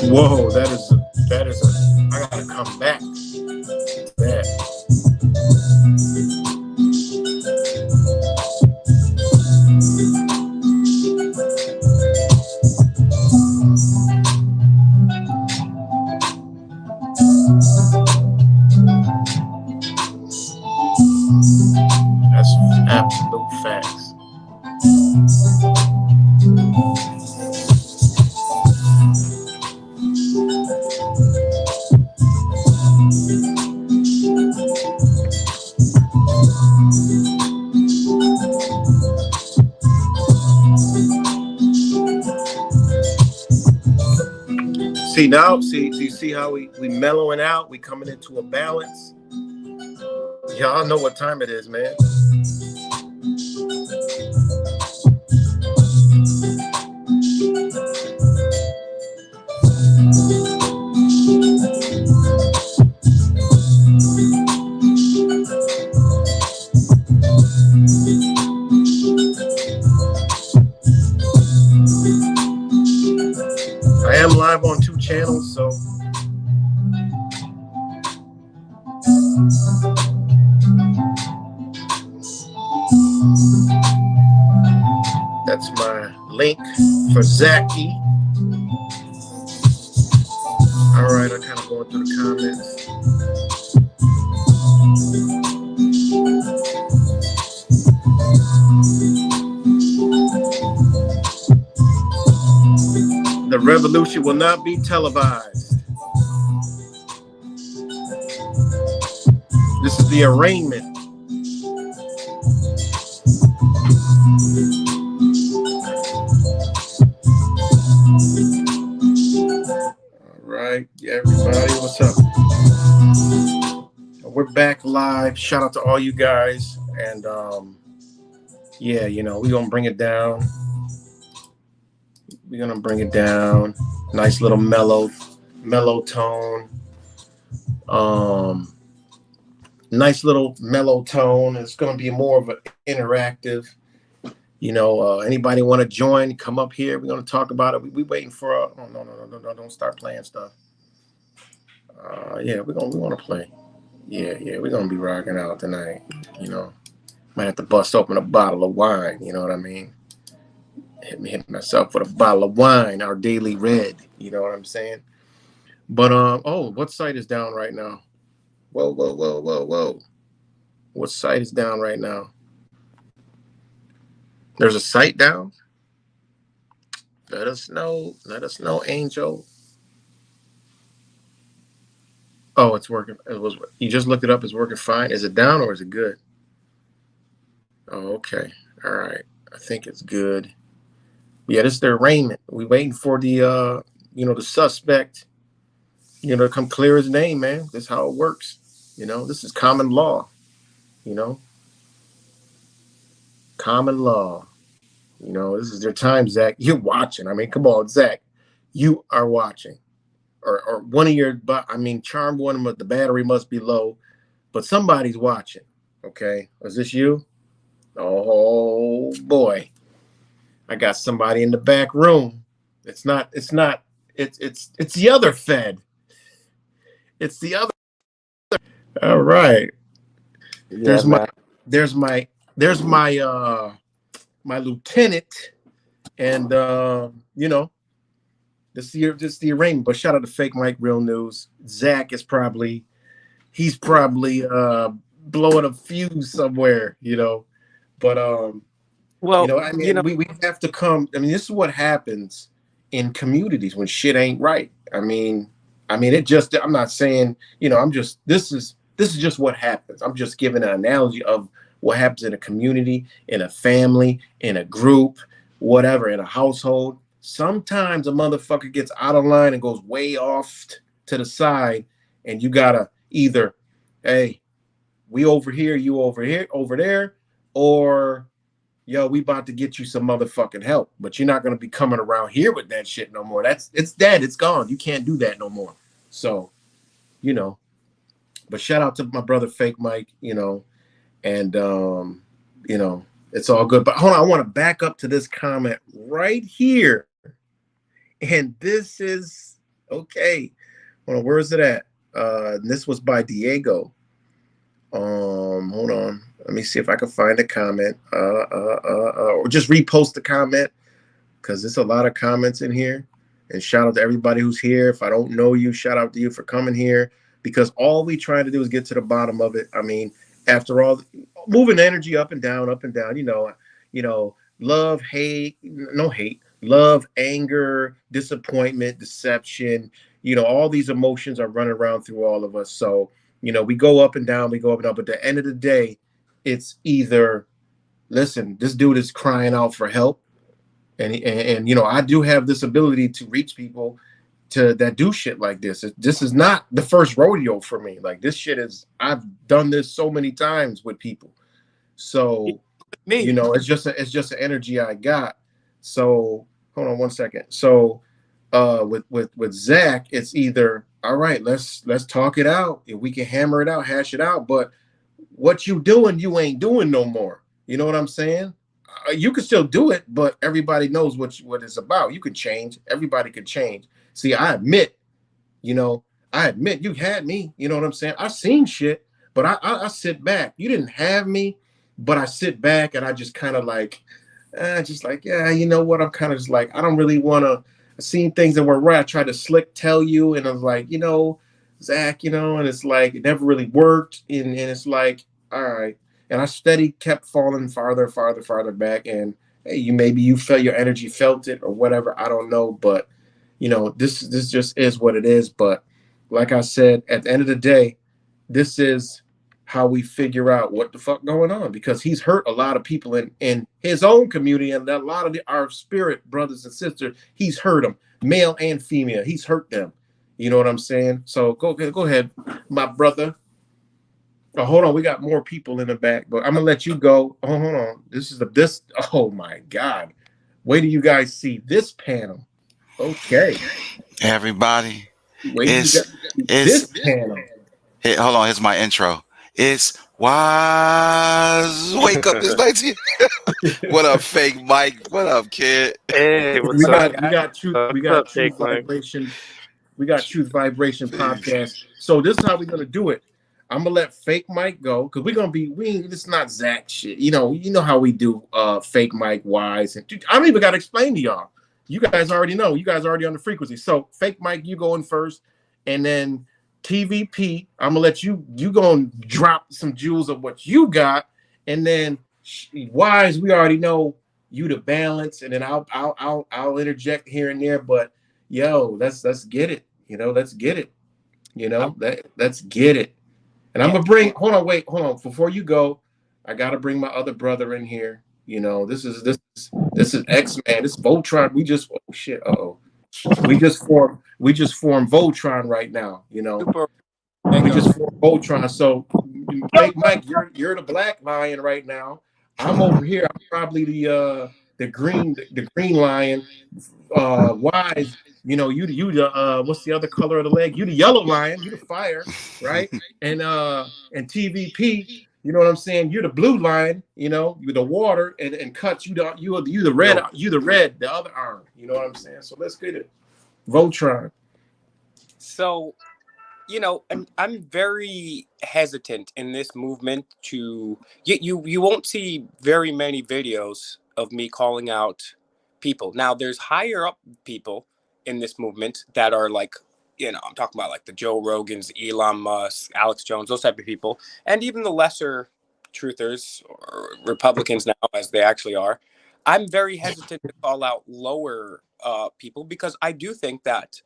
Whoa, that is a. I gotta come back to that. That's absolute facts. See now, you see how we mellowing out, we coming into a balance. Y'all know what time it is, man. I am live on 2 channels, so that's my link for Zachary. All right, I'm kind of going through the comments. The revolution will not be televised. This is the arraignment. All right, yeah, everybody, what's up? We're back live. Shout out to all you guys. And yeah, you know, we're gonna bring it down. We're gonna bring it down. Nice little mellow tone. Nice little mellow tone. It's gonna be more of an interactive. You know, anybody want to join? Come up here. We're gonna talk about it. We waiting for. Oh, no! Don't start playing stuff. Yeah, we want to play. Yeah, we're gonna be rocking out tonight. You know, might have to bust open a bottle of wine. You know what I mean? Hit myself with a bottle of wine, our daily red. You know what I'm saying? But oh, what site is down right now? Whoa! What site is down right now? There's a site down. Let us know, Angel. Oh, it's working. It was. You just looked it up. It's working fine. Is it down or is it good? Oh, okay. All right. I think it's good. Yeah, this is their arraignment. We waiting for the the suspect, to come clear his name, man. This is how it works. This is common law. Common law. This is their time, Zach. You're watching. I mean, come on, Zach. You are watching. Or one of your, charm one, but the battery must be low. But somebody's watching. Okay. Is this you? Oh boy. I got somebody in the back room. It's the other Fed. It's the other. All right. Yeah, there's my my lieutenant, and this is the arraignment. But shout out to Fake Mike Real News. Zach is probably blowing a fuse somewhere, you know. But you Well, know, I mean, we have to come. I mean, this is what happens in communities when shit ain't right. I mean, it just. I'm not saying, you know. I'm just. This is just what happens. I'm just giving an analogy of what happens in a community, in a family, in a group, whatever, in a household. Sometimes a motherfucker gets out of line and goes way off to the side, and you gotta either, hey, we over here, you over here, over there, or yo, we about to get you some motherfucking help, but you're not gonna be coming around here with that shit no more. It's dead, it's gone. You can't do that no more. So, you know, but shout out to my brother Fake Mike, you know, and you know, it's all good. But hold on, I want to back up to this comment right here. And this is okay. Hold on, where is it at? This was by Diego. Hold on. Let me see if I can find a comment. Or just repost the comment because there's a lot of comments in here. And shout out to everybody who's here. If I don't know you, shout out to you for coming here because all we trying to do is get to the bottom of it. I mean, after all, moving energy up and down. You know, love, hate, no hate, love, anger, disappointment, deception. You know, all these emotions are running around through all of us. So you know, we go up and down, we go up and down. But at the end of the day, it's either listen, this dude is crying out for help, and you know, I do have this ability to reach people to that do shit like this. This is not the first rodeo for me. Like this shit is, I've done this so many times with people. So, you me. know, it's just an energy I got. So hold on one second. So with Zach, it's either all right, let's talk it out. If we can hammer it out, hash it out. But what you doing, you ain't doing no more. You know what I'm saying? You can still do it, but everybody knows what it's about. You can change. Everybody can change. See, I admit, you know, I admit you had me. You know what I'm saying? I've seen shit, but I sit back. You didn't have me, but I sit back and I just kind of like, just like, yeah, you know what? I'm kind of just like, I don't really want to. I seen things that were right. I tried to slick tell you, and I was like, you know, Zach, you know, and it's like it never really worked, and it's like, all right, and I steady kept falling farther, farther, farther back, and hey, you maybe you felt your energy felt it or whatever. I don't know, but you know, this just is what it is. But like I said, at the end of the day, this is how we figure out what the fuck going on because he's hurt a lot of people in his own community and a lot of our spirit brothers and sisters. He's hurt them, male and female. He's hurt them. You know what I'm saying? So go ahead, my brother. Oh, hold on, we got more people in the back, but I'm gonna let you go. Oh, hold on. This is the this. Oh my God! Wait till you guys see this panel. Okay. Everybody, Wait till you it's guys see it's this panel. hey, hold on, here's my intro. It's wise wake up this 19. What up, fake Mike? What up, kid? Hey, we what's up, got we guys? got truth we What's got up, truth Fake Mike? vibration. We got Truth Vibration podcast. So this is how we're gonna do it. I'm gonna let Fake Mike go because we're gonna be we. It's not Zach shit. You know how we do. Fake Mike wise, and I don't even gotta explain to y'all. You guys already know. You guys already on the frequency. So Fake Mike, you go in first, and then TVP. I'm gonna let you go and drop some jewels of what you got, and then wise. We already know you the balance, and then I'll interject here and there, but yo, let's get it. You know, let's get it. You know, let's get it. And I'm Yeah. gonna bring hold on. Before you go, I gotta bring my other brother in here. You know, this is X-Man. This is Voltron. We just oh shit, oh. We just formed Voltron right now, you know. Super We mega. just formed Voltron. So Fake Mike, you're the black lion right now. I'm over here. I'm probably the green lion. Wise, you know, you the what's the other color of the leg? You the yellow lion, you the fire, right? And TVP, you know what I'm saying? You're the blue lion, you know, you the water and cuts, Yo. you the red, the other arm. You know what I'm saying? So let's get it. Voltron. So, and I'm very hesitant in this movement to you won't see very many videos of me calling out people. Now, there's higher up people in this movement that are like I'm talking about like the Joe Rogans, Elon Musk, Alex Jones, those type of people, and even the lesser truthers or Republicans now, as they actually are. I'm very hesitant to call out lower people because I do think that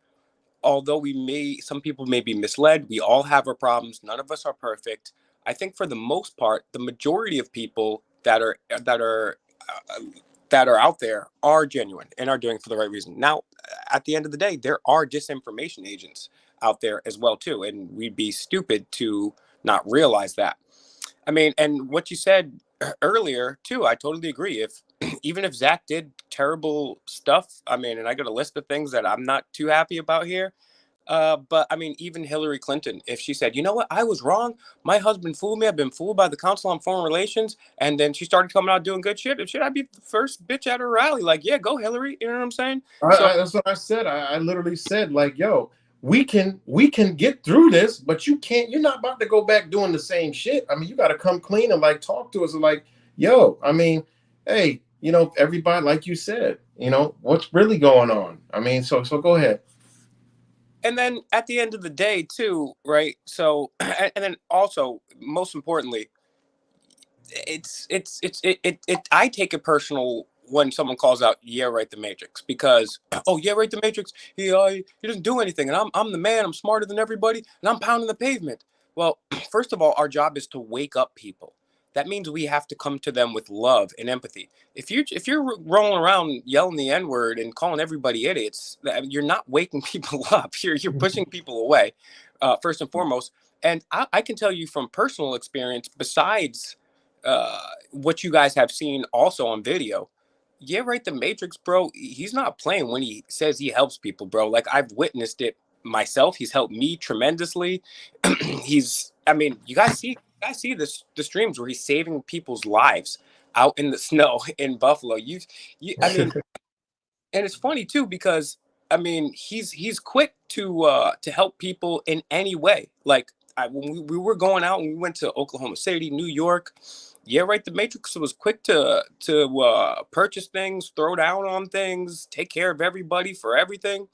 although some people may be misled, we all have our problems. None of us are perfect. I think for the most part, the majority of people uh, that are out there are genuine and are doing it for the right reason. Now, at the end of the day, there are disinformation agents out there as well too, and we'd be stupid to not realize that. I mean, and what you said earlier too, I totally agree. If even if Zach did terrible stuff, I mean, and I got a list of things that I'm not too happy about here, but I mean, even Hillary Clinton, if she said, you know what, I was wrong. My husband fooled me. I've been fooled by the Council on Foreign Relations. And then she started coming out doing good shit. Should I be the first bitch at her rally? Like, yeah, go Hillary. You know what I'm saying? So, That's what I said. I literally said, like, yo, we can get through this, but you can't. You're not about to go back doing the same shit. I mean, you got to come clean and like talk to us and like, yo, I mean, hey, everybody, like you said, what's really going on. I mean, so go ahead. and then at the end of the day, too, right? So, and then also, most importantly, I take it personal when someone calls out, yeah, right, the Matrix, because oh yeah, right, the Matrix, he doesn't do anything, and I'm the man, I'm smarter than everybody, and I'm pounding the pavement. Well, first of all, our job is to wake up people. That means we have to come to them with love and empathy. If you're rolling around yelling the N word and calling everybody idiots, you're not waking people up. You're pushing people away, first and foremost. And I can tell you from personal experience, besides uh, what you guys have seen also on video. Yeah, right. The Matrix, bro. He's not playing when he says he helps people, bro. Like I've witnessed it myself. He's helped me tremendously. I mean, you guys see this the streams where he's saving people's lives out in the snow in Buffalo. I mean, and it's funny too because I mean he's quick to help people in any way. Like when we were going out and we went to Oklahoma City, New York. Yeah, right. The Matrix was quick to purchase things, throw down on things, take care of everybody for everything.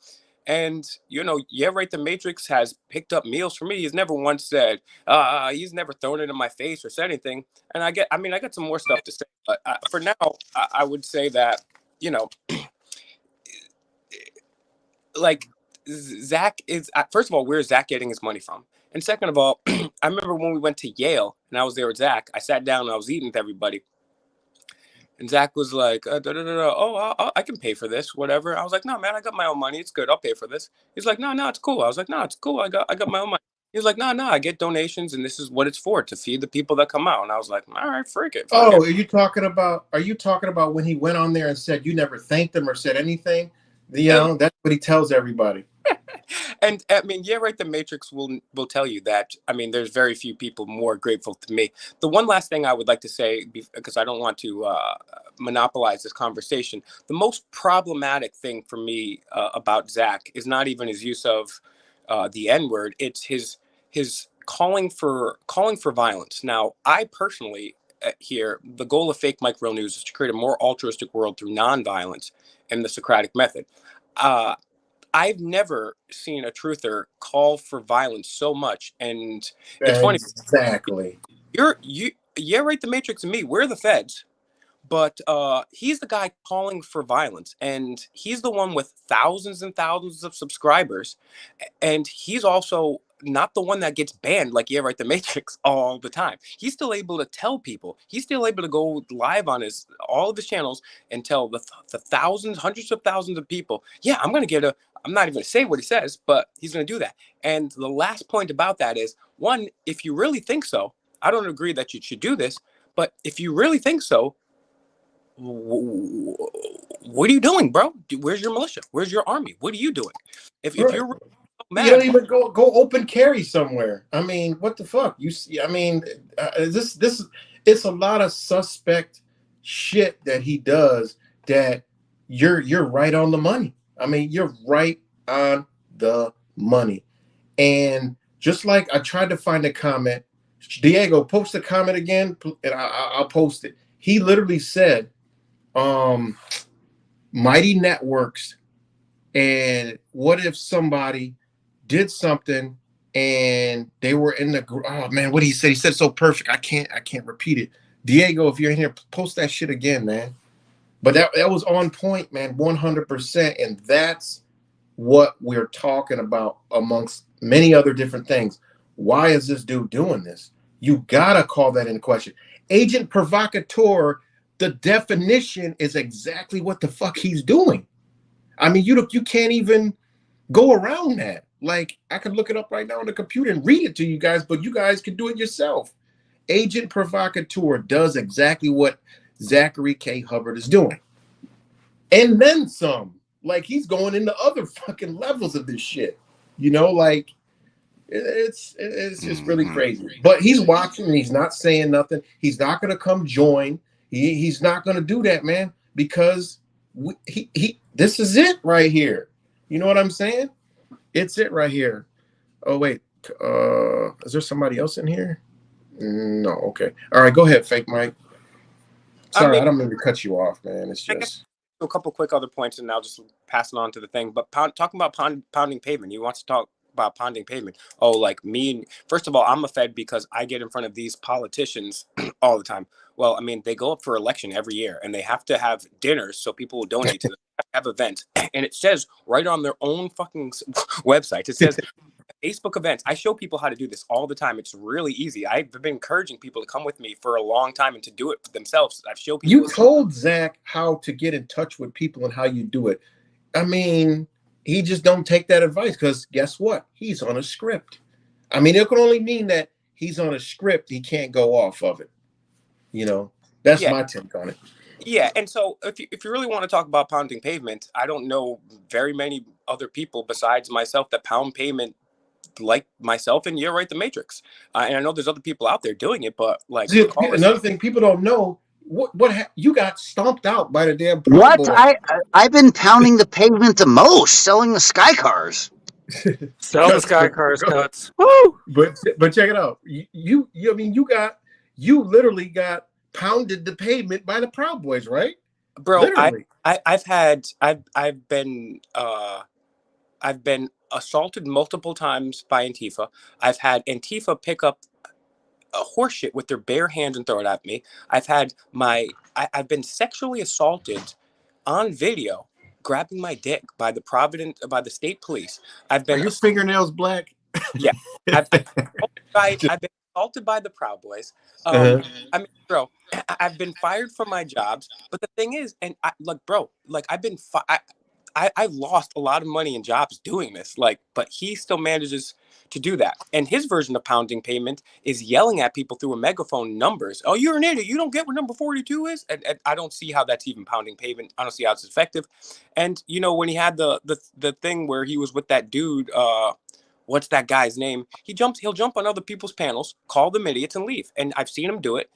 And yeah, right. The Matrix has picked up meals for me. He's never once said, he's never thrown it in my face or said anything. And I mean, I got some more stuff to say, but for now, I would say that you know like Zach is first of all, where's Zach getting his money from? And second of all, I remember when we went to Yale and I was there with Zach. I sat down and I was eating with everybody, and Zach was like, "Oh, I can pay for this, whatever." I was like, "No, man, I got my own money. It's good. I'll pay for this." He's like, "No, no, it's cool." I was like, "No, it's cool. I got my own money." He's like, "No, no, I get donations, and this is what it's for to feed the people that come out." And I was like, "All right, freak it, fuck Oh, it." are you talking about when he went on there and said you never thanked him or said anything? Yeah, That's what he tells everybody. and I mean, yeah, right. The Matrix will tell you that. I mean, there's very few people more grateful to me. The one last thing I would like to say, because I don't want to monopolize this conversation, the most problematic thing for me about Zach is not even his use of the N word. It's his calling for violence. Now, I personally here the goal of fake Mike Real News is to create a more altruistic world through nonviolence and the Socratic method. Uh, I've never seen a truther call for violence so much. And it's funny, Exactly. yeah, right, the Matrix and me, we're the feds. But he's the guy calling for violence, and he's the one with thousands and thousands of subscribers, and he's also not the one that gets banned like yeah right the Matrix all the time. He's still able to tell people. He's still able to go live on his all of his channels and tell the thousands, hundreds of thousands of people, yeah, I'm gonna get a. I'm not even gonna say what he says, but he's gonna do that. And the last point about that is one: if you really think so, I don't agree that you should do this, but if you really think so, what are you dodoing, bro? Where's your militia? Where's your army? What are you doing? If Right. you're really so You don't mad, even go open carry somewhere. I mean, what the fuck? You see? I mean, this it's a lot of suspect shit that he does. That you're right on the money. I mean, you're right on the money. And just like I tried to find a comment, Diego, post a comment again, and I'll post it. He literally said, um, "Mighty networks." And what if somebody did something, and they were in the. Oh man, what did he say? He said so perfect. I can't repeat it. Diego, if you're in here, post that shit again, man. But that was on point, man, 100%. And that's what we're talking about amongst many other different things. Why is this dude doing this? You gotta call that into question. Agent provocateur, the definition is exactly what the fuck he's doing. I mean, you can't even go around that. Like, I could look it up right now on the computer and read it to you guys, but you guys can do it yourself. Agent provocateur does exactly what Zachary K. Hubbard is doing. And then some. Like, he's going into other fucking levels of this shit. You know, like, it's just really crazy. But he's watching and he's not saying nothing. He's not going to come join. He's not going to do that, man, because he this is it right here. You know what I'm saying? It's it right here. Oh wait, is there somebody else in here? No, okay. All right, go ahead, fake Mike. Sorry, I don't mean to cut you off, man. It's just a couple quick other points, and I'll just pass it on to the thing. But talking about pounding pavement, he wants to talk about pounding pavement. Oh, like me. First of all, I'm a Fed because I get in front of these politicians all the time. Well, I mean, they go up for election every year, and they have to have dinners so people will donate to them. Have events, and it says right on their own fucking website. It says Facebook events. I show people how to do this all the time. It's really easy. I've been encouraging people to come with me for a long time and to do it for themselves. I've shown people. You told Zach how to get in touch with people and how you do it. I mean, he just don't take that advice because guess what? He's on a script. I mean, it can only mean that he's on a script. He can't go off of it. You know, that's my take on it. Yeah, and so if you really want to talk about pounding pavement, I don't know very many other people besides myself that pound pavement like myself and you're right, the Matrix. And I know there's other people out there doing it, but like see, another thing people don't know, what you got stomped out by the damn what boy. I've been pounding the pavement the most, selling the sky cars. Sell the sky cars, cuts. Woo! But check it out. You I mean you literally got pounded the pavement by the Proud Boys, right? Bro, I've been assaulted multiple times by Antifa. I've had Antifa pick up a horseshit with their bare hands and throw it at me. I've been sexually assaulted on video, grabbing my dick by the state police. I've been. Are your fingernails black? Yeah, I've been assaulted by the Proud Boys. I mean, bro, I've been fired from my jobs. But the thing is, and I've been I've lost a lot of money in jobs doing this. But he still manages to do that. And his version of pounding pavement is yelling at people through a megaphone numbers. Oh, you're an idiot. You don't get what number 42 is? And I don't see how that's even pounding pavement. I don't see how it's effective. And, you know, when he had the thing where he was with that dude, what's that guy's name? He'll jump on other people's panels, call them idiots and leave. And I've seen him do it.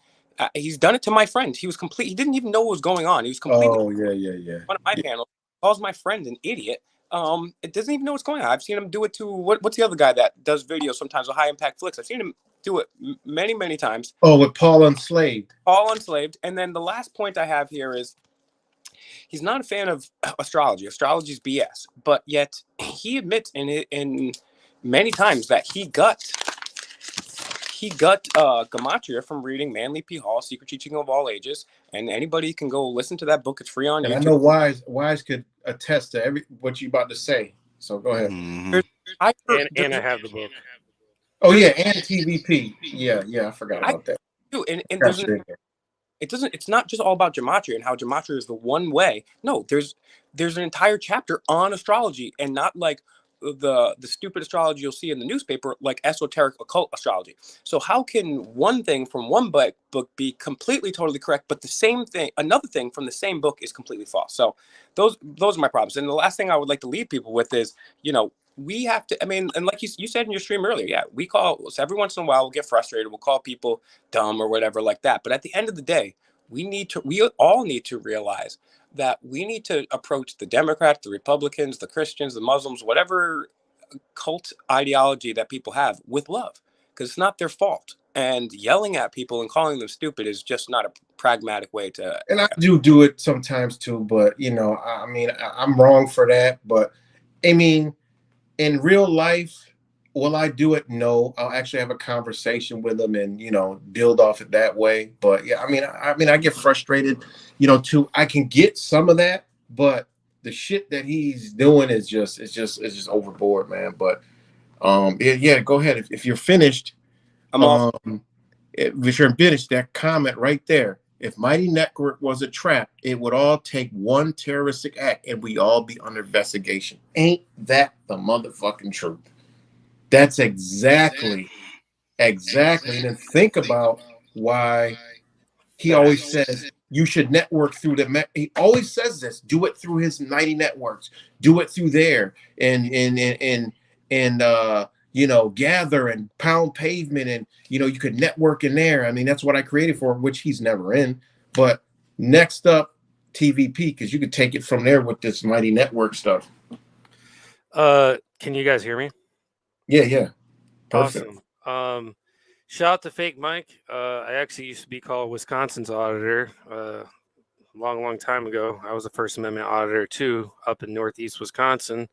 He's done it to my friend. He didn't even know what was going on. He was completely one of my panels, calls my friend an idiot. It doesn't even know what's going on. I've seen him do it to what's the other guy that does videos sometimes with High Impact Flicks? I've seen him do it many, many times. Oh, with Paul Unslaved. And then the last point I have here is he's not a fan of astrology. Astrology's BS, but yet he admits in many times that he got Gematria from reading Manly P. Hall, Secret Teaching of All Ages, and anybody can go listen to that book. It's free on YouTube. I know Wise could attest to what you about to say. So go ahead. And I have the book. Oh yeah, and TVP. Yeah, I forgot about that. Too. And it's not just all about Gematria and how Gematria is the one way. No, there's an entire chapter on astrology, and not like the stupid astrology you'll see in the newspaper, like esoteric occult astrology. So how can one thing from one book be completely totally correct, but another thing from the same book is completely false? So those are my problems. And the last thing I would like to leave people with is, you know, we have to, I mean, and like you said in your stream earlier, yeah, so every once in a while we'll get frustrated, we'll call people dumb or whatever like that. But at the end of the day, we all need to realize that we need to approach the Democrats, the Republicans, the Christians, the Muslims, whatever cult ideology that people have, with love, because it's not their fault. And yelling at people and calling them stupid is just not a pragmatic way to. And I do it sometimes too, but you know, I mean, I'm wrong for that. But I mean, in real life, will I do it? No. I'll actually have a conversation with him and build off it that way. But yeah, I get frustrated, too. I can get some of that, but the shit that he's doing is just overboard, man. But yeah, go ahead. If you're finished, I'm off. if you're finished, that comment right there. If Mighty Network was a trap, it would all take one terroristic act and we all be under investigation. Ain't that the motherfucking truth? That's exactly. And then think about why he always says you should network through he always says this. Do it through his 90 networks. Do it through there, and gather and pound pavement, and you could network in there. I mean, that's what I created for, which he's never in. But next up, TVP, because you could take it from there with this mighty network stuff. Can you guys hear me? Yeah. Perfect. Awesome. Shout out to Fake Mike. I actually used to be called Wisconsin's auditor long time ago. I was a First Amendment auditor too, up in Northeast Wisconsin.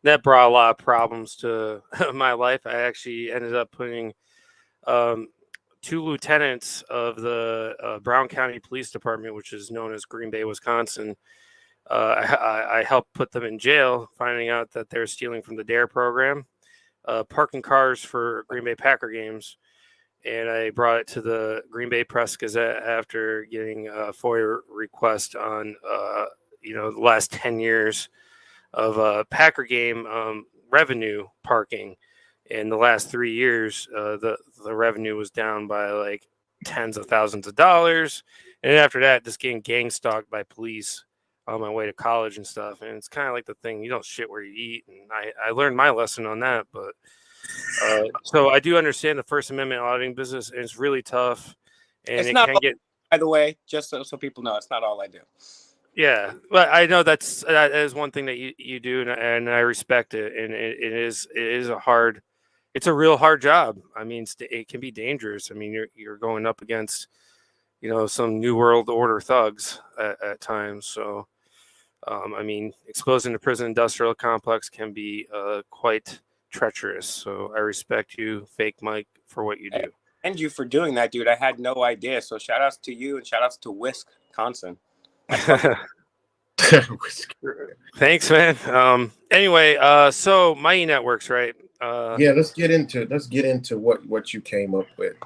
That brought a lot of problems to my life. I actually ended up putting 2 lieutenants of the Brown County Police Department, which is known as Green Bay, Wisconsin. I helped put them in jail, finding out that they're stealing from the DARE program, parking cars for Green Bay Packer games. And I brought it to the Green Bay Press Gazette after getting a FOIA request on, the last 10 years of Packer game revenue parking. In the last 3 years, the revenue was down by like tens of thousands of dollars. And after that, just getting gang stalked by police on my way to college and stuff. And it's kind of like the thing, you don't shit where you eat. And I learned my lesson on that. But so I do understand the First Amendment auditing business. And it's really tough. And It's it not, can get, by the way, just so people know, it's not all I do. yeah, but I know that is one thing that you do, and I respect it. And it is it's a real hard job. I mean, it can be dangerous. I mean, you're going up against, some New World Order thugs at times. So, I mean, exposing the prison industrial complex can be quite treacherous. So I respect you, Fake Mike, for what you do. And you for doing that, dude. I had no idea. So shout outs to you and shout outs to Wisconsin. Thanks, man. Anyway, so Mighty Networks, right? Yeah, let's get into what you came up with.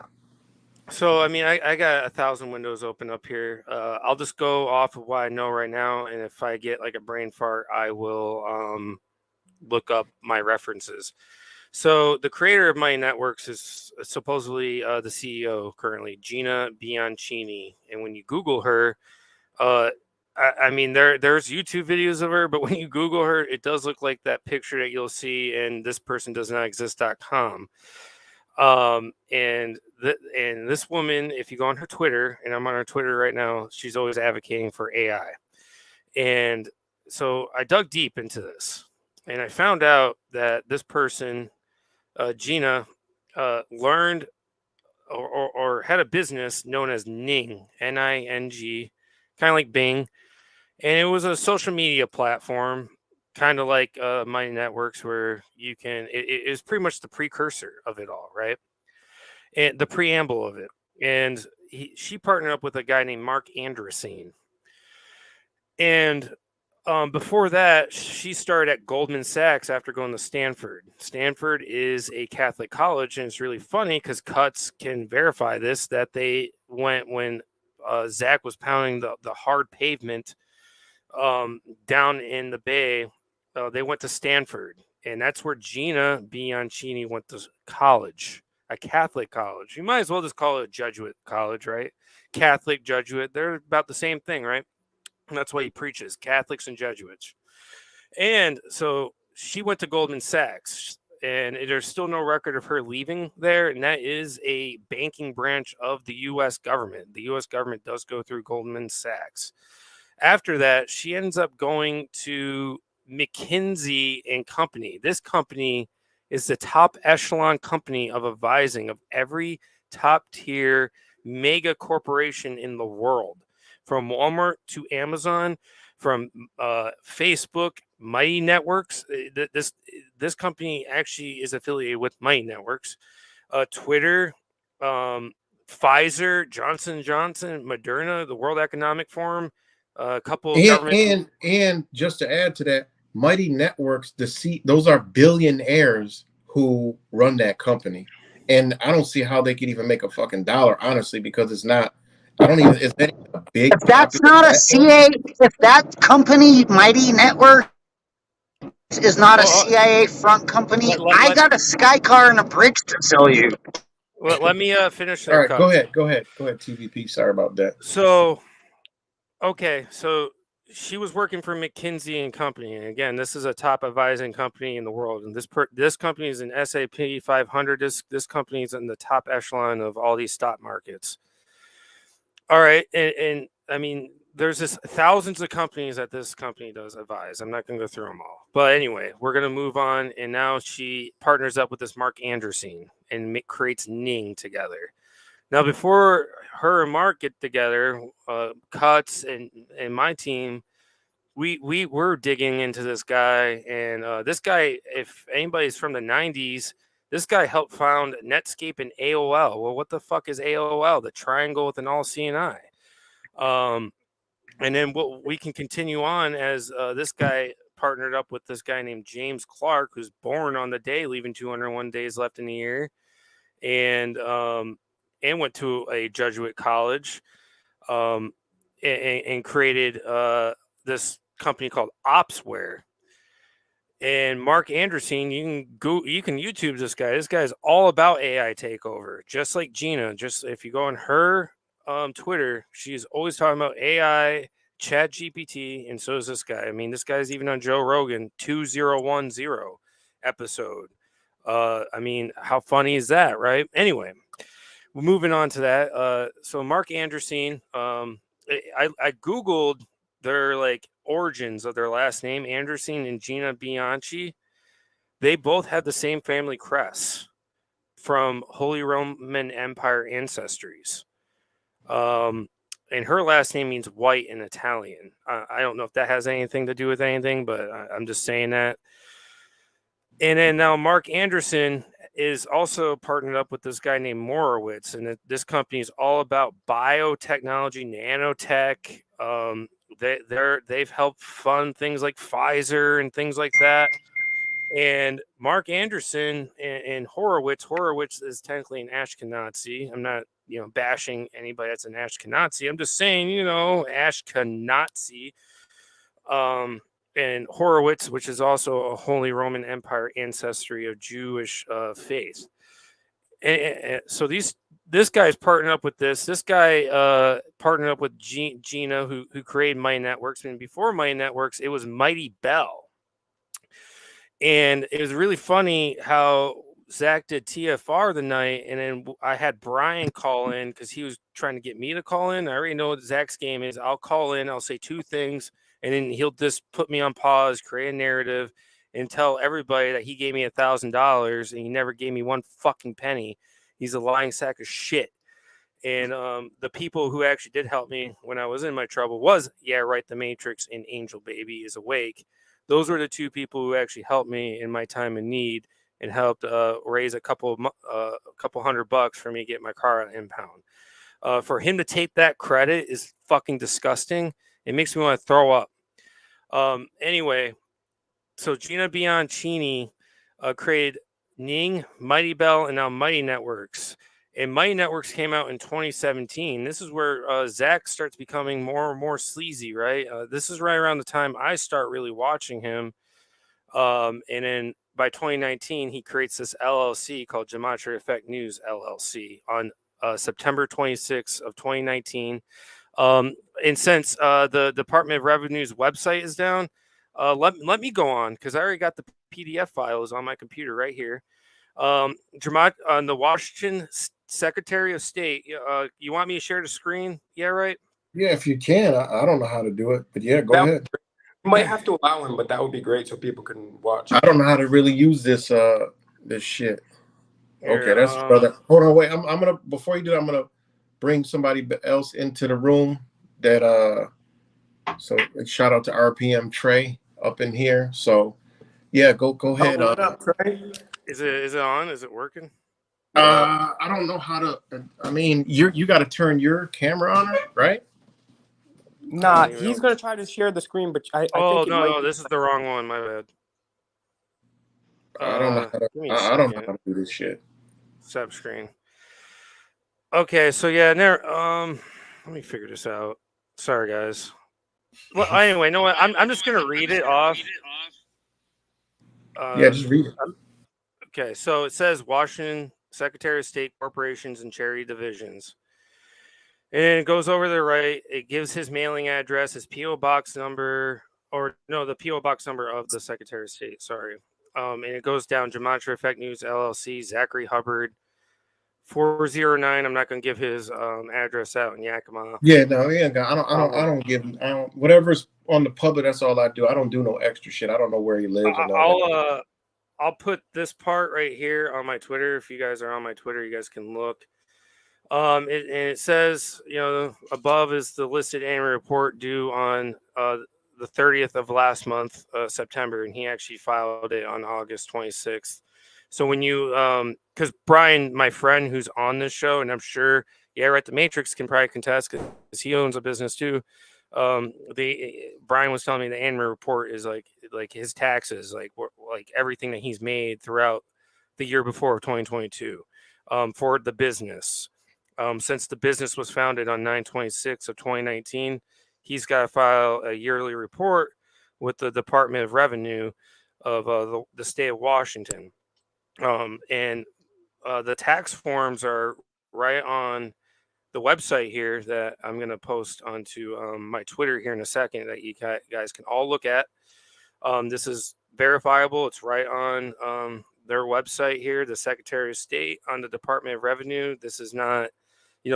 So, I mean, I got 1,000 windows open up here. I'll just go off of what I know right now, and if I get like a brain fart, I will look up my references. So, the creator of Mighty Networks is supposedly the CEO currently, Gina Bianchini, and when you Google her, I mean, there's YouTube videos of her, but when you Google her, it does look like that picture that you'll see in thispersondoesnotexist.com. And this woman, if you go on her Twitter, and I'm on her Twitter right now, she's always advocating for AI. And so I dug deep into this, and I found out that this person, Gina, learned or had a business known as Ning, Ning, kind of like Bing. And it was a social media platform, kind of like Mighty Networks, where you can, it is pretty much the precursor of it all, right? And the preamble of it. And she partnered up with a guy named Mark Andreessen. And before that, she started at Goldman Sachs after going to Stanford. Stanford is a Catholic college, and it's really funny because Cuts can verify this, that they went when Zach was pounding the hard pavement down in the Bay. They went to Stanford, and that's where Gina Bianchini went to college, a Catholic college. You might as well just call it a Jesuit college, right? Catholic, Jesuit, they're about the same thing, right? And that's why he preaches, Catholics and Jesuits. And so she went to Goldman Sachs, and there's still no record of her leaving there. And that is a banking branch of the U.S. government. The U.S. government does go through Goldman Sachs. After that, she ends up going to McKinsey and Company. This company is the top echelon company of advising of every top tier mega corporation in the world, from Walmart to Amazon, from Facebook, Mighty Networks. This company actually is affiliated with Mighty Networks. Twitter, Pfizer, Johnson Johnson, Moderna, the World Economic Forum, a couple of government. And just to add to that, Mighty Networks, those are billionaires who run that company, and I don't see how they could even make a fucking dollar, honestly, because it's not. I don't even. Is that even a big If that's popular not a platform? CIA, if that company, Mighty Network, is not a Well, CIA front company, let, let, I let, got a sky car and a bridge to sell you. let me finish All there, right, go Cubs. ahead, TVP. Sorry about that. So, okay, so she was working for McKinsey and Company, and again, this is a top advising company in the world, and this company is an S&P 500. This company is in the top echelon of all these stock markets. All right, and I mean, there's just thousands of companies that this company does advise. I'm not going to go through them all, but anyway, we're going to move on. And now she partners up with this Mark Anderson and creates Ning together. Now, before her and Mark get together, Cuts and my team, we were digging into this guy, and this guy, if anybody's from the '90s, this guy helped found Netscape and AOL. Well, what the fuck is AOL? The triangle with an all seeing eye. And then what we can continue on as this guy partnered up with this guy named James Clark, who's born on the day, leaving 201 days left in the year, and went to a Jesuit college, and created this company called Opsware. And Mark Anderson, you can YouTube this guy. This guy's all about AI takeover, just like Gina. Just if you go on her Twitter, she's always talking about AI, Chat GPT, and so is this guy. I mean, this guy's even on Joe Rogan 2010 episode. I mean, how funny is that, right? Anyway, we're moving on to that. So Mark Anderson, I googled their like origins of their last name, Anderson and Gina Bianchi. They both have the same family crest from Holy Roman Empire ancestries. And her last name means white in Italian. I don't know if that has anything to do with anything, but I'm just saying that. And then now Mark Anderson is also partnered up with this guy named Morowitz, and this company is all about biotechnology, nanotech. They've helped fund things like Pfizer and things like that. And Mark Anderson and Horowitz is technically an Ashkenazi. I'm not, bashing anybody that's an Ashkenazi. I'm just saying, Ashkenazi. And Horowitz, which is also a Holy Roman Empire ancestry of Jewish faith. And so this guy's partnered up with this guy partnered up with Gina, who created Mighty Networks. And before Mighty Networks, it was Mighty Bell. And it was really funny how Zach did TFR the night, and then I had Brian call in because he was trying to get me to call in. I already know what Zach's game is. I'll call in, I'll say two things, and then he'll just put me on pause, create a narrative, and tell everybody that he gave me $1,000 and he never gave me one fucking penny. He's a lying sack of shit. And the people who actually did help me when I was in my trouble was the Matrix and Angel Baby is Awake. Those were the two people who actually helped me in my time of need and helped raise a couple $100 for me to get my car on impound. For him to take that credit is fucking disgusting. It makes me want to throw up. Anyway, so Gina Bianchini created Ning, Mighty Bell, and now Mighty Networks. And Mighty Networks came out in 2017. This is where Zach starts becoming more and more sleazy, right? This is right around the time I start really watching him. And then by 2019, he creates this LLC called Gematria Effect News LLC on September 26th of 2019. And since the Department of Revenue's website is down, let me go on because I already got the PDF files on my computer right here. On the Washington Secretary of State. You want me to share the screen? Yeah, right. Yeah, if you can. I don't know how to do it, but yeah, go ahead. You might have to allow him, but that would be great so people can watch. I don't know how to really use this shit. Here, Okay, that's brother. Hold on, wait. I'm gonna before you do that, I'm gonna bring somebody else into the room that So shout out to RPM Trey up in here. So yeah, go ahead. What up, Trey? Is it on? Is it working? I don't know how to. I mean, you got to turn your camera on, right? Nah, he's gonna try to share the screen, but I Oh think it might no, be. this is the wrong one. My bad. I don't know how to. Give me a I don't know second. how to do this shit. Sub screen. Okay, so yeah, let me figure this out. Sorry, guys. Well, anyway, no, I'm just gonna read it off. Yeah, just read it. Okay, so it says Washington Secretary of State Corporations and Charity Divisions. And it goes over to the right. It gives his mailing address, his P.O. box number, or no, the P.O. box number of the Secretary of State. Sorry. And it goes down Gematria Effect News LLC, Zachary Hubbard, 409. I'm not going to give his address out in Yakima. Yeah, no, yeah, I don't give. Whatever's on the public. That's all I do. I don't do no extra shit. I don't know where he lives or nothing. I'll put this part right here on my Twitter. If you guys are on my Twitter, you guys can look. And it says, above is the listed annual report due on the 30th of last month, September, and he actually filed it on August 26th. So when you, because Brian, my friend who's on this show, and I'm sure, right, the Matrix can probably contest because he owns a business too. Brian was telling me the annual report is like his taxes, like everything that he's made throughout the year before 2022, for the business. Since the business was founded on 9/26 of 2019, he's got to file a yearly report with the Department of Revenue of the state of Washington. And the tax forms are right on the website here that I'm going to post onto my Twitter here in a second that you guys can all look at. This is verifiable. It's right on their website here, the Secretary of State, on the Department of Revenue. This is not,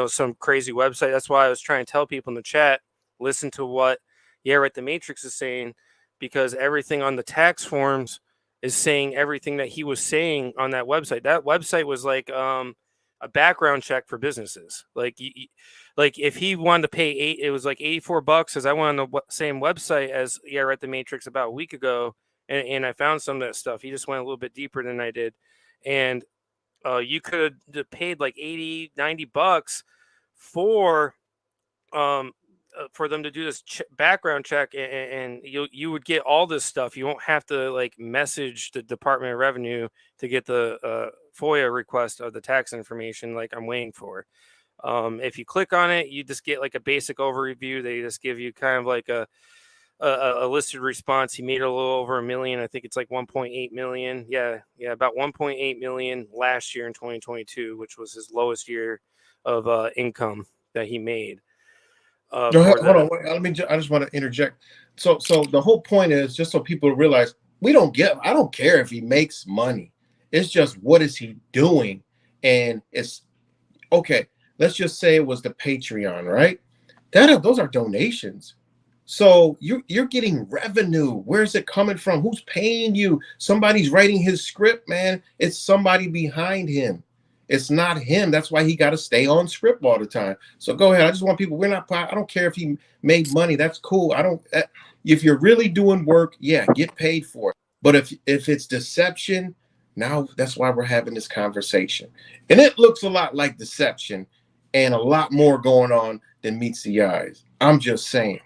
some crazy website. That's why I was trying to tell people in the chat, listen to what right, the Matrix is saying, because everything on the tax forms is saying everything that he was saying on that website. That website was like a background check for businesses. Like if he wanted to pay it was like $84, as I went on the same website as right, the Matrix about a week ago, and I found some of that stuff. He just went a little bit deeper than I did, and you could have paid like $80-$90 for them to do this background check, and you would get all this stuff. You won't have to like message the Department of Revenue to get the FOIA request of the tax information like I'm waiting for. If you click on it, you just get like a basic overview. They just give you kind of like a listed response. He made a little over $1 million. I think it's like 1.8 million. Yeah, about 1.8 million last year in 2022, which was his lowest year of income that he made. Hold on. I just want to interject. So the whole point is just so people realize I don't care if he makes money. It's just what is he doing, and it's okay. Let's just say it was the Patreon, right? Those are donations. So you're getting revenue. Where's it coming from? Who's paying you? Somebody's writing his script, man. It's somebody behind him. It's not him. That's why he got to stay on script all the time. So go ahead. I just want people. I don't care if he made money. That's cool. If you're really doing work, yeah, get paid for it. But if it's deception, now that's why we're having this conversation. And it looks a lot like deception, and a lot more going on than meets the eyes. I'm just saying.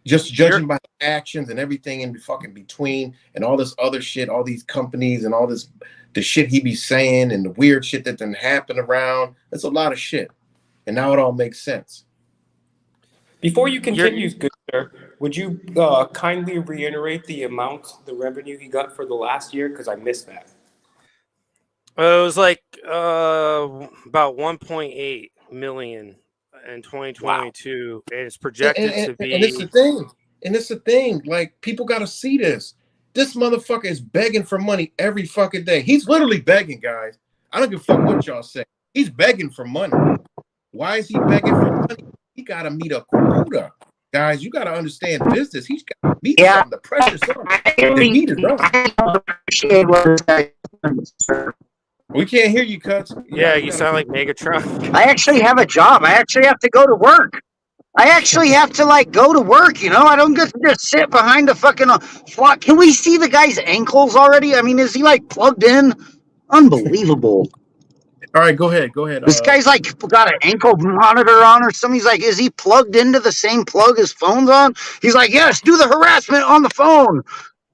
Just judging by the actions and everything in fucking between and all this other shit, all these companies and all this, the shit he be saying and the weird shit that didn't happen around. It's a lot of shit. And now it all makes sense. Before you continue, good sir, would you kindly reiterate the revenue he got for the last year? Because I missed that. It was like about 1.8 million in 2022, wow. And it's projected to be. And it's the thing. And it's the thing. Like, people got to see this. This motherfucker is begging for money every fucking day. He's literally begging, guys. I don't give a fuck what y'all say. He's begging for money. Why is he begging for money? He got to meet a quota. Guys, you got to understand business. He's got to meet something. The pressure's on. The heat is on. We can't hear you, Cuts. Yeah, you sound like Megatron. I actually have a job. I actually have to go to work. I actually have to like go to work, you know. I don't get to just sit behind a fucking flock. Can we see the guy's ankles already? I mean, is he like plugged in? Unbelievable. All right, go ahead. Go ahead. This guy's like got an ankle monitor on or something. He's like, is he plugged into the same plug his phone's on? He's like, yes, do the harassment on the phone.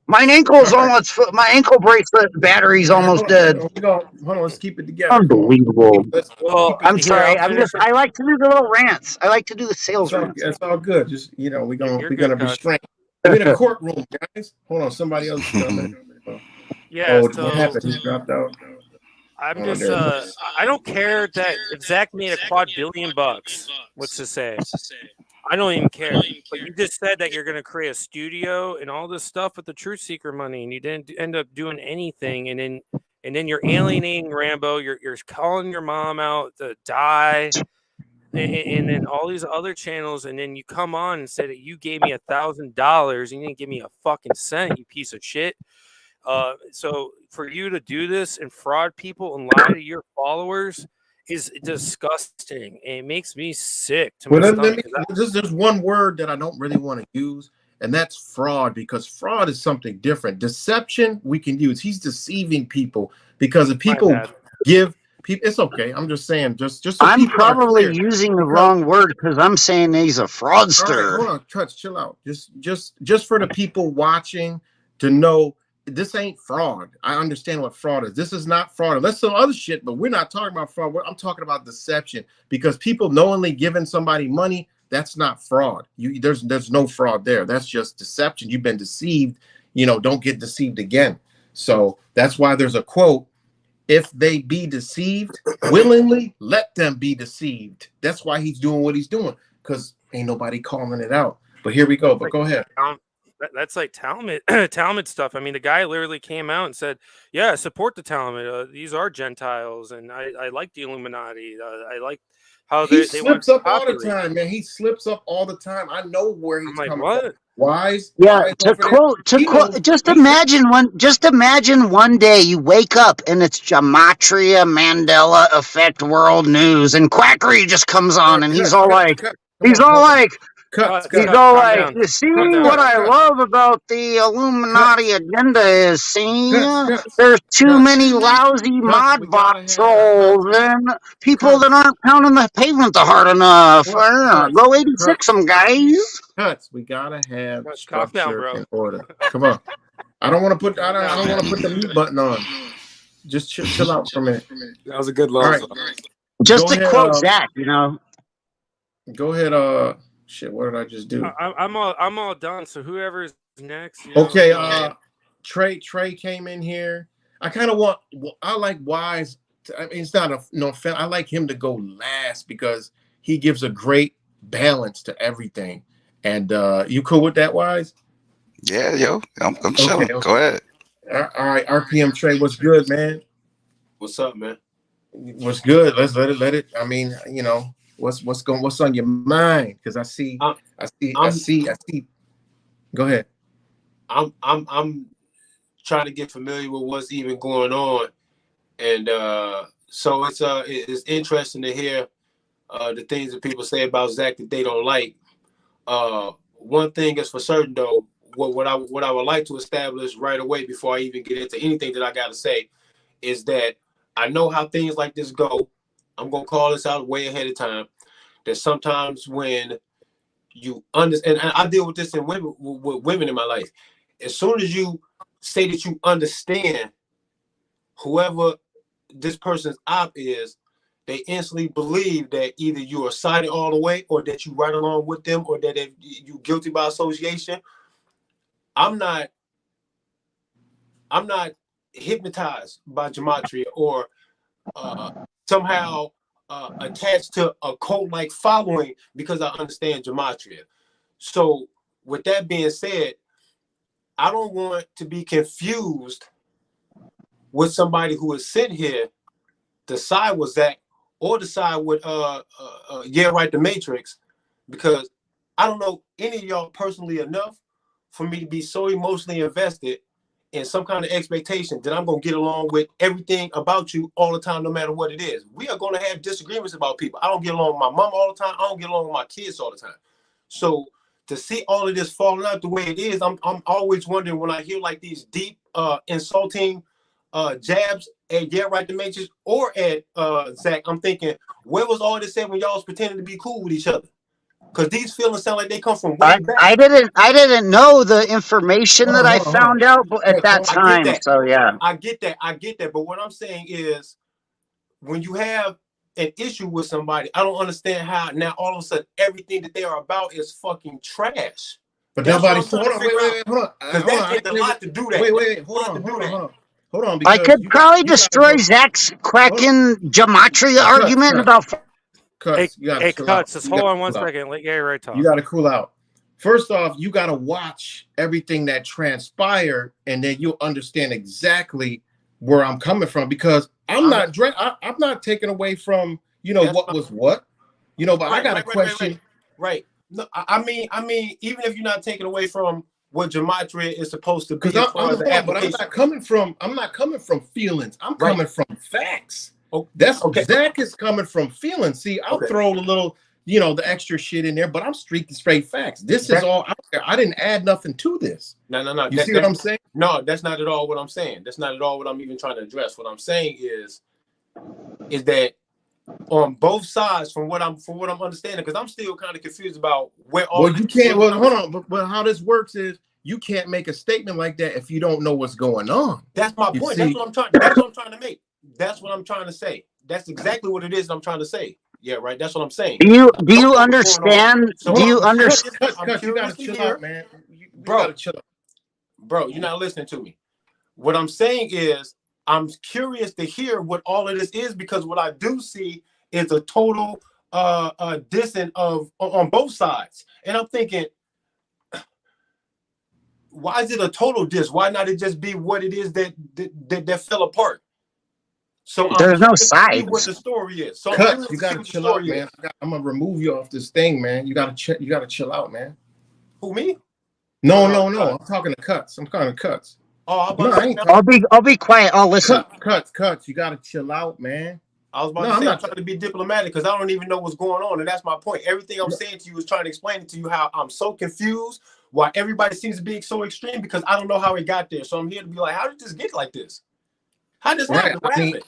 My All ankle's right. almost, my ankle bracelet battery's All right, almost dead. hold on. Let's keep it together. Come on. Unbelievable. Let's Well, keep it I'm together. here, I'll sorry. finish it. I like to do the little rants. I like to do the sales rants. It's all good. Just You're we're good, gonna Coach. restrain. We're in a courtroom, guys. Hold on, somebody else is coming. Yeah, Oh, what so happened? He dropped out. I'm Oh, just there it is. I don't care that if Zach made a $250,000,000, what's to say? I don't even care. But you just said that you're going to create a studio and all this stuff with the Truth Seeker money, and you didn't end up doing anything. And then you're alienating Rambo. You're calling your mom out to die, and then all these other channels. And then you come on and say that you gave me $1,000 and you didn't give me a fucking cent, you piece of shit. So for you to do this and fraud people and lie to your followers is disgusting. And it makes me sick to my Well, stomach. there's one word that I don't really want to use, and that's fraud, because fraud is something different. Deception we can use. He's deceiving people, because if My people bad. give people, it's okay. I'm just saying, just so I'm people are probably clear. using the Because wrong word because I'm saying he's a all right, fraudster. hold on, touch, chill out. Just for the people watching to know, this ain't fraud. I understand what fraud is. This is not fraud. That's some other shit, but we're not talking about fraud. I'm talking about deception, because people knowingly giving somebody money, that's not fraud. There's no fraud there. That's just deception. You've been deceived. Don't get deceived again. So that's why there's a quote: if they be deceived willingly, let them be deceived. That's why he's doing what he's doing, because ain't nobody calling it out. But here we go. But go ahead. That's like Talmud Talmud stuff. I mean, the guy literally came out and said, "Yeah, support the Talmud. These are Gentiles, and I like the Illuminati. I like how He they want slips to up all the populate." time, man. He slips up all the time. I know where I'm he's like, coming from. "What?" Yeah, Wise over there. He knows. just imagine one day you wake up and it's Gematria Mandela Effect World News and Quackery just comes All on right, and cut. Come he's on, all hold on. like, Cuts, Cuts, cuts, cuts. Calm down. you see Calm down. what I cut, love about the Illuminati cuts, agenda is, see, cuts, there's too cuts, many lousy cuts. We mod bot gotta have trolls cuts, and people that cuts, aren't pounding the pavement hard enough. cuts, Go 86 cuts, some guys. cuts. We gotta have Calm down, structure bro. and order. Come on. I don't want to put. Calm I down, don't man. want to put the mute button on. Just chill out for a minute. That was a good All low. right, Just go to ahead. quote Zach, you know, Go ahead. Shit. What did I just do? I'm all done. So whoever's next, Okay. Trey came in here. I kind of want. I like Wise. I mean, it's not a no offense. I like him to go last, because he gives a great balance to everything. And you cool with that, Wise? Yeah, yo, I'm Okay. chilling. Go ahead. All right. RPM Trey, what's good, man? What's up, man? What's good? Let's let it. I mean, what's on your mind? Because I'm I I'm see. Go ahead. I'm trying to get familiar with what's even going on, and so it's interesting to hear the things that people say about Zach that they don't like. One thing is for certain though, what I would like to establish right away before I even get into anything that I got to say is that I know how things like this go. I'm gonna call this out way ahead of time. That sometimes when you understand, and I deal with this in women with women in my life. As soon as you say that you understand whoever this person's op is, they instantly believe that either you are siding all the way, or that you right along with them, or that you guilty by association. I'm not. I'm not hypnotized by gematria or somehow attached to a cult-like following because I understand gematria. So, with that being said, I don't want to be confused with somebody who is sent here to side with Zach or to side with the Matrix, because I don't know any of y'all personally enough for me to be so emotionally invested in some kind of expectation that I'm gonna get along with everything about you all the time, no matter what it is. We are gonna have disagreements about people. I don't get along with my mom all the time. I don't get along with my kids all the time. So to see all of this falling out the way it is, I'm always wondering when I hear like these deep insulting jabs at Get Right the Matrix or at Zach. I'm thinking, where was all this said when y'all was pretending to be cool with each other? Because these feelings sound like they come from way back. I didn't know the information that I Hold on. found out at that I get time. that. So yeah. I get that. But what I'm saying is, when you have an issue with somebody, I don't understand how now all of a sudden everything that they are about is fucking trash. But nobody's hold on, wait, hold on. Because that takes a lot to do that. Wait, hold on. I Because could probably destroy Zach's Kraken Gematria argument in about. Cuts. You gotta chill out. Just hold on 1 second. Let Gary Right talk. You gotta cool out. First off, you gotta watch everything that transpired, and then you'll understand exactly where I'm coming from. Because I'm not taking away from what was what, but I got a question. Right. No, I mean, even if you're not taking away from what Gematria is supposed to be, but I'm not coming from feelings. I'm coming from facts. That's okay. Zach is coming from feelings. See, I'll throw a little, the extra shit in there, but I'm straight facts. This is all out there. I didn't add nothing to this. No. You see what I'm saying? No, that's not at all what I'm saying. That's not at all what I'm even trying to address. What I'm saying is that on both sides, from what I'm understanding, because I'm still kind of confused about where all. Well, you can't. Well, hold on. But how this works is you can't make a statement like that if you don't know what's going on. That's my point. That's what I'm trying. That's what I'm trying to make. That's what I'm trying to say. That's exactly what it is I'm trying to say. Yeah, right. That's what I'm saying. Do you understand? So do you understand? You gotta chill out, man. You gotta chill out. Bro, you're not listening to me. What I'm saying is, I'm curious to hear what all of this is, because what I do see is a total dissing on both sides, and I'm thinking, why is it a total diss? Why not it just be what it is that fell apart? So there's no sides. What the story is. So you gotta chill out, man. I'm gonna remove you off this thing, man. You gotta chill out, man. Who, me? No. I'm talking to Cuts. Oh, I'll be quiet. I'll listen. Cuts. You gotta chill out, man. I was about to say, I'm trying to be diplomatic because I don't even know what's going on, and that's my point. Everything I'm saying to you is trying to explain it to you how I'm so confused, why everybody seems to be so extreme, because I don't know how it got there. So I'm here to be like, how did this get like this? How does that happen?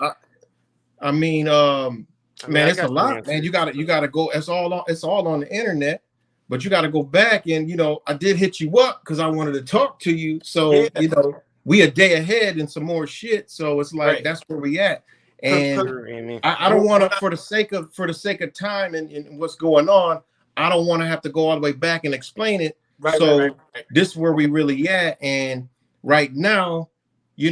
Man, it's a lot, man. You gotta go. It's all on the internet, but you gotta go back and I did hit you up because I wanted to talk to you. So we a day ahead and some more shit. So it's like that's where we at. And I don't want to, for the sake of time and what's going on, I don't want to have to go all the way back and explain it. Right. This is where we really at. And right now, if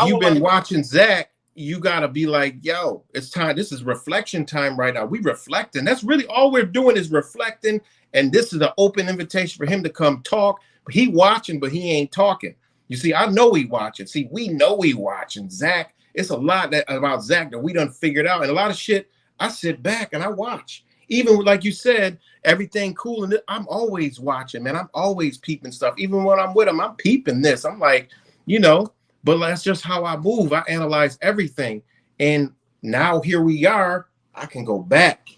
you've been watching Zach, you gotta be like, yo, it's time. This is reflection time right now. We reflecting. That's really all we're doing is reflecting. And this is an open invitation for him to come talk. He watching, but he ain't talking. You see, I know he watching. See, we know he watching. Zach, it's a lot about Zach that we done figured out. And a lot of shit, I sit back and I watch. Even like you said, everything cool. And I'm always watching, man. I'm always peeping stuff. Even when I'm with him, I'm peeping this. I'm like, but that's just how I move. I analyze everything. And now here we are. I can go back.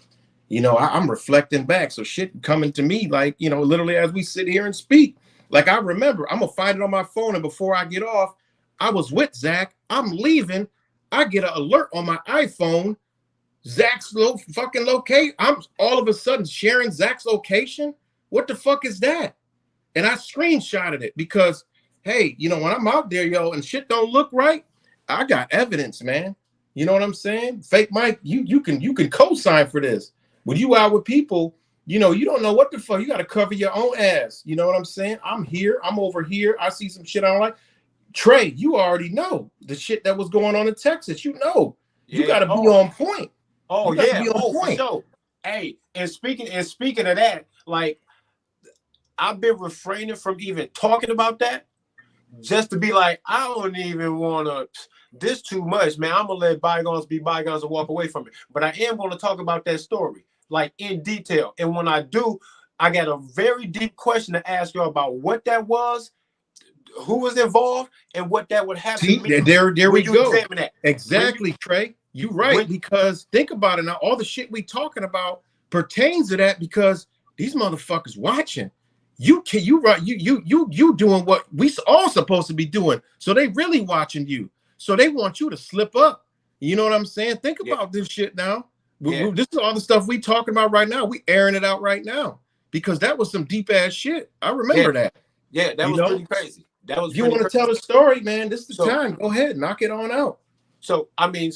I'm reflecting back. So shit coming to me like, literally as we sit here and speak. Like I remember, I'm going to find it on my phone. And before I get off, I was with Zach. I'm leaving. I get an alert on my iPhone. Zach's fucking location. I'm all of a sudden sharing Zach's location. What the fuck is that? And I screenshotted it because, hey, when I'm out there, and shit don't look right, I got evidence, man. You know what I'm saying? Fake Mike, you can co-sign for this. When you out with people, you don't know what the fuck. You got to cover your own ass. You know what I'm saying? I'm here. I'm over here. I see some shit I don't like. Trey, you already know the shit that was going on in Texas. You got to be on point. Oh, yeah. Be on point. For sure. Hey, and speaking of that, like, I've been refraining from even talking about that, just to be like, I don't even want to, this too much, man. I'm going to let bygones be bygones and walk away from it. But I am going to talk about that story, like, in detail. And when I do, I got a very deep question to ask you about what that was, who was involved, and what that would have to mean. There we go. Exactly, Trey. You're right, because think about it now. All the shit we talking about, pertains to that because these motherfuckers watching. You doing what we all supposed to be doing. So they really watching you. So they want you to slip up. You know what I'm saying? Think about this shit now. This is all the stuff we talking about right now. We airing it out right now because that was some deep ass shit. I remember that. Yeah, that was pretty crazy. That was. If you want to tell the story, man, this is the time. Go ahead, knock it on out. So I mean,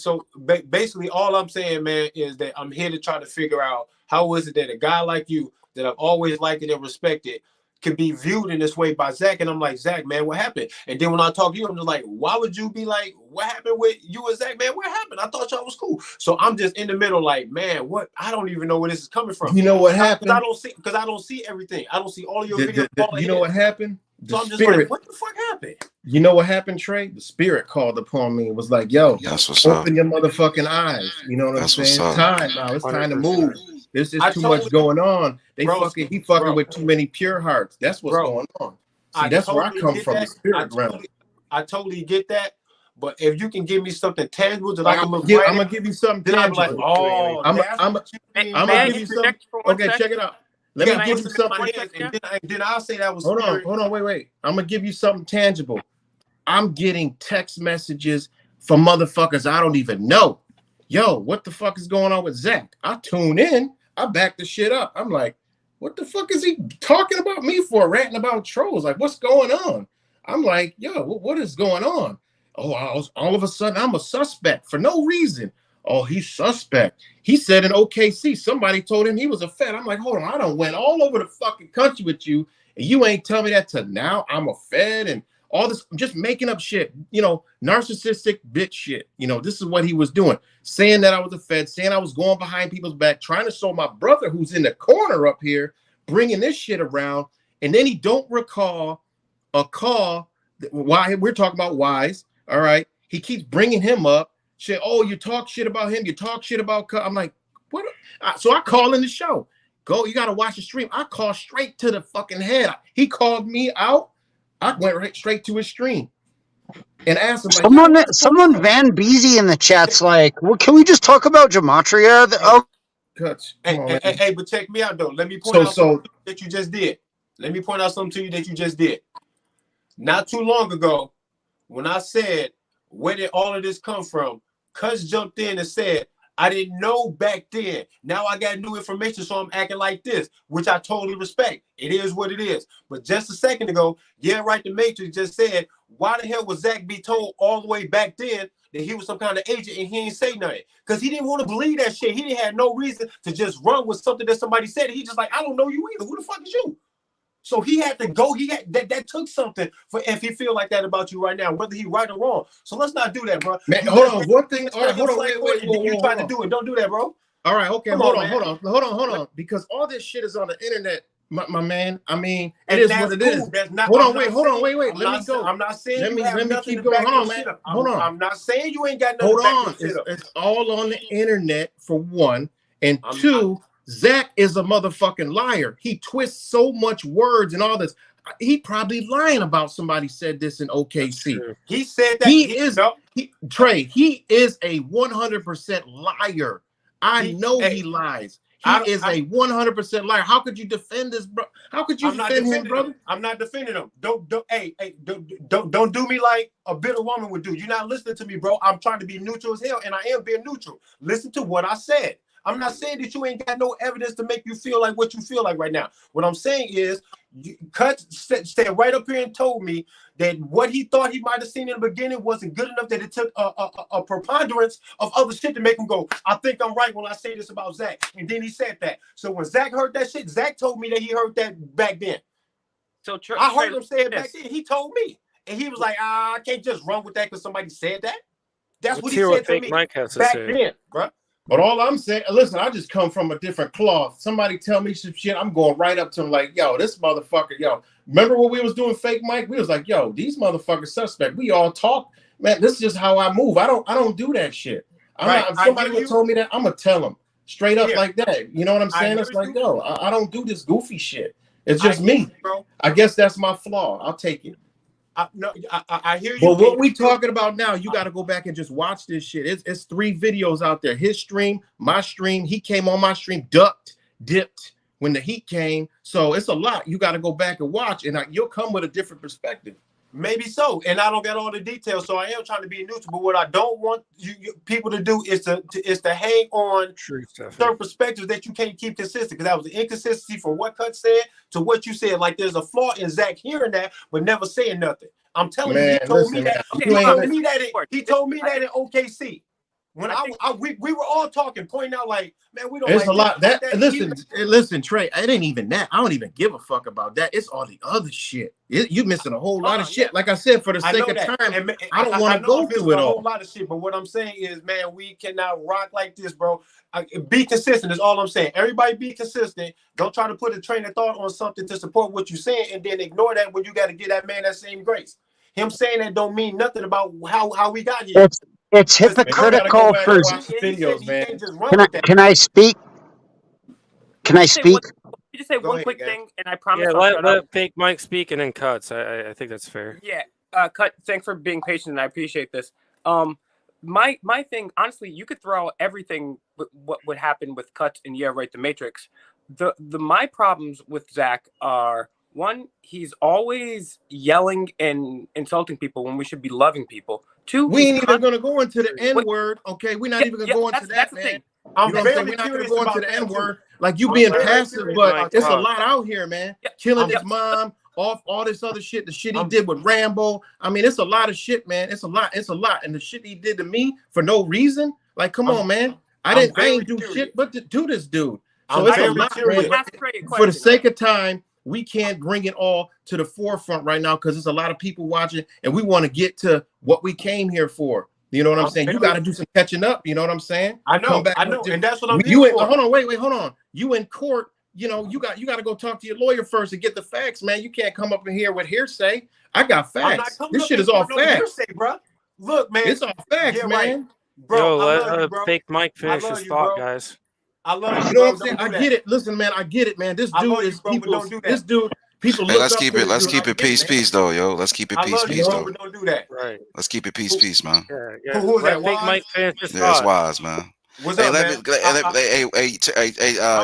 basically, all I'm saying, man, is that I'm here to try to figure out how is it that a guy like you, that I've always liked and respected, can be viewed in this way by Zach. And I'm like, Zach, man, what happened? And then when I talk to you, I'm just like, why would you be like, what happened with you and Zach, man? What happened? I thought y'all was cool. So I'm just in the middle, like, man, what? I don't even know where this is coming from. You know what happened? Because I don't see everything. I don't see all of your videos. You know what happened? So I'm just like, what the fuck happened? You know what happened, Trey? The spirit called upon me and was like, yo, open your motherfucking eyes. You know what I'm saying? It's time now. It's time to move. There's just too much going on. He fucking with too many pure hearts. That's what's going on. See, that's where I come from, the spirit realm. I totally get that. But if you can give me something tangible that I can look right, I'm gonna give you something tangible. I'm like, oh, I'm gonna give you something. Okay, check it out. Let me give you something. And then I'll say that was. Hold on, wait. I'm gonna give you something tangible. I'm getting text messages from motherfuckers I don't even know. Yo, what the fuck is going on with Zach? I tune in. I back the shit up. I'm like, what the fuck is he talking about me for? Ranting about trolls. Like, what's going on? I'm like, yo, what is going on? Oh, all of a sudden, I'm a suspect for no reason. Oh, he's suspect. He said in OKC, somebody told him he was a Fed. I'm like, hold on, I done went all over the fucking country with you, and you ain't tell me that till now I'm a Fed and all this, just making up shit, narcissistic bitch shit. This is what he was doing, saying that I was a Fed, saying I was going behind people's back, trying to show my brother who's in the corner up here, bringing this shit around, and then he don't recall a call. Why we're talking about Wise, all right? He keeps bringing him up. Say, oh, you talk shit about him. You talk shit about. I'm like, what? So I call in the show. Go, you got to watch the stream. I call straight to the fucking head. He called me out. I went right straight to his stream and asked him. Someone Van Beezy in the chat's like, well, can we just talk about Gematria? Hey, but check me out though. Let me point out something that you just did. Let me point out something to you that you just did. Not too long ago, when I said, where did all of this come from? Cuz jumped in and said, I didn't know back then. Now I got new information, so I'm acting like this, which I totally respect. It is what it is. But just a second ago, the Matrix just said, why the hell was Zach be told all the way back then that he was some kind of agent and he ain't say nothing? Because he didn't want to believe that shit. He didn't have no reason to just run with something that somebody said. He just like, I don't know you either. Who the fuck is you? So he had to go. He had that took something for if he feel like that about you right now, whether he right or wrong. So let's not do that, bro. Man, hold on. One thing. All right, hold on. Wait. You tried to do it. Don't do that, bro. All right. Okay. Hold on. Because all this shit is on the internet, my man. I mean, it is what it is. Hold on. Wait. Let me go. I'm not saying let me keep going. Hold on, man. Hold on. I'm not saying you ain't got nothing. Hold on. It's all on the internet for one, and two. Zach is a motherfucking liar. He twists so much words and all this. He probably lying about somebody said this in OKC. He said that. Trey, he is a 100% liar. I know he lies. He is a 100% liar. How could you defend this, bro? How could you defend him, brother? I'm not defending him. Don't do me like a bitter woman would do. You're not listening to me, bro. I'm trying to be neutral as hell, and I am being neutral. Listen to what I said. I'm not saying that you ain't got no evidence to make you feel like what you feel like right now. What I'm saying is, Cut said right up here and told me that what he thought he might have seen in the beginning wasn't good enough, that it took a preponderance of other shit to make him go, I think I'm right when I say this about Zach. And then he said that. So when Zach heard that shit, Zach told me that he heard that back then. So I heard him say it back then. He told me. And he was like, I can't just run with that because somebody said that. That's what he said to me back then, bro. But all I'm saying, listen, I just come from a different cloth. Somebody tell me some shit, I'm going right up to him like, yo, this motherfucker, yo. Remember when we was doing fake Mike? We was like, yo, these motherfuckers suspect. We all talk. Man, this is just how I move. I don't do that shit. If somebody would told me that, I'm gonna tell them straight up like that. You know what I'm saying? It's like, yo, I don't do this goofy shit. It's just me. Bro. I guess that's my flaw. I'll take it. I hear you. But what we talking about now, you got to go back and just watch this shit. It's 3 videos out there. His stream, my stream. He came on my stream, ducked, dipped when the heat came. So it's a lot. You got to go back and watch, and you'll come with a different perspective. Maybe so, and I don't get all the details, so I am trying to be neutral. But what I don't want people to do is to hang on certain perspectives that you can't keep consistent. Because that was an inconsistency from what Cut said to what you said. Like there's a flaw in Zach hearing that, but never saying nothing. I'm telling you, he told me that. He told me that in OKC. When we were all talking, pointing out like, man, we don't. It's like a lot that listen, Trey. It ain't even that. I don't even give a fuck about that. It's all the other shit. You missing a whole lot of shit. Like I said, for the sake of time, I don't want to go through it all. A whole lot of shit. But what I'm saying is, man, we cannot rock like this, bro. Be consistent is all I'm saying. Everybody be consistent. Don't try to put a train of thought on something to support what you're saying, and then ignore that when you got to give that man that same grace. Him saying that don't mean nothing about how we got here. It's hypocritical for videos, man. Can I speak? Can I speak? You just say one quick thing, and I promise. Yeah, let Fake Mike speak and then Cuts. I think that's fair. Yeah, Cut. Thanks for being patient, and I appreciate this. My thing, honestly, you could throw out everything. What would happen with Cuts and right, the Matrix. My problems with Zach are, one, he's always yelling and insulting people when we should be loving people. Two, we ain't even gonna go into the N word. Okay, we're not even gonna go into that, man. I'm we're not gonna go into the N word. Like you being passive, but it's a lot out here, man. Killing his mom, all this other shit. The shit he did with Rambo. I mean, it's a lot of shit, man. It's a lot. And the shit he did to me for no reason. Like, come on, man. I ain't do shit but to do this dude. So it's a lot, man. For the sake of time, we can't bring it all to the forefront right now because there's a lot of people watching, and we want to get to what we came here for. You know what I'm saying? You got to do some catching up. You know what I'm saying? I know, and that's what I'm doing. Hold on, wait, hold on. You in court? You know, you got to go talk to your lawyer first and get the facts, man. You can't come up in here with hearsay. I got facts. This shit is all facts, hearsay, bro. Look, man, it's all facts, man. Right. Bro, let Fake Mike finish his thought, guys. I love you. You know what I'm saying? I get it. Listen, man, I get it, man. This dude is people. This dude. People hey, let's keep it peace, though, yo. Let's keep it peace, though. But don't do that. Right. Let's keep it peace, man. Yeah. Who was that? Fake Mike finish his thought. It's Wise, man. What's up, man?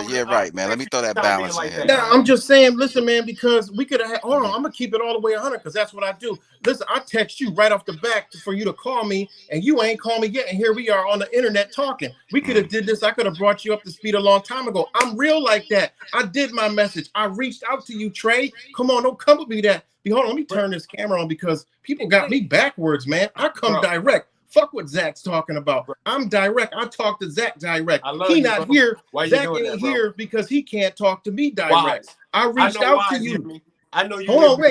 Yeah, right, man. Let me throw that balance in here. Now, I'm just saying, listen, man, because we could have hold on, I'm gonna keep it all the way 100 because that's what I do. Listen, I text you right off the back for you to call me, and you ain't called me yet, and here we are on the internet talking. We could have did this. I could have brought you up to speed a long time ago. I'm real like that. I did my message. I reached out to you, Trey. Come on, don't come with me that. Hold on, let me turn this camera on because people got me backwards, man. I come direct. Fuck what Zach's talking about. I'm direct. I talk to Zach direct. He not here. Zach ain't here because he can't talk to me direct. I reached out to you. I know you. Hold on, wait,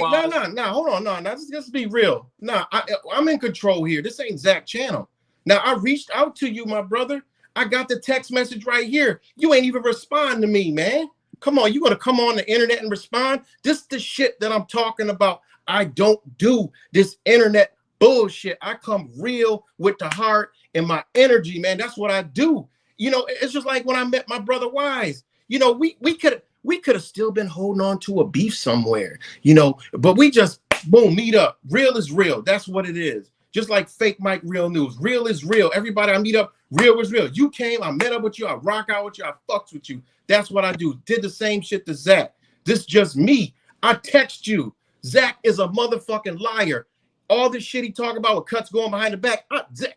no. Hold on, no. Let's be real. No, I'm in control here. This ain't Zach's channel. Now I reached out to you, my brother. I got the text message right here. You ain't even respond to me, man. Come on, you gonna come on the internet and respond? This is the shit that I'm talking about. I don't do this internet bullshit. I come real with the heart and my energy, man. That's what I do. You know, it's just like when I met my brother Wise. You know, we could have still been holding on to a beef somewhere, you know, but we just boom, meet up. Real is real. That's what it is. Just like Fake Mike Real News. Real is real. Everybody I meet up, real is real. You came, I met up with you, I rock out with you, I fucks with you. That's what I do. Did the same shit to Zach. This just me. I text you. Zach is a motherfucking liar. All this shit he talking about with Cuts going behind the back.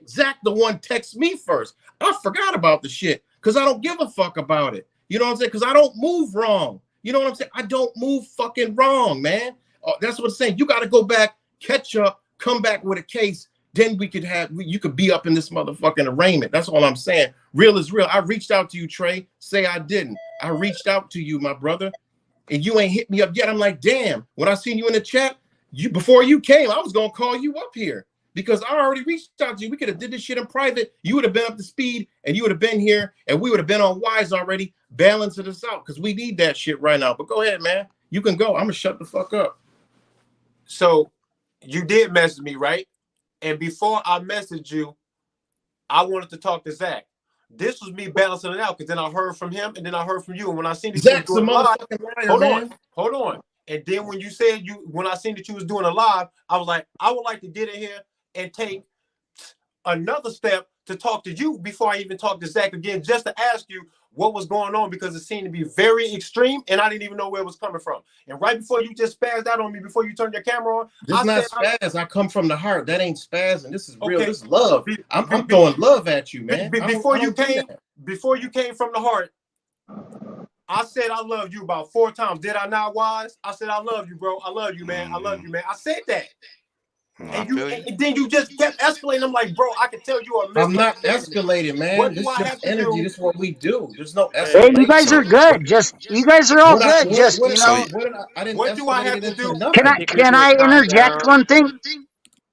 Zach the one texted me first. I forgot about the shit because I don't give a fuck about it. You know what I'm saying? Because I don't move wrong. You know what I'm saying? I don't move fucking wrong, man. That's what I'm saying. You got to go back, catch up, come back with a case. Then you could be up in this motherfucking arraignment. That's all I'm saying. Real is real. I reached out to you, Trey. Say I didn't. I reached out to you, my brother. And you ain't hit me up yet. I'm like, damn. When I seen you in the chat, before you came, I was gonna call you up here because I already reached out to you. We could have did this shit in private. You would have been up to speed and you would have been here and we would have been on Wise already, balancing this out because we need that shit right now. But go ahead, man. You can go. I'm gonna shut the fuck up. So you did message me, right? And before I messaged you, I wanted to talk to Zach. This was me balancing it out because then I heard from him and then I heard from you. And when I seen that Zach's a motherfucking liar, hold on. And then when you said when I seen that you was doing a live, I was like, I would like to get in here and take another step to talk to you before I even talk to Zach again, just to ask you, what was going on because it seemed to be very extreme, and I didn't even know where it was coming from. And right before you just spazzed out on me, before you turned your camera on, this is not spaz. I come from the heart. That ain't spaz, and this is real. Okay. This is love. I'm throwing love at you, man. Before you came from the heart, I said I love you about 4 times. Did I not, Wise? I said I love you, bro. I love you, man. I love you, man. I said that. And then you just kept escalating. I'm like, bro, I can tell you are. I'm not escalating, man. What this do is I just have to energy. do? This is what we do. There's no Hey, escalation. you guys are good. You guys are all good. I didn't what do I escalate have it to into do? nothing. Can I interject one thing?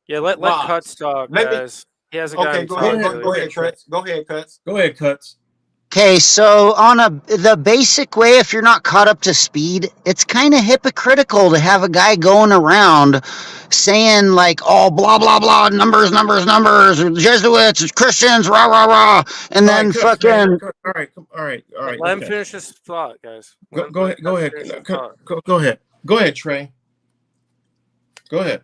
Yeah, let Cuts talk, guys. He hasn't gotten go time. ahead. Go ahead, Cuts. Go ahead, Cuts. Go ahead, Cuts. Okay, so on the basic way, if you're not caught up to speed, it's kind of hypocritical to have a guy going around saying like, "Oh, blah blah blah, numbers, Jesuits, Christians, rah rah rah," and then Cuts, fucking. man. All right. Let him finish his thought, guys. Go ahead. Go ahead, Trey. Go ahead.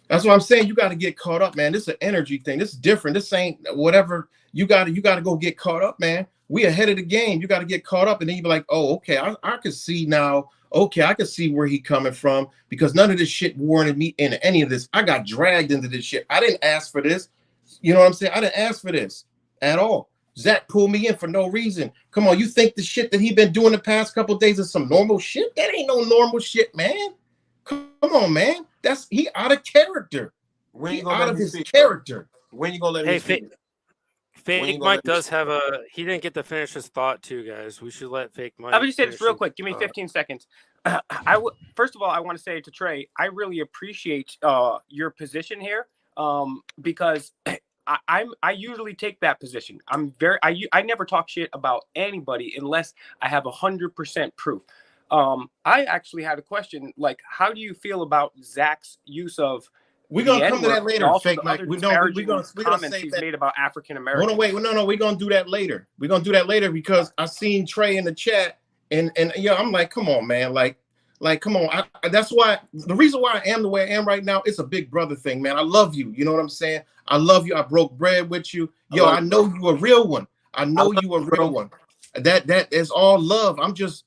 That's what I'm saying. You got to get caught up, man. This is an energy thing. This is different. This ain't whatever. You got to go get caught up, man. We ahead of the game. You got to get caught up, and then you be like, oh, okay, I can see now. Okay, I can see where he coming from because none of this shit warranted me into any of this. I got dragged into this shit. I didn't ask for this. You know what I'm saying? I didn't ask for this at all. Zach pulled me in for no reason. Come on, you think the shit that he been doing the past couple of days is some normal shit? That ain't no normal shit, man. Come on, man. He out of character. He out of his character. When you gonna let me speak? Fake Mike does have he didn't get to finish his thought too, guys. We should let Fake Mike. I'm gonna say this real quick. Give me 15 seconds. First of all, I want to say to Trey, I really appreciate your position here, because I usually take that position. I never talk shit about anybody unless I have 100% proof. I actually had a question, like, how do you feel about Zach's use of we're gonna come to that later, Fake Mike. We're gonna comments he's made about African Americans. Hold on, wait, no, we're gonna do that later. We're gonna do that later because I seen Trey in the chat, and I'm like, come on, man, like come on. That's why the reason why I am the way I am right now. It's a big brother thing, man. I love you. You know what I'm saying? I love you. I broke bread with you. Yo, I know you a real one. I know you a real one. That is all love. I'm just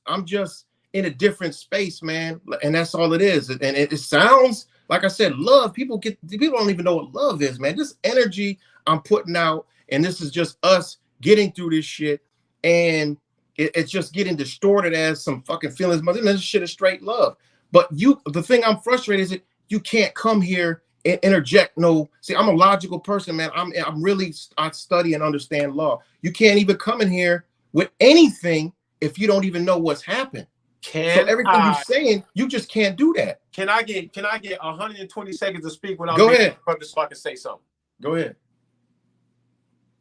in a different space, man, and that's all it is. And it sounds. Like I said, love, people don't even know what love is, man. This energy I'm putting out, and this is just us getting through this shit, and it's just getting distorted as some fucking feelings. This shit is straight love. But the thing I'm frustrated is that you can't come here and interject. See, I'm a logical person, man. I study and understand law. You can't even come in here with anything if you don't even know what's happened. So everything you're saying, you just can't do that. Can I get 120 seconds to speak without Go ahead. So I can say something? Go ahead.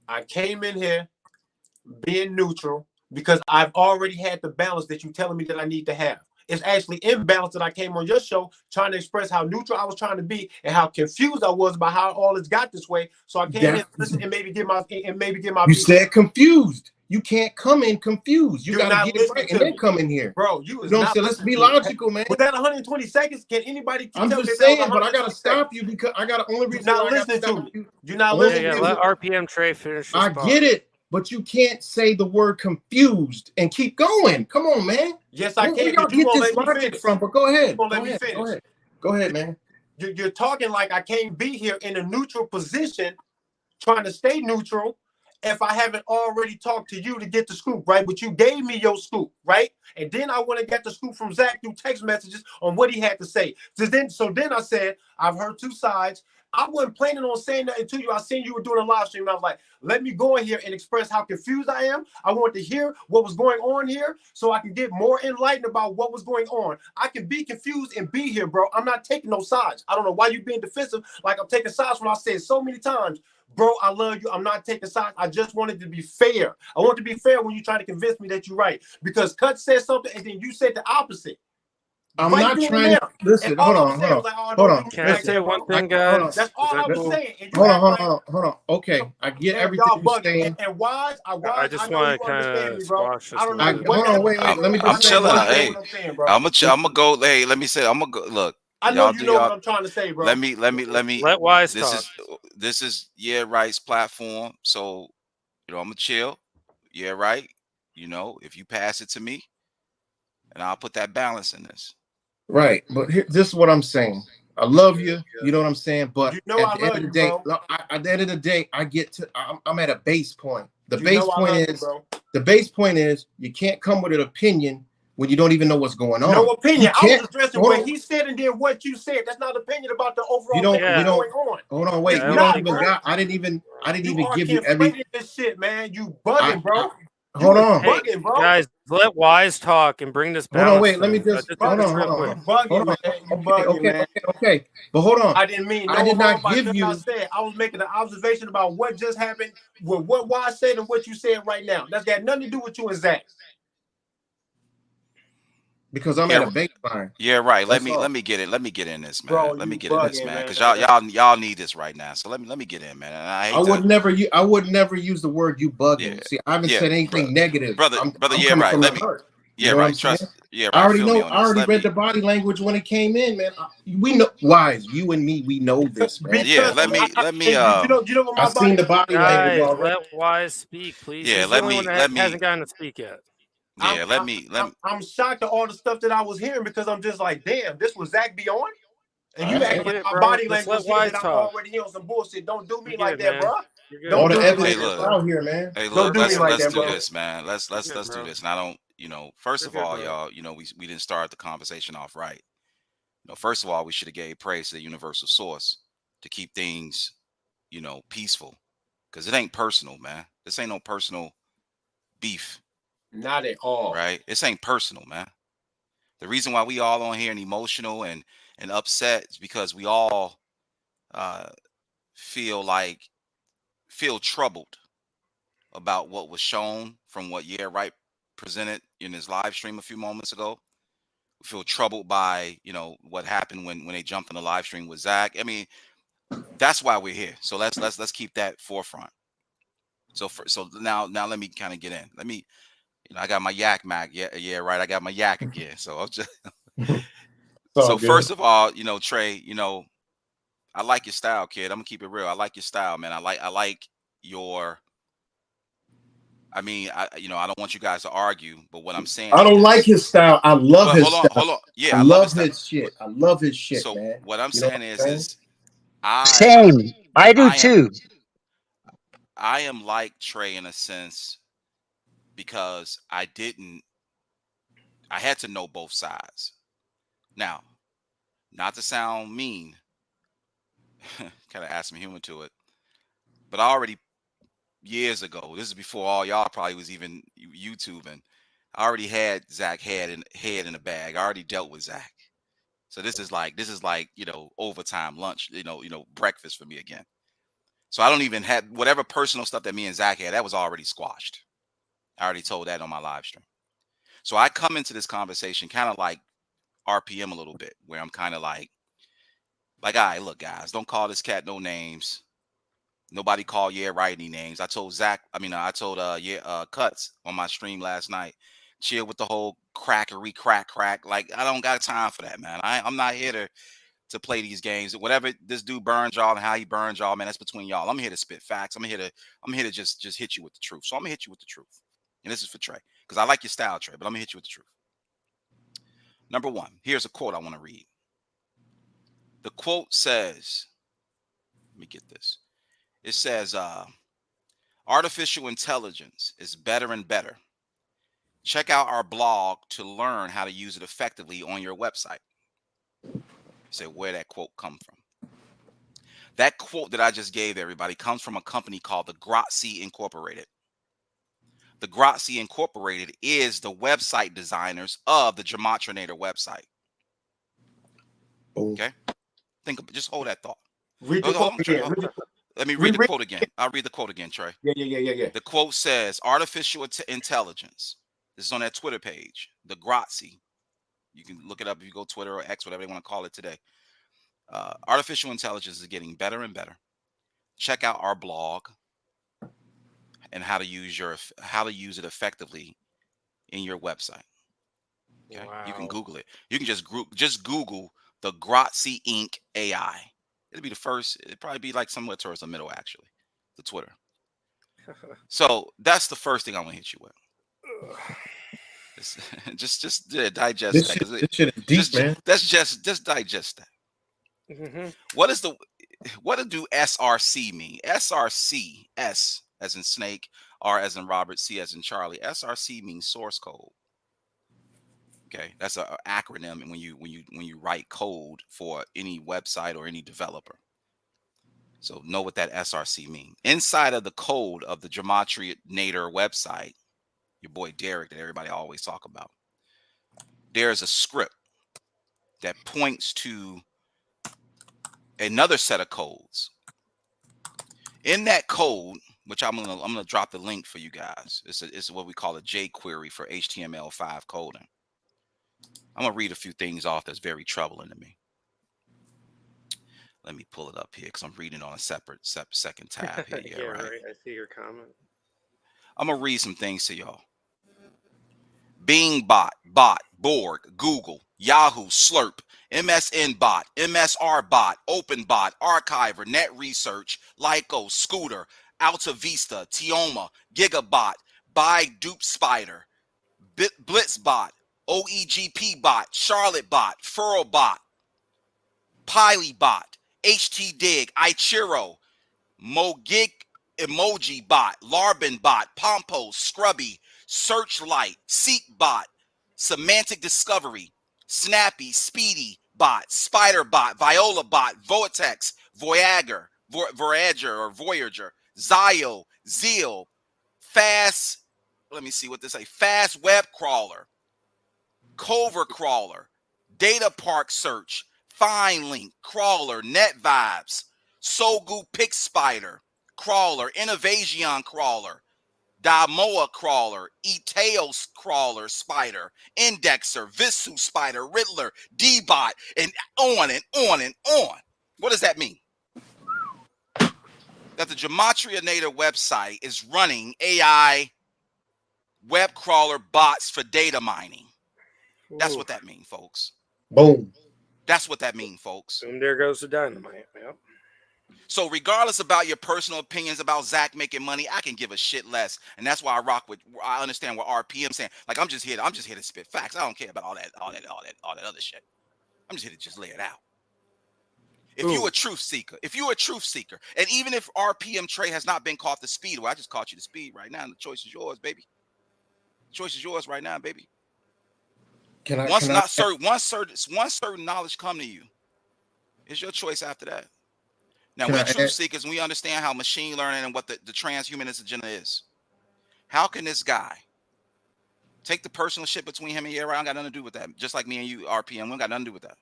I came in here being neutral because I've already had the balance that you're telling me that I need to have. It's actually imbalance that I came on your show trying to express how neutral I was trying to be and how confused I was about how all it's got this way. So I came in to listen and maybe get my. You said confused. You can't come in confused. You got to get it right and then come in here. Bro, you know what I'm saying? Let's be logical, man. With that 120 seconds, can anybody I'm just saying, but I got to stop you because I got the only reason why I got to stop you. You're not listening to me. Let RPM Trey finish. I get it, but you can't say the word confused and keep going. Come on, man. Yes, I can. Where y'all get this logic from? But go ahead. Go ahead, man. You're talking like I can't be here in a neutral position, trying to stay neutral, if I haven't already talked to you to get the scoop, right? But you gave me your scoop, right? And then I went and got the scoop from Zach through text messages on what he had to say. So then I said, I've heard two sides. I wasn't planning on saying that to you. I seen you were doing a live stream, and I was like, let me go in here and express how confused I am. I want to hear what was going on here so I can get more enlightened about what was going on. I can be confused and be here, bro. I'm not taking no sides. I don't know why you being defensive like I'm taking sides when I said so many times, bro, I love you. I'm not taking sides. I just wanted to be fair. I want to be fair when you try to convince me that you're right. Because Cut said something and then you said the opposite. I'm not trying to listen. Hold on. Can I say one thing, guys? That's all I was saying. Hold on. Okay, I get everything you're saying. And Wise, I just want to kind of squash this. Hold on, wait. Let me just. I'm chilling. Hey, I'm gonna go. Hey, let me say. I'm gonna go. Look. I know you know what I'm trying to say, bro. Let me. Let Wise talk. This is Yeah Right's platform. So, I'm gonna chill. Yeah Right. if you pass it to me, and I'll put that balance in this. Right, but this is what I'm saying. I love you. You know what I'm saying. But you know at I the end love of the you, day, bro. at the end of the day, I get to. I'm at a base point. The You base know I point love is you, bro. the base point is you can't come with an opinion when you don't even know what's going on. No opinion. You I was can't. addressing Hold what on. he said and then what you said. That's not opinion about the You overall don't. thing You that's Yeah. don't. going on. Hold on. It's Wait. You don't not, even bro. got. I didn't even You are give you every. conflating this shit, man. You I. bugging, bro. Hold You is on. Hey, bugging, bro. guys, let Wise talk and bring this Hold on. balance Wait. Let me thing. just. Just, Hold just on. real Hold quick. You on. Hold bugging, on. man. You Okay. bugging, Okay. man. Okay. Okay. But hold on. I didn't mean I no did harm not by give nothing I you. said. I was making an observation about what just happened with what Wise said and what you said right now. That's got nothing to do with you and Zach. Because I'm at Yeah, a baseline. yeah, right. Let That's me all. let me get it. Let me get in this, man. Bro, Let me you get in this, bugging, man. man. Because y'all need this right now. So let me get in, man. And I hate to. I would never use the word you Yeah, bugging. See, I haven't yeah, said anything negative. brother. I'm Yeah, coming right. from the Let me. heart. You Yeah, know what I'm right. saying? Trust. Yeah, I right. already Feel me know. on I this. already Let read me. the body language when it came in, man. We know Wise. You and me, we know this, man. Yeah, Because Come on, man. let me. you know what I my seen body the language body is, man. language Guys, already. let Wise speak, please. Yeah, He's the only one that let me. hasn't gotten to speak yet. Yeah, I'm shocked at all the stuff that I was hearing because I'm just like, damn, this was Zach Beyond? And All you I act right. like get it, my bro. body Just language let said Wise that I'm talk. already here on some bullshit. Don't do You're me like good, that, man. bro. You're good. All Don't the do me Hey, like evidence that, is look. bro. out here, man. Hey, Don't look. do me like Let's that, do bro. this, man. You're good, Let's do bro. this. And I don't. First You're of good, all, bro. y'all. We didn't start the conversation off right. First of all, we should have gave praise to the universal source to keep things, peaceful, because it ain't personal, man. This ain't no personal beef, Not at all. right? This ain't personal, man. The reason why we all on here and emotional and upset is because we all uh, feel troubled about what was shown from what Yeah Right presented in his live stream a few moments ago. We feel troubled by what happened when they jumped in the live stream with Zach. I mean, that's why we're here. So let's keep that forefront. So now let me kind of get in. Let me I got my yak mac. Yeah, right. I got my yak again. So I'm just It's all so good. first of all, Trey, I like your style, kid. I'm gonna keep it real. I like your style, man. I like your. I mean, I don't want you guys to argue, but what I'm saying I is don't like this. his style. I love But his style. hold on. I Yeah, I love his love style. his shit. I love his shit, So man. what I'm You know saying what I'm saying? is I Same. I do I am too. I am like Trey in a sense because I had to know both sides. Now, not to sound mean, kind of add some humor to it, but I already years ago, this is before all y'all probably was even YouTubing. I already had Zach head in a bag. I already dealt with Zach. So this is like overtime lunch, breakfast for me again. So I don't even have whatever personal stuff that me and Zach had, that was already squashed. I already told that on my live stream. So I come into this conversation kind of like RPM a little bit, where I'm kind of all right, look, guys, don't call this cat no names. Nobody called Yeah Right any names. I told Zach, I told Cuts on my stream last night, chill with the whole crackery crack. Like, I don't got time for that, man. I'm not here to play these games. Whatever this dude burns y'all and how he burns y'all, man, that's between y'all. I'm here to spit facts. I'm here to just hit you with the truth. So I'm gonna hit you with the truth. And this is for Trey. Because I like your style, Trey, but I'm gonna hit you with the truth. Number one, here's a quote I want to read. The quote says, let me get this. It says, artificial intelligence is better and better. Check out our blog to learn how to use it effectively on your website. You say, where that quote come from? That quote that I just gave everybody comes from a company called the Gematria Incorporated. The Gematria Incorporated is the website designers of the Gematria website. Boom. Okay? Just hold that thought. Read the Hold quote on, Trey. again. Let me read the quote again. I'll read the quote again, Trey. Yeah. The quote says, artificial intelligence. This is on their Twitter page, the Gematria. You can look it up if you go Twitter or X, whatever they want to call it today. Artificial intelligence is getting better and better. Check out our blog and how to use it effectively in your website. Okay, you can Wow. Google it. You can just Google the Gematria Inc. AI. It'll be the first. It'd probably be like somewhere towards the middle, actually, the Twitter. So that's the first thing I want to hit you with. Just digest that, because this shit is deep, man. just digest that. What do SRC mean? SRC, S as in snake, R as in Robert, C as in Charlie. SRC means source code. Okay, that's an acronym when you write code for any website or any developer. So know what that SRC means. Inside of the code of the Gematria Nader website, your boy Derek that everybody always talk about, there's a script that points to another set of codes. In that code, which I'm gonna drop the link for you guys. It's what we call a jQuery for HTML5 coding. I'm gonna read a few things off that's very troubling to me. Let me pull it up here because I'm reading on a separate second tab here. Yeah, right. I see your comment. I'm gonna read some things to y'all. Bing bot, Borg, Google, Yahoo, Slurp, MSN bot, MSR bot, Open bot, Archiver, Net Research, Lyco, Scooter, Alta Vista, Tioma, Gigabot, Buy Dupe Spider, Blitzbot, OEGP bot, Charlotte bot, Furl bot, Piley bot, HT Dig, Ichiro, Mogig Emoji bot, Larbin bot, Pompo, Scrubby, Searchlight, Seek bot, Semantic Discovery, Snappy, Speedy bot, Spider bot, Viola bot, Vortex, Voyager, Voyager, Zio, Zeal, Fast, let me see what this say, Fast Web Crawler, Cover Crawler, Data Park Search, FindLink, Crawler, Net Vibes, Sogu Pick Spider, Crawler, Innovasion Crawler, Damoa Crawler, Eteos Crawler Spider, Indexer, Visu Spider, Riddler, D-Bot, and on and on and on. What does that mean? That the Gematria Nader website is running AI web crawler bots for data mining. That's what that means, folks. Boom. That's what that means, folks. And there goes the dynamite. Yep. So regardless about your personal opinions about Zach making money, I can give a shit less. And that's why I understand what RPM saying. Like, I'm just here to spit facts. I don't care about all that other shit. I'm just here to just lay it out. If you're a truth seeker, and even if RPM Trey has not been caught the speed, well, I just caught you the speed right now, and the choice is yours, baby. The choice is yours right now, baby. Once certain knowledge come to you, it's your choice after that. Now, we're truth seekers, and we understand how machine learning and what the transhumanist agenda is. How can this guy take the personal shit between him and Yara? I don't got nothing to do with that. Just like me and you, RPM, we don't got nothing to do with that.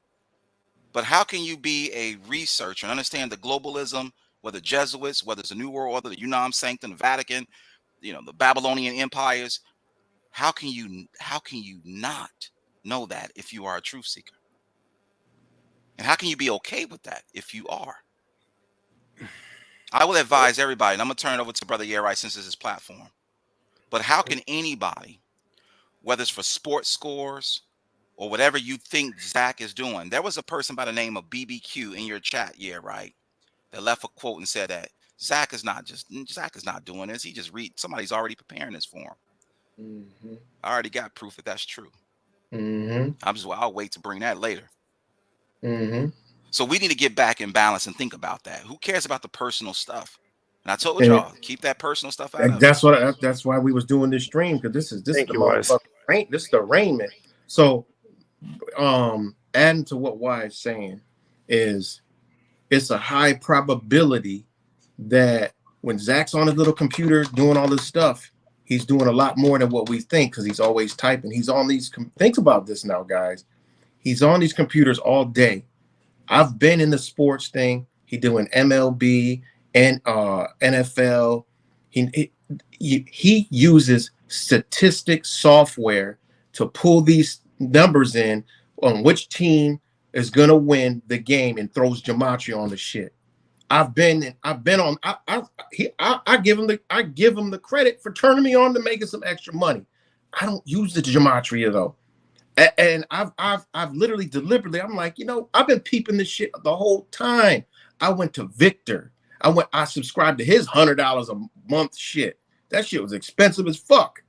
But how can you be a researcher and understand the globalism, whether Jesuits, whether it's the New World Order, the Unam Sanctum, the Vatican, the Babylonian empires? How can you not know that if you are a truth seeker? And how can you be okay with that if you are? I will advise everybody, and I'm going to turn it over to Brother Yerai since this is his platform. But how can anybody, whether it's for sports scores or whatever you think Zach is doing, there was a person by the name of BBQ in your chat, right, that left a quote and said that Zach is not doing this. He just somebody's already preparing this for him. Mm-hmm. I already got proof that that's true. Mm-hmm. I'll wait to bring that later. Mm-hmm. So we need to get back in balance and think about that. Who cares about the personal stuff? And I told y'all, keep that personal stuff out of it. That's why we was doing this stream, because this is the arraignment. So adding to what Wise saying is, it's a high probability that when Zach's on his little computer doing all this stuff, he's doing a lot more than what we think, because he's always typing. He's on these think about this now, guys. He's on these computers all day. I've been in the sports thing. He doing MLB and NFL. He uses statistics software to pull these numbers in on which team is gonna win the game, and throws Gematria on the shit. I give him the credit for turning me on to making some extra money. I don't use the Gematria though. And I've literally deliberately, I'm like, I've been peeping this shit the whole time. I went to Victor. I subscribed to his $100 a month shit. That shit was expensive as fuck.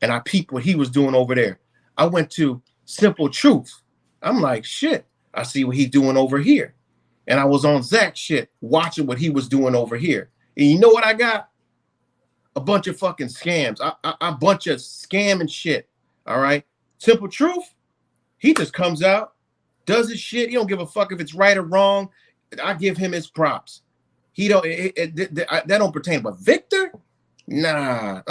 and I peeped what he was doing over there. I went to Simple Truth. I'm like, shit, I see what he's doing over here. And I was on Zach's shit, watching what he was doing over here. And you know what I got? A bunch of fucking scams. A bunch of scamming shit. All right. Simple Truth, he just comes out, does his shit. He don't give a fuck if it's right or wrong. I give him his props. He don't. That don't pertain. But Victor, nah,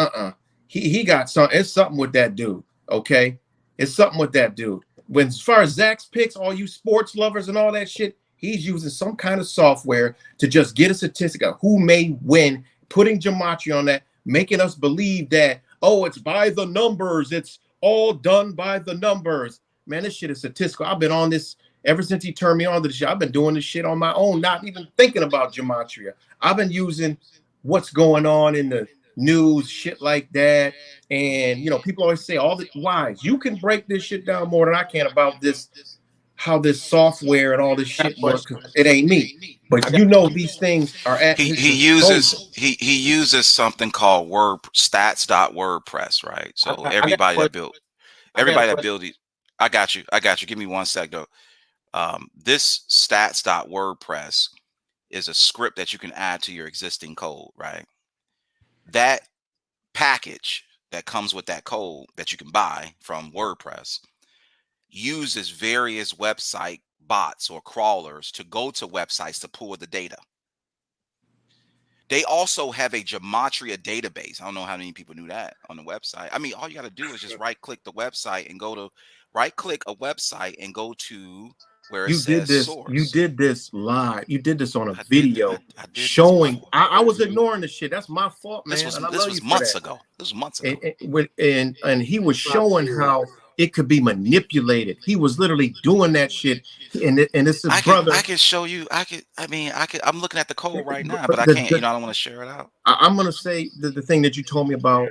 He got some. It's something with that dude. Okay, it's something with that dude. When as far as Zach's picks, all you sports lovers and all that shit, he's using some kind of software to just get a statistic of who may win, putting Gematria on that, making us believe that, oh, it's by the numbers. It's all done by the numbers. Man, this shit is statistical. I've been on this ever since he turned me on to the shit. I've been doing this shit on my own, not even thinking about Gematria. I've been using what's going on in the news, shit like that. And, you know, people always say all the whys. You can break this shit down more than I can about this, how this software and all this shit works. It ain't me. But you know these things are at his disposal. He uses something called stats.wordpress, right? So everybody that built it, I got you. Give me 1 sec though. This stats.wordpress is a script that you can add to your existing code, right? That package that comes with that code that you can buy from WordPress uses various website bots or crawlers to go to websites to pull the data. They also have a Gematria database. I don't know how many people knew that on the website. I mean, all you got to do is just right-click the website and go to right-click a website and go to where it says source. You did this live. You did this on a video showing. I was ignoring the shit. That's my fault, man. This was months ago. This was months ago. And he was showing how it could be manipulated. He was literally doing that shit. And it's his brother. I can show you. I'm looking at the code right now, but I can't. I don't want to share it out. I'm gonna say the thing that you told me about.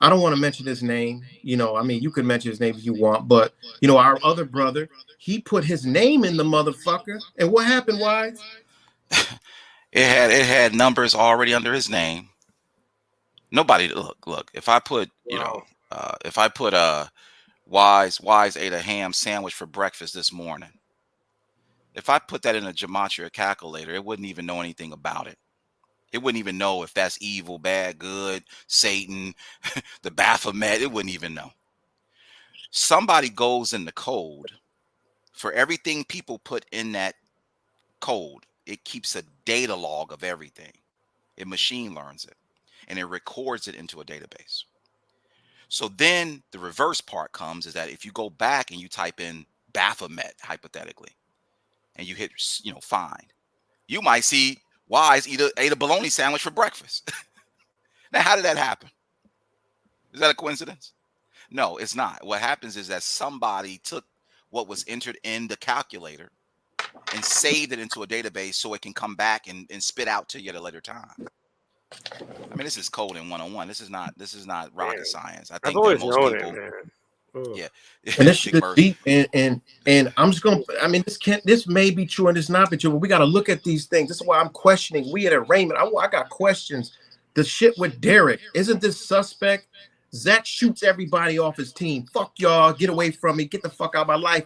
I don't want to mention his name. I mean, you can mention his name if you want, but our other brother, he put his name in the motherfucker. And what happened, Wise? It had numbers already under his name. Nobody look. If I put Wise ate a ham sandwich for breakfast this morning. If I put that in a Gematria calculator, it wouldn't even know anything about it. It wouldn't even know if that's evil, bad, good, Satan, the Baphomet. It wouldn't even know. Somebody goes in the code. For everything people put in that code, it keeps a data log of everything. It machine learns it, and it records it into a database. So then the reverse part comes is that if you go back and you type in Baphomet, hypothetically, and you hit, find, you might see Wise ate a bologna sandwich for breakfast. Now, how did that happen? Is that a coincidence? No, it's not. What happens is that somebody took what was entered in the calculator and saved it into a database so it can come back and spit out to you at a later time. I mean, this is coding 101. This is not rocket science. I think that most people. Yeah, and this shit is deep, and I'm just gonna. I mean, this may be true and it's not be true, but we got to look at these things. This is why I'm questioning. We at Raymond, I got questions. The shit with Derek, isn't this suspect? Zach shoots everybody off his team. Fuck y'all, get away from me, get the fuck out of my life.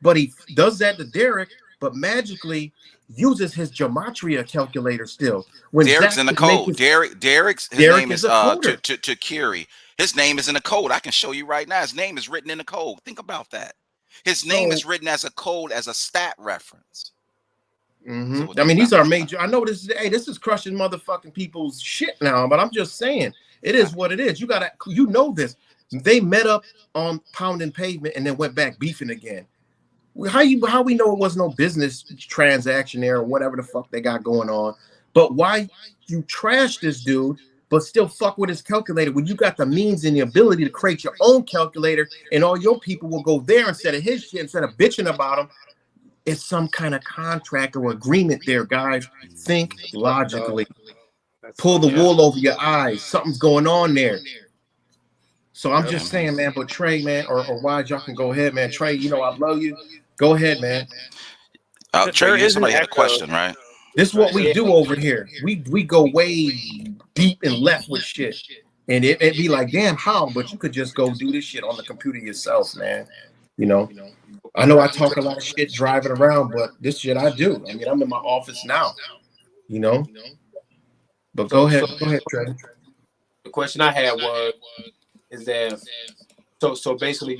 But he does that to Derek, but magically uses his Gematria calculator still. When Derek's Zach in the code, Derek's name is to Curie. His name is in the code. I can show you right now. His name is written in the code. Think about that. His name is written as a code, as a stat reference. So I mean, these are major. I know this is crushing motherfucking people's shit now, but I'm just saying it is what it is. You gotta, this. They met up on pounding pavement and then went back beefing again. How we know it was no business transaction there or whatever the fuck they got going on? But why you trash this dude, but still fuck with his calculator when you got the means and the ability to create your own calculator, and all your people will go there instead of his shit, instead of bitching about him? It's some kind of contract or agreement there, guys. Think logically. Pull the wool over your eyes. Something's going on there. So I'm just saying, man. But Trey, man, or Wise, y'all can go ahead, man. Trey, I love you. Go ahead, man. Trey, somebody had a question, right? This is what we do over here. We go way deep and left with shit. And it'd be like, damn, how? But you could just go do this shit on the computer yourself, man. You know, I know I talk a lot of shit driving around, but this shit I do. I mean, I'm in my office now, you know. But go ahead, Trey. The question I had was, is that so basically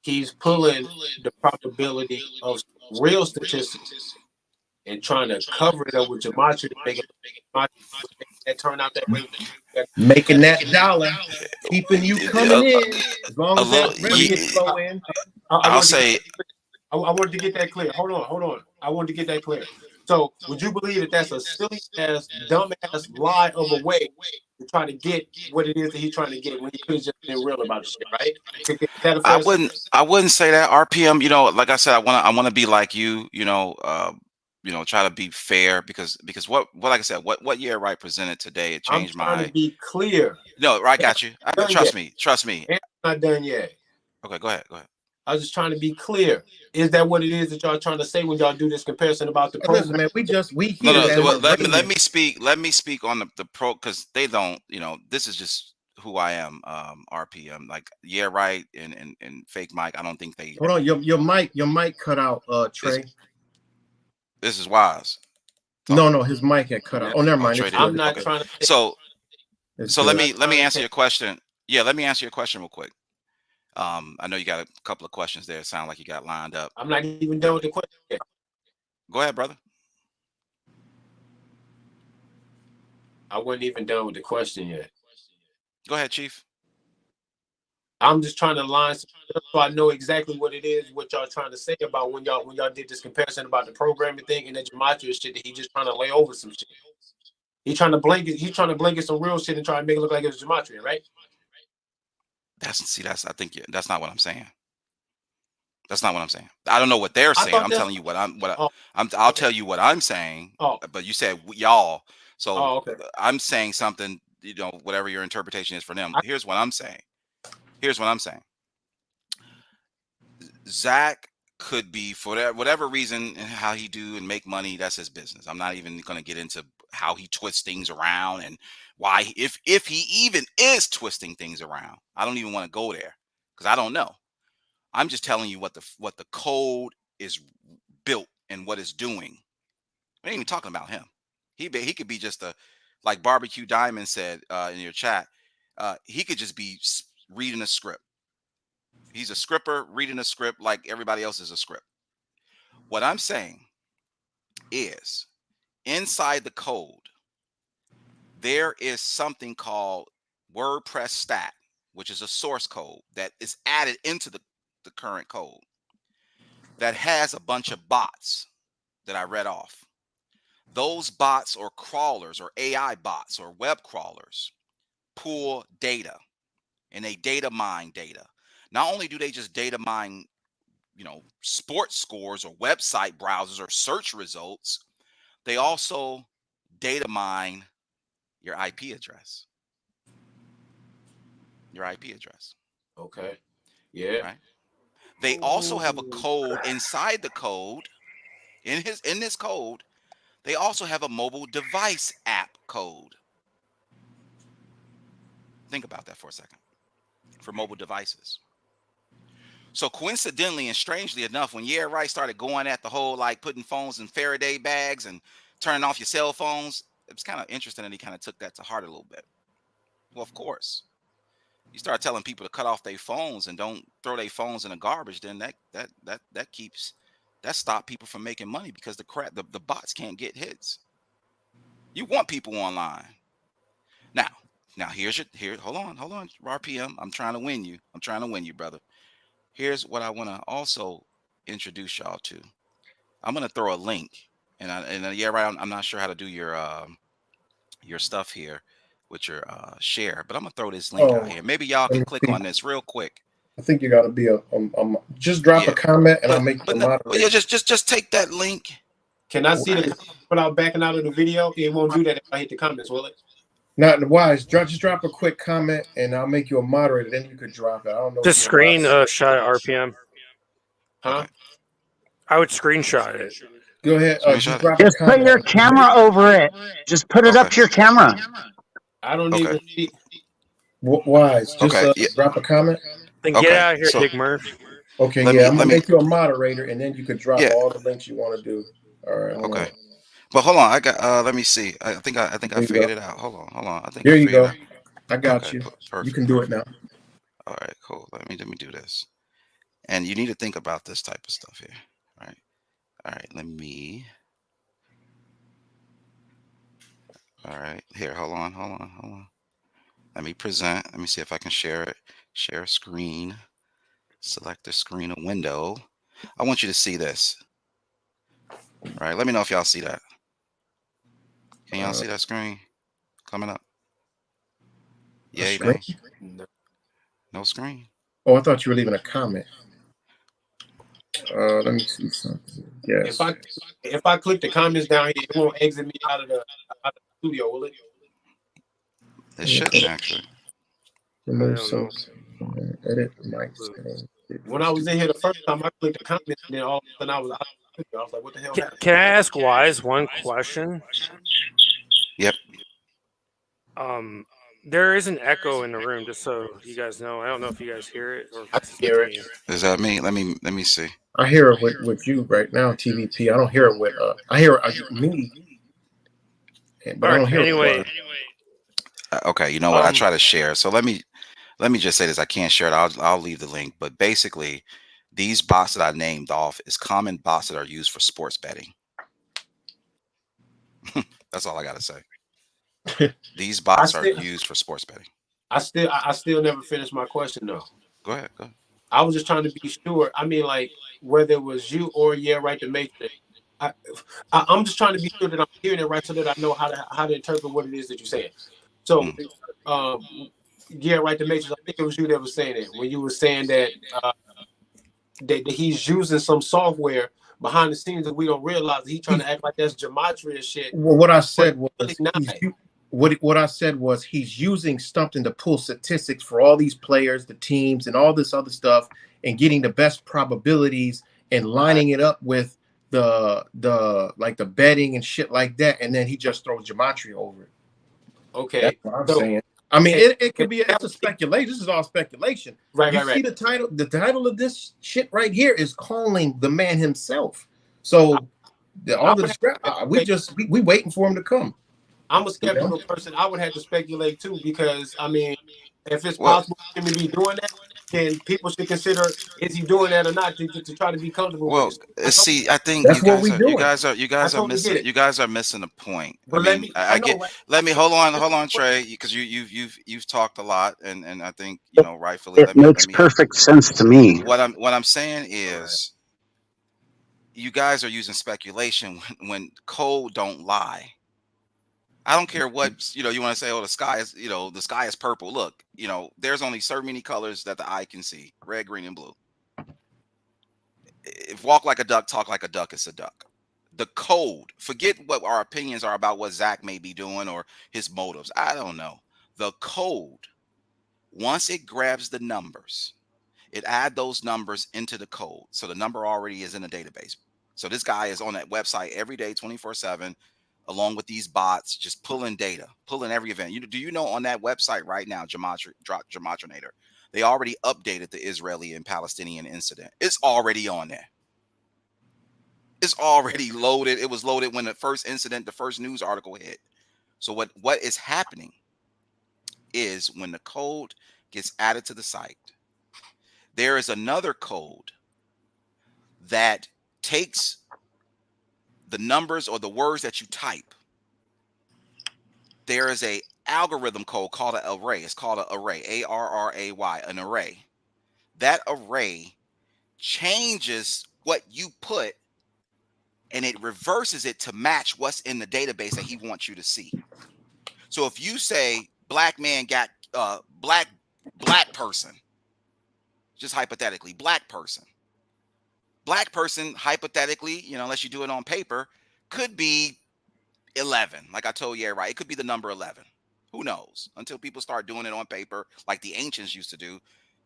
he's pulling the probability of real statistics and trying to cover it up with Gematria to make it turn out that way. Making that dollar, keeping you coming in. As long as that revenue flow in. I'll say. I wanted to get that clear. Hold on. I wanted to get that clear. So, would you believe that that's a silly ass, dumb ass lie of a way to try to get what it is that he's trying to get when he could have just been real about the shit, right? Is that a fair I wouldn't say that. RPM, you know, like I said, I wanna be like you, try to be fair because what like I said, what Year Right presented today, it changed I'm trying to be clear. No, I got you. Trust me. I'm not done yet. Okay, go ahead. I was just trying to be clear. Is that what it is that y'all trying to say when y'all do this comparison about the program? Listen, man, we hear that. Let me speak on the pro because they don't. This is just who I am. RPM, like Yeah Right and Fake Mike. I don't think they. Hold on, your mic cut out. Trey. This is Wise. No, his mic had cut out. Oh, never mind. I'm not trying to. So let me answer your question. Yeah, let me answer your question real quick. I know you got a couple of questions there. It sound like you got lined up. I'm not even done with the question yet. Go ahead, brother. I wasn't even done with the question yet. Go ahead, Chief. I'm just trying to line so I know exactly what it is, what y'all trying to say about when y'all did this comparison about the programming thing and the Gematria shit that he just trying to lay over some shit. He's trying to blanket some real shit and try to make it look like it was Gematria, right? I think that's not what I'm saying. That's not what I'm saying. I don't know what they're saying. I'm telling you I'll tell you what I'm saying. But you said y'all, so okay. I'm saying something. Whatever your interpretation is for them. Here's what I'm saying. Zach could be, for whatever reason, how he do and make money. That's his business. I'm not even going to get into how he twists things around and why, if he even is twisting things around. I don't even want to go there because I don't know. I'm just telling you what the code is built and what it's doing. We ain't even talking about him. He could be just like Barbecue Diamond said in your chat. He could just be reading a script. He's a scripper reading a script like everybody else is a script. What I'm saying is, inside the code, there is something called WordPress stat, which is a source code that is added into the current code that has a bunch of bots that I read off. Those bots or crawlers or AI bots or web crawlers pull data and they data mine data. Not only do they just data mine, sports scores or website browsers or search results, they also data mine your IP address. Okay. Yeah. Right. They also have a code inside the code. In this code, they also have a mobile device app code. Think about that for a second. For mobile devices. So coincidentally and strangely enough, when Yeah Right started going at the whole like putting phones in Faraday bags and turning off your cell phones, it was kind of interesting that he kind of took that to heart a little bit. Well, of course, you start telling people to cut off their phones and don't throw their phones in the garbage, then that stop people from making money because the bots can't get hits. You want people online. Now hold on, RPM. I'm trying to win you, brother. Here's what I want to also introduce y'all to. I'm gonna throw a link, and Yeah Right. I'm not sure how to do your stuff here with your share, but I'm gonna throw this link out here. Maybe y'all can click on this real quick. I think you got to be just drop a comment and I'll make you a moderator. Yeah, just take that link. Can I see the without backing out of the video? It won't do that if I hit the comments, will it? Not Wise. Just drop a quick comment and I'll make you a moderator. Then you could drop it. I don't know. Just screen shot RPM. Huh? I would screenshot it. Go ahead. Just put your camera over it. Just put it up to your camera. I don't Okay. even see. Wise, just Okay. Yeah. drop a comment. Then get Okay. out of here, So Big Murph. Okay, let yeah, me I'm let gonna me make you a moderator, and then you could drop yeah. all the links you want to do. All right, hold on. Okay. But hold on. I got let me see. I think I There you go. figured it out. Hold on. I think I There you figured it go. out. I got Okay. you. You Perfect. can do it now. All right. Cool. Let me do this. And you need to think about this type of stuff here. All right. All right. All right. Here. Hold on. Let me present. Let me see if I can share it. Share screen. Select the screen, a window. I want you to see this. All right. Let me know if y'all see that. Can y'all Uh, see that screen coming up? a Yay, screen? nay? No screen. Oh, I thought you were leaving a comment. Let me see something. If Yes. I if I click the comments down here, it won't exit me out of the studio, will it? It shouldn't actually. I Remove don't some. know. Edit mic Clue. setting. When I was in here the first time, I clicked the comments, and then all of a sudden I was out of the studio. I was like, "What the hell happened?" Can I ask Wise one question? Yep. Um, there is an echo in the room, just so you guys know. I don't know if you guys hear it or if I it's can just hear it. me. Is that me? Let me see. I hear it with you right now, TVP. I don't hear it with. I hear me, but All I right. don't hear it. Anyway, Okay, you know what? I um, try to share. So let me just say this. I can't share it. I'll leave the link. But basically, these bots that I named off is common bots that are used for sports betting. That's all I gotta say. These I bots are still, used for sports betting. I still never finished my question though. Go ahead. Go ahead. I was just trying to be sure. I mean, like whether it was you or yeah, right, the Matrix. I, I'm just trying to be sure that I'm hearing it right, so that I know how to interpret what it is that you're saying. So, Mm. um, yeah, right, the Matrix. I think it was you that was saying it when you were saying that that he's using some software behind the scenes that we don't realize. He's trying to act like that's Gematria shit, Well, what I but said it's really was not. what I said was he's using something to pull statistics for all these players, the teams, and all this other stuff, and getting the best probabilities and Right. lining it up with the like the betting and shit like that, and then he just throws gematria over it. That's Okay. what I'm So, saying. I mean, and, it could and be it's a speculation. This is all speculation. right, You right, see right. the title. The title of this shit right here is calling the man himself. I, So I all the would have to we speculate. just we waiting for him to come. I'm a You know? skeptical person. I would have to speculate too, because I mean, if it's Well, possible for him to be doing that, then people should consider, is he doing that or not, to try to be comfortable with well, it. I totally, see, I think That's what we doing. I totally get it. you guys are missing the point. I But mean, I I know, get. right? Let me hold on, But Trey, because you've talked a lot, and I think rightfully. It makes Let me help. perfect sense to me. What I'm saying all right. is, you guys are using speculation when code don't lie. I don't care what you want to say. Oh, the sky is purple. Look, there's only so many colors that the eye can see: red, green, and blue. If walk like a duck, talk like a duck, it's a duck. The code. Forget what our opinions are about what Zach may be doing or his motives. I don't know. The code. Once it grabs the numbers, it add those numbers into the code. So the number already is in the database. So this guy is on that website every day, 24/7, along with these bots, just pulling data, pulling every event. Do you know on that website right now, Gematrinator, they already updated the Israeli and Palestinian incident. It's already on there. It's already loaded. It was loaded when the first incident, the first news article hit. So what is happening is when the code gets added to the site, there is another code that takes the numbers or the words that you type. There is a algorithm code called an array. It's called an array, ARRAY, an array. That array changes what you put and it reverses it to match what's in the database that he wants you to see. So if you say black man got black person, just hypothetically, black person hypothetically, unless you do it on paper, could be 11. Like I told you, right? It could be the number 11. Who knows? Until people start doing it on paper, like the ancients used to do.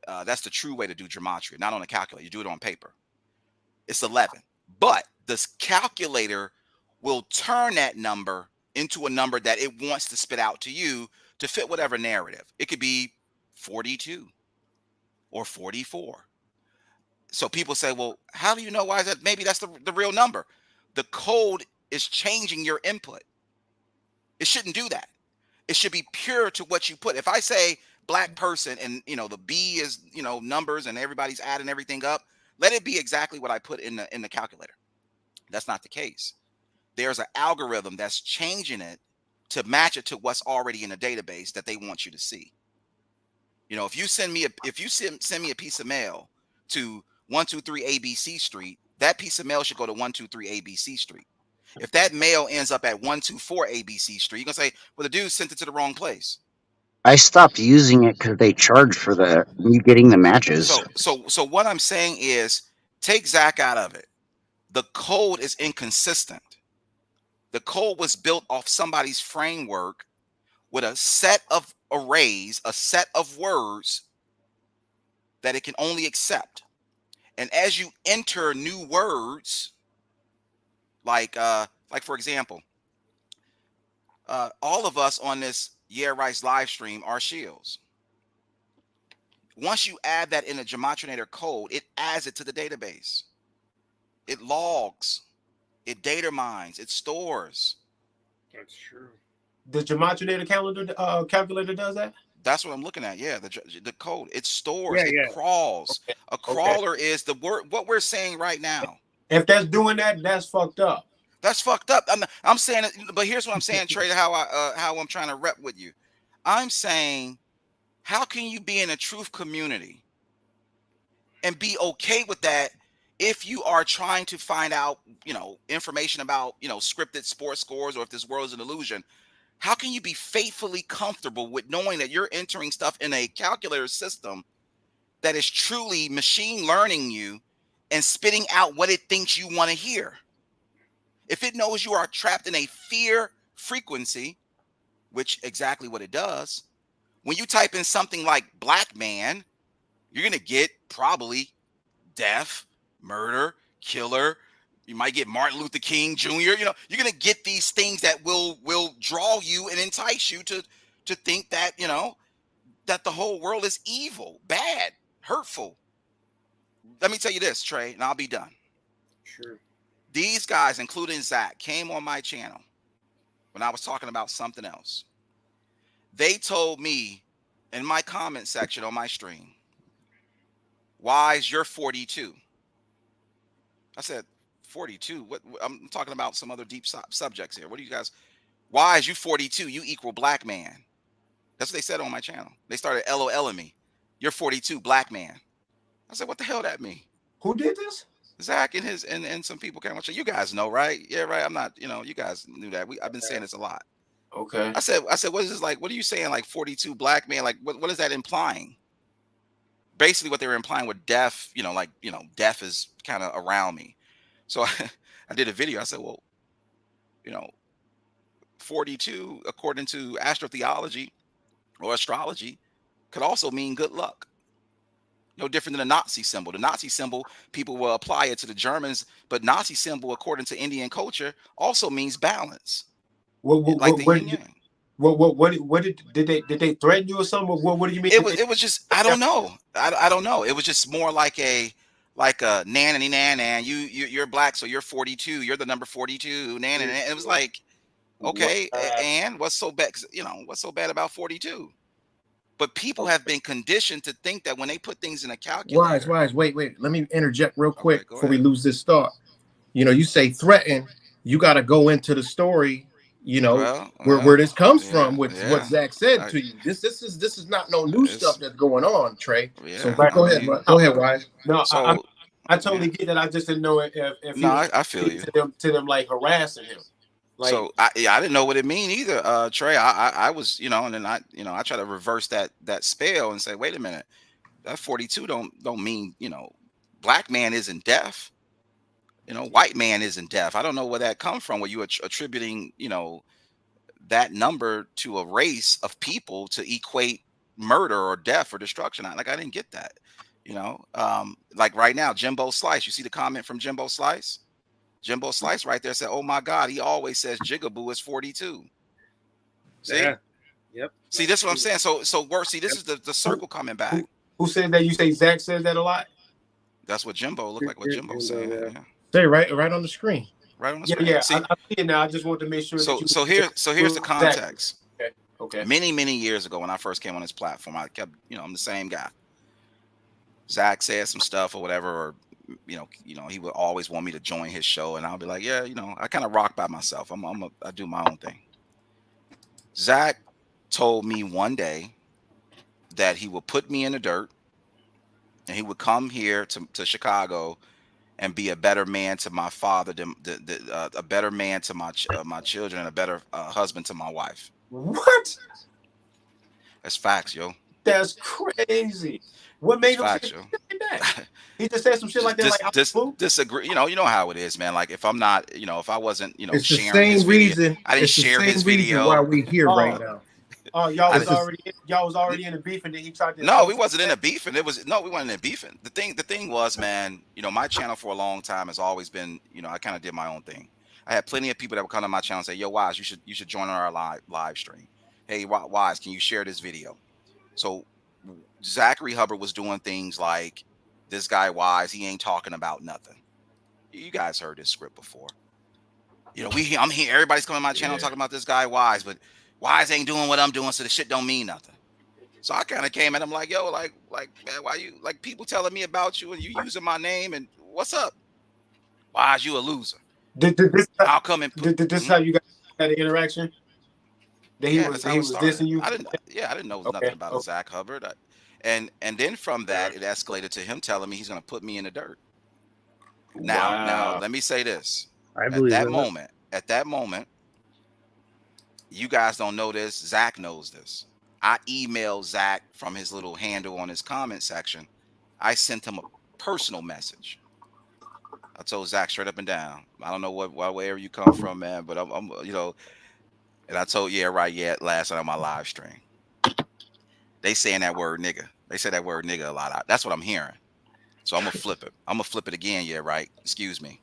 That's the true way to do gematria, not on a calculator. You do it on paper. It's 11. But this calculator will turn that number into a number that it wants to spit out to you to fit whatever narrative. It could be 42 or 44. So people say, well, how do you know why is that? Maybe that's the real number. The code is changing your input. It shouldn't do that. It should be pure to what you put. If I say black person and the B is numbers and everybody's adding everything up, let it be exactly what I put in the calculator. That's not the case. There's an algorithm that's changing it to match it to what's already in the database that they want you to see. If you send me a piece of mail to 123 ABC Street, that piece of mail should go to 123 ABC Street. If that mail ends up at 124 ABC Street, you're gonna say, well, the dude sent it to the wrong place. I stopped using it because they charge for you getting the matches. So what I'm saying is, take Zach out of it. The code is inconsistent. The code was built off somebody's framework with a set of arrays, a set of words that it can only accept. And as you enter new words, like for example, all of us on this Yeah Rice live stream are shields. Once you add that in a Gematria code, it adds it to the database. It logs, it data mines, it stores. That's true. The Gematria calculator does that? That's what I'm looking at. Yeah, the code. It stores. Yeah, it crawls. Okay. A crawler is the word. What we're saying right now. If that's doing that, that's fucked up. That's fucked up. I'm saying it, but here's what I'm saying, Trey. How I'm trying to rep with you. I'm saying, how can you be in a truth community and be okay with that if you are trying to find out, information about, scripted sports scores, or if this world is an illusion? How can you be faithfully comfortable with knowing that you're entering stuff in a calculator system that is truly machine learning you and spitting out what it thinks you want to hear? If it knows you are trapped in a fear frequency, which exactly what it does, when you type in something like black man, you're going to get probably death, murder, killer. You might get Martin Luther King Jr. You're going to get these things that will draw you and entice you to think that, that the whole world is evil, bad, hurtful. Let me tell you this, Trey, and I'll be done. Sure. These guys, including Zach, came on my channel when I was talking about something else. They told me in my comment section on my stream, Wise, you're 42. I said, 42? What? I'm talking about some other deep subjects here. What do you guys? Wise, you 42? You equal black man. That's what they said on my channel. They started LOLing me. You're 42, black man. I said, what the hell that mean? Who did this? Zach and some people came on. You guys know, right? Yeah, right. I'm not. You guys knew that. I've been saying this a lot. Okay. I said, what is this like? What are you saying? Like 42 black man? Like what is that implying? Basically, what they were implying with death, death is kind of around me. So I did a video. I said, well, 42, according to astrotheology or astrology, could also mean good luck. No different than the Nazi symbol. The Nazi symbol, people will apply it to the Germans, but Nazi symbol, according to Indian culture, also means balance. Like the yin yang. What did they threaten you or something? What do you mean? It was just, I don't know. I don't know. It was just more like a nanny nan. You're black, so you're 42. You're the number 42. Nanny. It was like, okay, and what's so bad? What's so bad about 42? But people have been conditioned to think that when they put things in a calculator. Wise. Wait. Let me interject real quick before we lose this thought. You say threaten. You got to go into the story. Where this comes from, with what Zach said to you. This is not no new stuff that's going on, Trey. Yeah, so go ahead, Wise. No, so, I totally get that. I just didn't know if I feel you. To them like harassing him. Like, so I didn't know what it mean either, Trey. I was, and then I try to reverse that spell and say, wait a minute, that 42 don't mean, black man isn't deaf. White man isn't deaf. I don't know where that come from. Where you attributing, that number to a race of people to equate murder or death or destruction. I didn't get that. Like right now, Jimbo Slice. You see the comment from Jimbo Slice? Jimbo Slice right there said, "Oh my God, he always says Jigaboo is 42." See? Yep. See, this is what I'm saying. So work. See, this is the circle coming back. Who says that? You say Zach says that a lot? That's what Jimbo looked like. What Jimbo's saying. Yeah. Say right on the screen. Right on the Yeah, screen. yeah. See, I see it now. I just want to make sure that you. so here's the Zach. context. Okay. Okay. Many years ago, when I first came on this platform, I kept, I'm the same guy. Zach said some stuff or whatever, or he would always want me to join his show, and I'll be like, yeah, I kind of rock by myself. I do my own thing. Zach told me one day that he would put me in the dirt, and he would come here to Chicago and be a better man to my father, a better man to my children, and a better husband to my wife. What? That's facts, yo. That's crazy. What made him say Facts, yo. like that? He just said some shit like that. Disagree. You know how it is, man. Like if I'm not, if I wasn't, it's sharing his video, I didn't share his video. Why we here right now? Oh, y'all was already in a beef, and then he tried to. No, we wasn't in a beefing. We weren't in a beefing. The thing was, man, my channel for a long time has always been, I kind of did my own thing. I had plenty of people that would come to my channel and say, "Yo, Wise, you should join our live stream. Hey, Wise, can you share this video?" So Zachary Hubbard was doing things like, this guy Wise, he ain't talking about nothing. You guys heard this script before. I'm here. Everybody's coming to my channel talking about this guy Wise, but Wise ain't doing what I'm doing, so the shit don't mean nothing. So I kind of came and I'm like, yo, like, man, why you like people telling me about you and you using my name and what's up? Why is you a loser? How come did this how you guys had an interaction? That he was started. dissing you? I didn't know nothing about Zach Hubbard. And then from that, it escalated to him telling me he's gonna put me in the dirt. Now let me say this. At that moment, you guys don't know this. Zach knows this. I emailed Zach from his little handle on his comment section. I sent him a personal message. I told Zach straight up and down. I don't know wherever you come from, man, but I'm and I told, last night on my live stream. They saying that word nigga. They say that word nigga a lot. That's what I'm hearing. So I'm gonna flip it. I'm gonna flip it again. Yeah, right. Excuse me.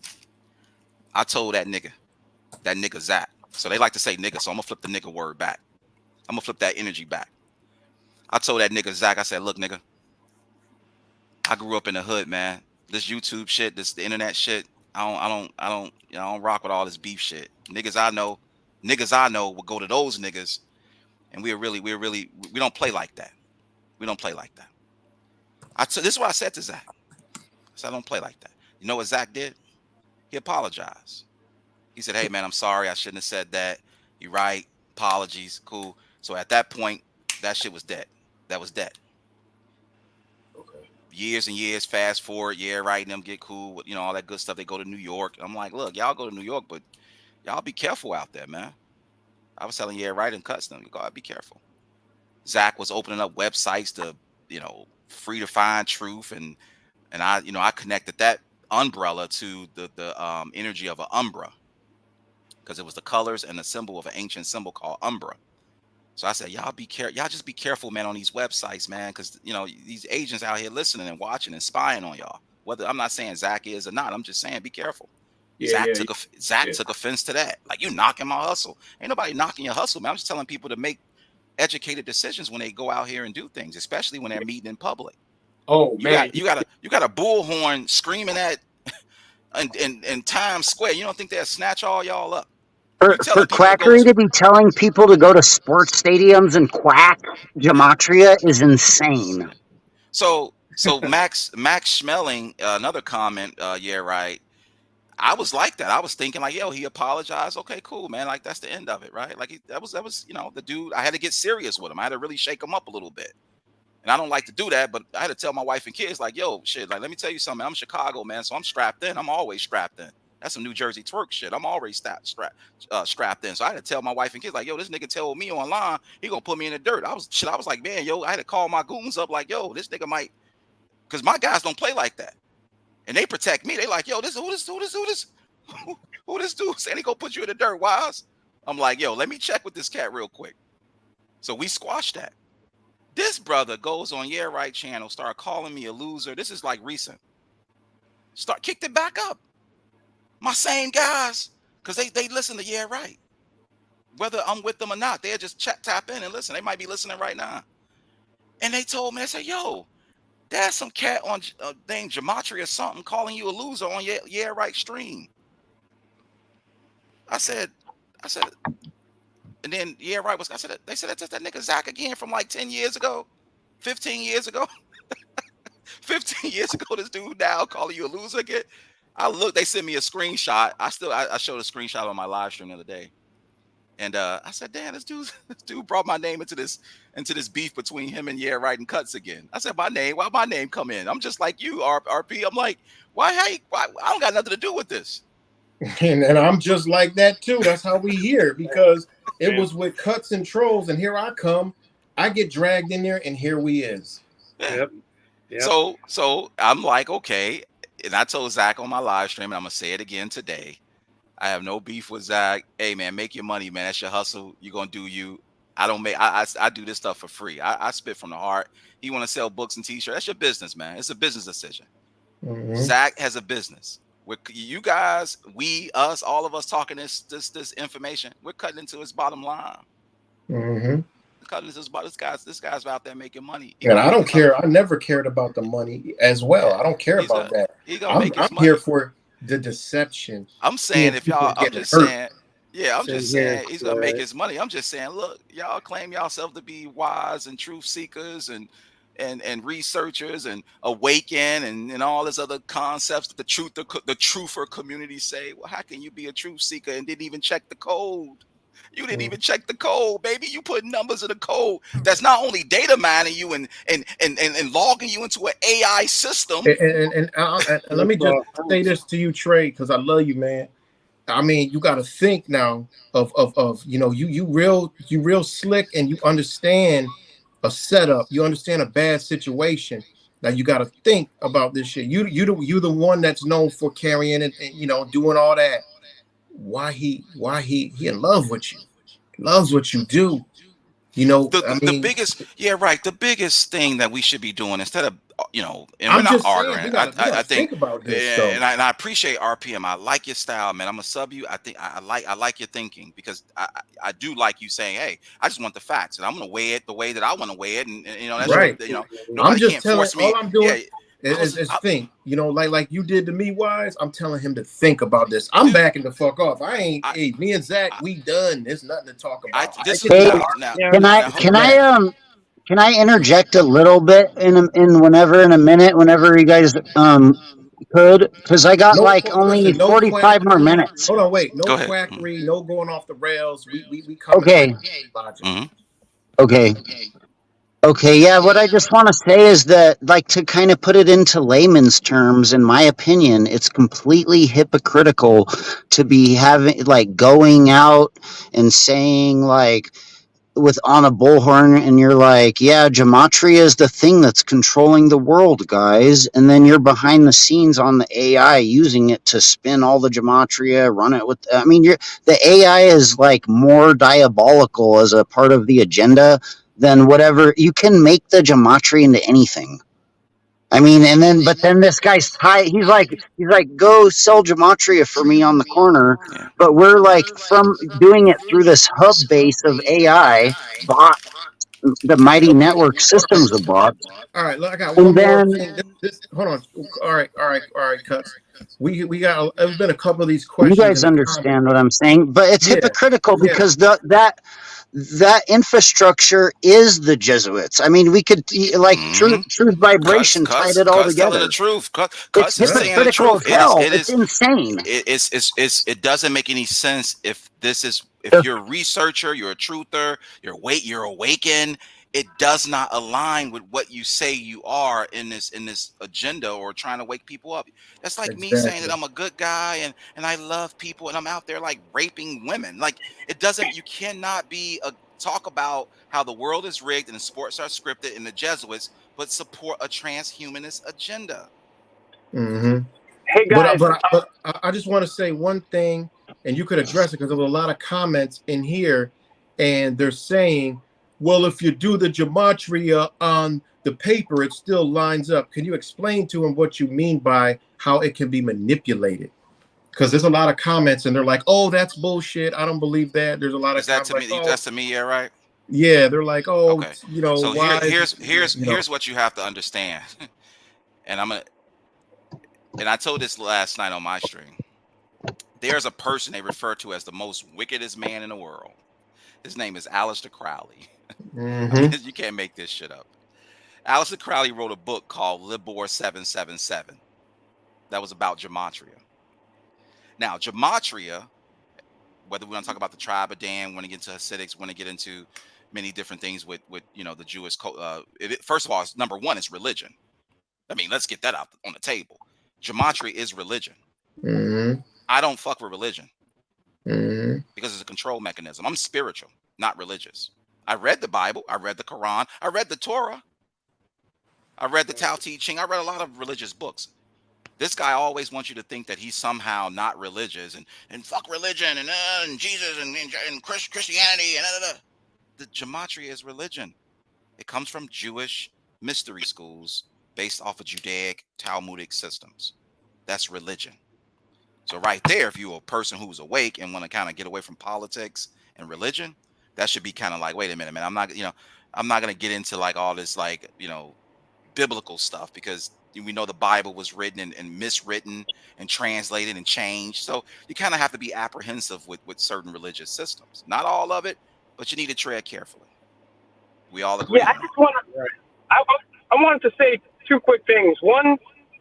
I told that nigga Zach. So they like to say nigga. So I'm gonna flip the nigga word back. I'm gonna flip that energy back. I told that nigga Zach. I said, look, nigga. I grew up in the hood, man. This YouTube shit, the internet shit. I don't rock with all this beef shit. Niggas I know will go to those niggas, and we don't play like that. We don't play like that. This is what I said to Zach. I said, I don't play like that. You know what Zach did? He apologized. He said, hey, man, I'm sorry. I shouldn't have said that. You're right. Apologies. Cool. So at that point, that shit was dead. That was dead. Okay. Years and years, fast forward, right, and them get cool with, all that good stuff. They go to New York. I'm like, look, y'all go to New York, but y'all be careful out there, man. I was telling right and cuts them. You gotta be careful. Zach was opening up websites to, free to find truth, and I connected that umbrella to the energy of an umbra, because it was the colors and the symbol of an ancient symbol called umbra. So I said, y'all just be careful, man, on these websites, man, because these agents out here listening and watching and spying on y'all. Whether I'm not saying Zach is or not, I'm just saying be careful. Zach took offense to that. Like, you knocking my hustle. Ain't nobody knocking your hustle, man. I'm just telling people to make educated decisions when they go out here and do things, especially when they're meeting in public. Oh, man, you got a bullhorn screaming at in Times Square. You don't think they'll snatch all y'all up? For Quackery to be telling people to go to sports stadiums and quack Gematria is insane. So Max Schmeling, another comment, right. I was like that. I was thinking like, yo, he apologized. Okay, cool, man. Like, that's the end of it, right? Like, that was the dude. I had to get serious with him. I had to really shake him up a little bit. And I don't like to do that, but I had to tell my wife and kids, like, yo, shit, like, let me tell you something. I'm Chicago, man, so I'm strapped in. I'm always strapped in. That's some New Jersey twerk shit. I'm already strapped in. So I had to tell my wife and kids, like, yo, this nigga told me online he gonna put me in the dirt. I was like, man, yo, I had to call my goons up, like, yo, this nigga might, because my guys don't play like that, and they protect me. They like, yo, who this dude saying he gonna put you in the dirt, Wise? I'm like, yo, let me check with this cat real quick. So we squashed that. This brother goes on right channel, start calling me a loser. This is like recent. Kicked it back up. My same guys, because they listen to right. whether I'm with them or not. They'll just tap in and listen. They might be listening right now. And they told me, they said, yo, there's some cat on named Gematria or something calling you a loser on your Yeah Right stream. I said, and then Yeah Right I said, they said that's that nigga Zach again from like 10 years ago, 15 years ago. 15 years ago, this dude now calling you a loser again. I look, they sent me a screenshot. I showed a screenshot on my live stream the other day. And I said, damn, this dude brought my name into this beef between him and Yeah Right and Cuts again. I said, why my name come in? I'm just like you, RP. I'm like, why I don't got nothing to do with this. And I'm just like that too. That's how we hear, because it was with Cuts and Trolls, and here I come. I get dragged in there, and here we is. Yeah. Yep. So I'm like, okay. And I told Zach on my live stream, and I'm gonna say it again today. I have no beef with Zach. Hey man, make your money, man. That's your hustle. You're gonna do you. I don't make I do this stuff for free. I spit from the heart. You want to sell books and t-shirts, that's your business, man. It's a business decision. Zach has a business. With you guys, us, all of us talking this information, we're cutting into his bottom line. Cutting into this guy's out there making money. And I don't care. I never cared about the money as well. Yeah, I don't care about that. I'm here for the deception. I'm saying if y'all, I'm just saying, yeah, I'm just saying he's gonna make his money. I'm just saying, look, y'all claim yourself to be wise and truth seekers and researchers and awaken and all this other concepts that the truther community say. Well, how can you be a truth seeker and didn't even check the code? You didn't even check the code, baby. You put numbers in the code that's not only data mining you and logging you into an AI system. And let me just say this to you, Trey, because I love you, man. I mean, you got to think now of you real slick, and you understand a setup. You understand a bad situation. Now you got to think about this shit. You the one that's known for carrying it and doing all that. Why he in love with you, loves what you do. The biggest thing that we should be doing instead of and we're not arguing. I think about this, and I appreciate RPM. I like your style, man. I'm gonna sub you. I think I like your thinking, because I do like you saying, hey, I just want the facts, and I'm gonna weigh it the way that I want to weigh it, and that's right. Nobody can't force me. All I'm doing is think, like you did to me, Wise. I'm telling him to think about this. I'm backing the fuck off. Hey, me and Zach, we done. There's nothing to talk about. Can I interject a little bit in a minute, whenever you guys could, because I got only 45 more minutes. Hold on, wait. No quackery, no going off the rails. We come. Okay. Okay, yeah, what I just want to say is that, like, to kind of put it into layman's terms, in my opinion, it's completely hypocritical to be going out and saying, on a bullhorn, and you're like, yeah, Gematria is the thing that's controlling the world, guys, and then you're behind the scenes on the AI using it to spin all the Gematria, run it with, the AI is more diabolical as a part of the agenda than whatever. You can make the Gematria into anything. But then this guy's tight. He's like, go sell Gematria for me on the corner. Yeah. But we're from doing it through this hub base of AI bot, the mighty network systems of bots. All right, look, I got one more thing. Hold on. All right, Cuts. We got. There's been a couple of these questions. You guys understand what I'm saying? But it's hypocritical because that infrastructure is the Jesuits. We could truth vibration tied it all together. Telling the truth. It's hypocritical as hell. It's insane. It doesn't make any sense if you're a researcher, you're a truther, you're awakened. It does not align with what you say you are in this agenda or trying to wake people up. That's like me saying that I'm a good guy and I love people and I'm out there raping women. It doesn't. You cannot talk about how the world is rigged and the sports are scripted and the Jesuits, but support a transhumanist agenda. Hey guys, but I just want to say one thing, and you could address it, because there were a lot of comments in here, and they're saying, well, if you do the Gematria on the paper, it still lines up. Can you explain to him what you mean by how it can be manipulated? because there's a lot of comments and they're like, "Oh, that's bullshit. I don't believe that." There's a lot of comments like, "Oh, that's to me, yeah, right? Yeah, they're like, "Oh, Okay. So why is it, here's what you have to understand. and I told this last night on my stream. There's a person they refer to as the most wickedest man in the world. His name is Aleister Crowley. I mean, you can't make this shit up. Aleister Crowley wrote a book called Libor 777 that was about Gematria. Now, Gematria, whether we want to talk about the tribe of Dan, want to get into Hasidics, want to get into many different things with the Jewish first of all, number one, it's religion. I mean, let's get that out on the table. Gematria is religion. I don't fuck with religion because it's a control mechanism. I'm spiritual, not religious. I read the Bible. I read the Quran. I read the Torah. I read the Tao Te Ching. I read a lot of religious books. This guy always wants you to think that he's somehow not religious and fuck religion and Jesus and Christianity and The Gematria is religion. It comes from Jewish mystery schools based off of Judaic Talmudic systems. That's religion. So right there, if you're a person who's awake and want to kind of get away from politics and religion, that should be kind of like, wait a minute, man. I'm not going to get into like all this like, biblical stuff because we know the Bible was written and miswritten and translated and changed. So you kind of have to be apprehensive with certain religious systems. Not all of it, but you need to tread carefully. We all agree. Yeah, I wanted to say two quick things. One,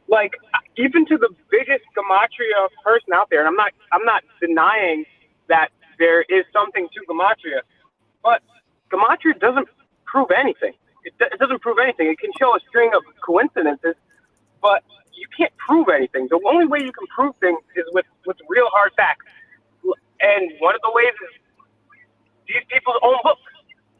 like even to the biggest Gematria person out there, and I'm not denying that there is something to Gematria, but Gematria doesn't prove anything. It doesn't prove anything. It can show a string of coincidences, but you can't prove anything. The only way you can prove things is with real hard facts. And one of the ways is these people's own books,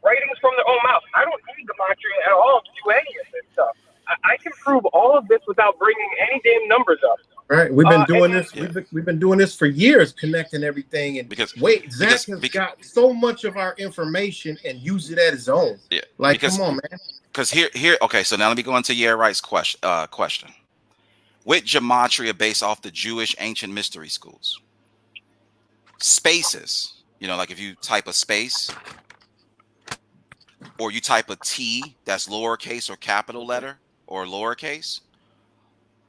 writings from their own mouth. I don't need Gematria at all to do any of this stuff. I can prove all of this without bringing any damn numbers up. Right, we've been doing this. Yeah. We've been doing this for years, connecting everything. And Zach has got so much of our information and use it at his own. Yeah, like come on, man. Because here. Okay, so now let me go into Wright's question. With Gematria based off the Jewish ancient mystery schools, spaces, like if you type a space or you type a T that's lowercase or capital letter or lowercase,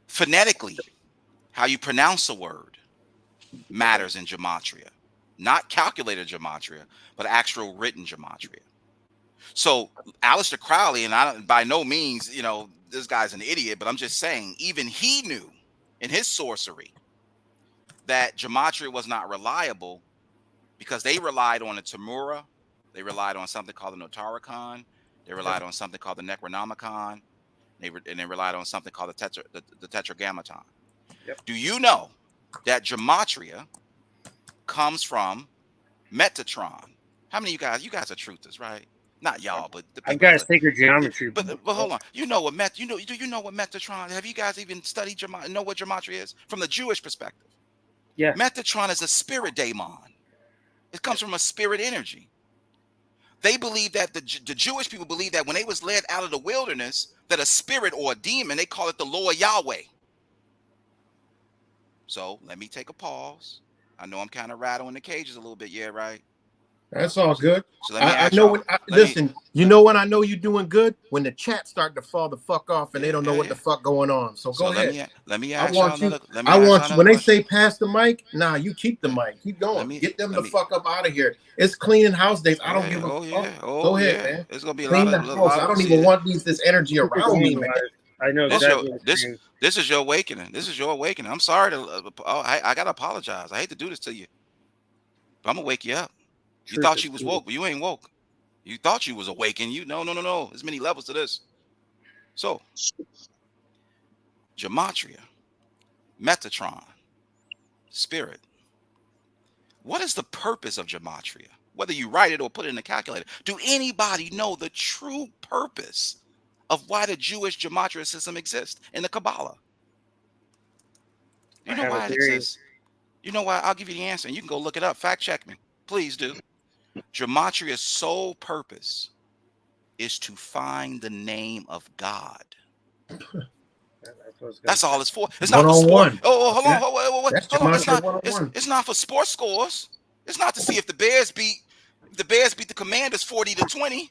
phonetically, how you pronounce a word matters in Gematria. Not calculated Gematria, but actual written Gematria. So Aleister Crowley, and I don't, by no means, this guy's an idiot, but I'm just saying, even he knew in his sorcery that Gematria was not reliable because they relied on the Tamura, they relied on something called the Notaricon, they relied on something called the Necronomicon, and they relied on something called the Tetragrammaton. Yep. Do you know that Gematria comes from Metatron? How many of you guys are truthers, right? Not y'all, but the people. I've got a sacred geometry. But hold on. Do you know what Metatron? Have you guys even studied Gematria? Know what Gematria is from the Jewish perspective? Yeah. Metatron is a spirit daemon. It comes from a spirit energy. They believe that the Jewish people believe that when they was led out of the wilderness, that a spirit or a demon, they call it the Lord Yahweh. So let me take a pause. I know I'm kind of rattling the cages a little bit. Yeah, right. That's all good. So let me I know. Listen, you know when I know you're doing good when the chat start to fall the fuck off and they don't know what the fuck going on. So go ahead. Let me ask y'all another. I want you when they say pass the mic. Nah, you keep the mic. Keep going. Get them the fuck up out of here. It's cleaning house days. I don't give a fuck. Go ahead, man. It's gonna be clean the house. I don't even want this energy around me, man. I know exactly. This is your awakening. This is your awakening. I'm sorry to. I gotta apologize. I hate to do this to you, but I'm gonna wake you up. You thought you was woke, but you ain't woke. You thought you was awakened. No. There's many levels to this. So, Gematria, Metatron, spirit. What is the purpose of Gematria? Whether you write it or put it in a calculator. Do anybody know the true purpose of why the Jewish Gematria system exists in the Kabbalah? You know why it exists? You know why? I'll give you the answer, and you can go look it up. Fact check me. Please do. Gematria's sole purpose is to find the name of God. That's all it's for. It's not for sport. One-on-one. Hold on. Hold on. It's not. One-on-one. It's not for sports scores. It's not to see if the Bears beat the Commanders 40-20.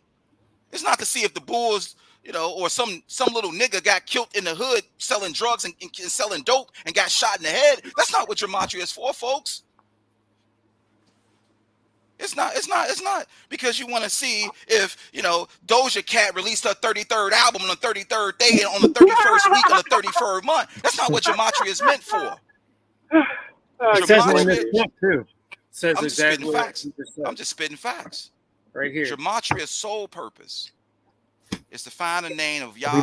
It's not to see if the Bulls, or some little nigga got killed in the hood selling drugs and selling dope and got shot in the head. That's not what Gematria is for, folks. It's not because you want to see if, Doja Cat released her 33rd album on the 33rd day and on the 31st week on the 31st month. That's not what Gematria is meant for. It says it in this book too. It says I'm exactly just spitting facts. I'm just spitting facts. Right here. Gematria's sole purpose is to find a name of Yah.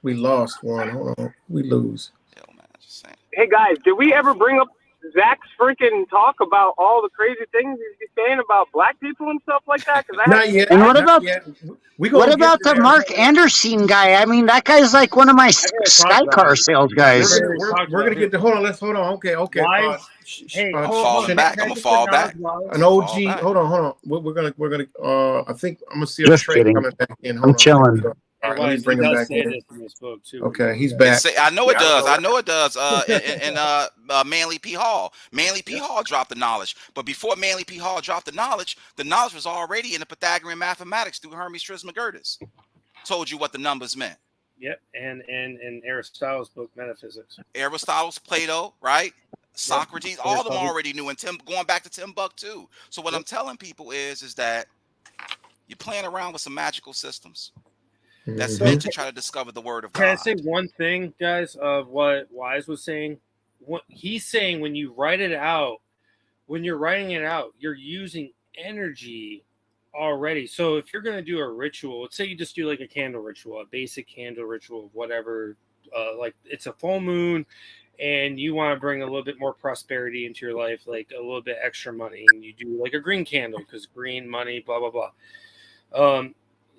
We lost one. Hold on. We lose. Hell, man, just saying. Hey guys, did we ever bring up Zach's freaking talk about all the crazy things he's saying about black people and stuff like that? Not yet. And what about the Mark Anderson guy? I mean, that guy's like one of my Skycar sales guys. We're gonna get to hold on. Okay. Why? I'm falling back. I'm gonna fall back. An OG. Hold on. We're gonna. I think I'm gonna see a Just Trey kidding. coming back in. I'm chilling. All right, let me bring him back in. Okay, he's I back. know it does. I know it does. In Manly P. Hall. Manly P. Hall dropped the knowledge. But before Manly P. Hall dropped the knowledge was already in the Pythagorean mathematics through Hermes Trismegistus. Told you what the numbers meant. Yep, and Aristotle's book Metaphysics. Aristotle's, Plato, right? Socrates, all of them already knew. And going back to Timbuktu. So what I'm telling people is that you're playing around with some magical systems. That's meant to try to discover the word of God. Can I say one thing, guys, of what Wise was saying? What he's saying, when you're writing it out, you're using energy already. So if you're going to do a ritual, let's say you just do like a candle ritual, a basic candle ritual, whatever, like it's a full moon and you want to bring a little bit more prosperity into your life, like a little bit extra money, and you do like a green candle because green money, blah, blah, blah.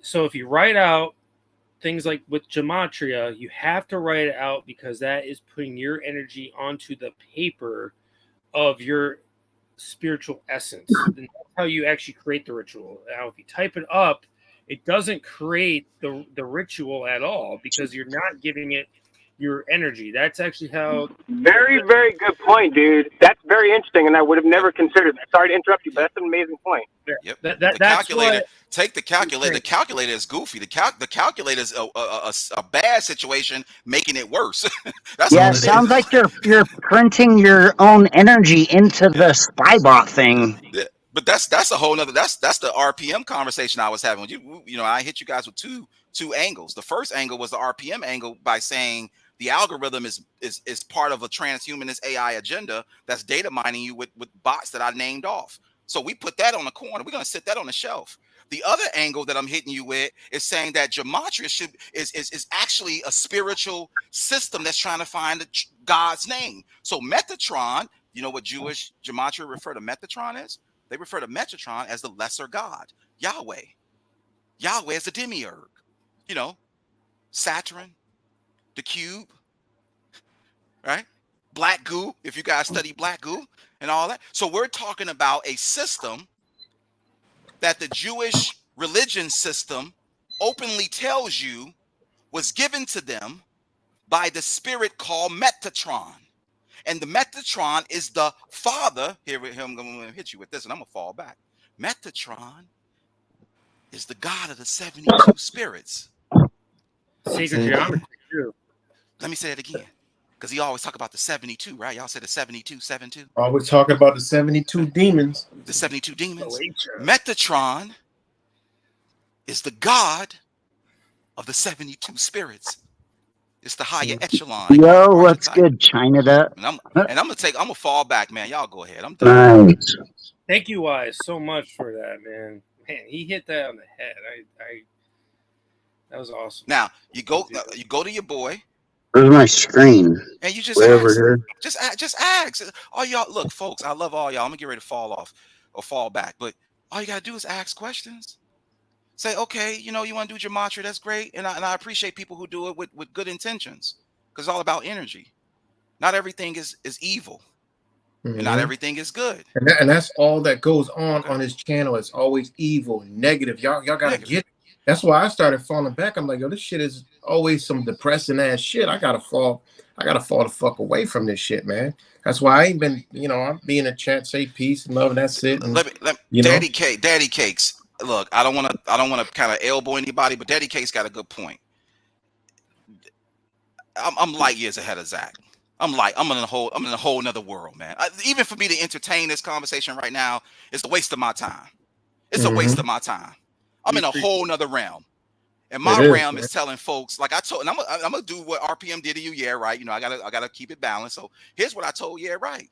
So if you write out things like with Gematria, you have to write it out because that is putting your energy onto the paper of your spiritual essence. And that's how you actually create the ritual. Now, if you type it up, it doesn't create the ritual at all because you're not giving it your energy. That's actually how. Very, very good point, dude. That's very interesting, and I would have never considered that. Sorry to interrupt you, but that's an amazing point. Yep. The calculator. Take the calculator. The calculator is goofy. The calculator is a bad situation, making it worse. That's all it sounds is. like you're printing your own energy into the Spybot thing. Yeah. But that's a whole nother. That's the RPM conversation I was having with you. I hit you guys with two angles. The first angle was the RPM angle by saying the algorithm is part of a transhumanist AI agenda that's data mining you with bots that I named off. So we put that on the corner. We're going to sit that on the shelf. The other angle that I'm hitting you with is saying that Gematria is actually a spiritual system that's trying to find God's name. So Metatron, you know what Jewish Gematria refer to Metatron as? They refer to Metatron as the lesser God, Yahweh. Yahweh is a demiurge. Saturn, the cube, right? Black goo, if you guys study black goo and all that. So we're talking about a system that the Jewish religion system openly tells you was given to them by the spirit called Metatron. And the Metatron is the father. Here I'm going to hit you with this, and I'm going to fall back. Metatron is the God of the 72 spirits. Sacred geometry, too. Let me say it again. Because he always talk about the 72, right? Y'all said the 72. Always talking about the 72 demons. The 72 demons. Metatron is the God of the 72 spirits. It's the higher echelon. Yo, what's good, China? And I'm gonna fall back, man. Y'all go ahead. I'm done. Nice. Thank you, Wise, so much for that, man. Man, he hit that on the head. That was awesome. Now you go to your boy. Where's my screen? And you just ask. Just ask. All y'all, look, folks, I love all y'all. I'm gonna get ready to fall off or fall back, but all you gotta do is ask questions. Say, okay, you want to do Gematria, that's great. And I appreciate people who do it with good intentions, because it's all about energy. Not everything is evil. And not everything is good. And that's all that goes on his channel. It's always evil and negative. Y'all got to get it. That's why I started falling back. I'm like, yo, this shit is always some depressing ass shit. I gotta fall the fuck away from this shit, man. That's why I ain't been, I'm being a chat, say peace and love, and that's it. And Let me you know, Daddy Cakes. Look, I don't want to kind of elbow anybody, but Daddy Cakes got a good point. I'm light years ahead of Zach. I'm in a whole another world, man. Even for me to entertain this conversation right now, it's a waste of my time. It's a waste mm-hmm. of my time. I'm We in a appreciate whole nother realm. And It my is, realm man. is telling folks, like I told, and I'm gonna do what RPM did to you. Yeah, right. I gotta keep it balanced. So here's what I told. Yeah, right.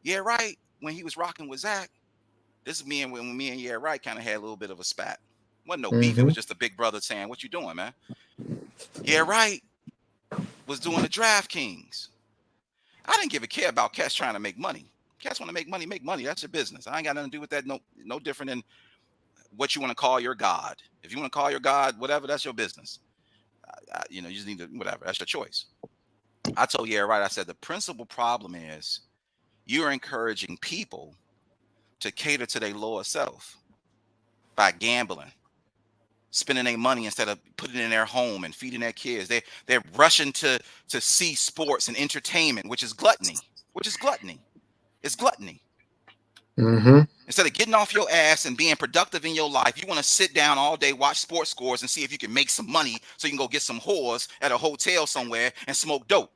Yeah, right. When he was rocking with Zach, this is me and when me and Yeah, right kind of had a little bit of a spat. Wasn't no beef. It Mm-hmm. was just a big brother saying, "What you doing, man?" Yeah, right. Was doing the DraftKings. I didn't give a care about cats trying to make money. Cats want to make money, make money. That's your business. I ain't got nothing to do with that. No different than what you want to call your God. If you want to call your God whatever, that's your business. You just need to whatever. That's your choice. I told Yeah, right. I said the principal problem is you're encouraging people to cater to their lower self by gambling, spending their money instead of putting it in their home and feeding their kids. They're rushing to see sports and entertainment, which is gluttony. It's gluttony. Mm-hmm. Instead of getting off your ass and being productive in your life, you want to sit down all day, watch sports scores, and see if you can make some money so you can go get some whores at a hotel somewhere and smoke dope.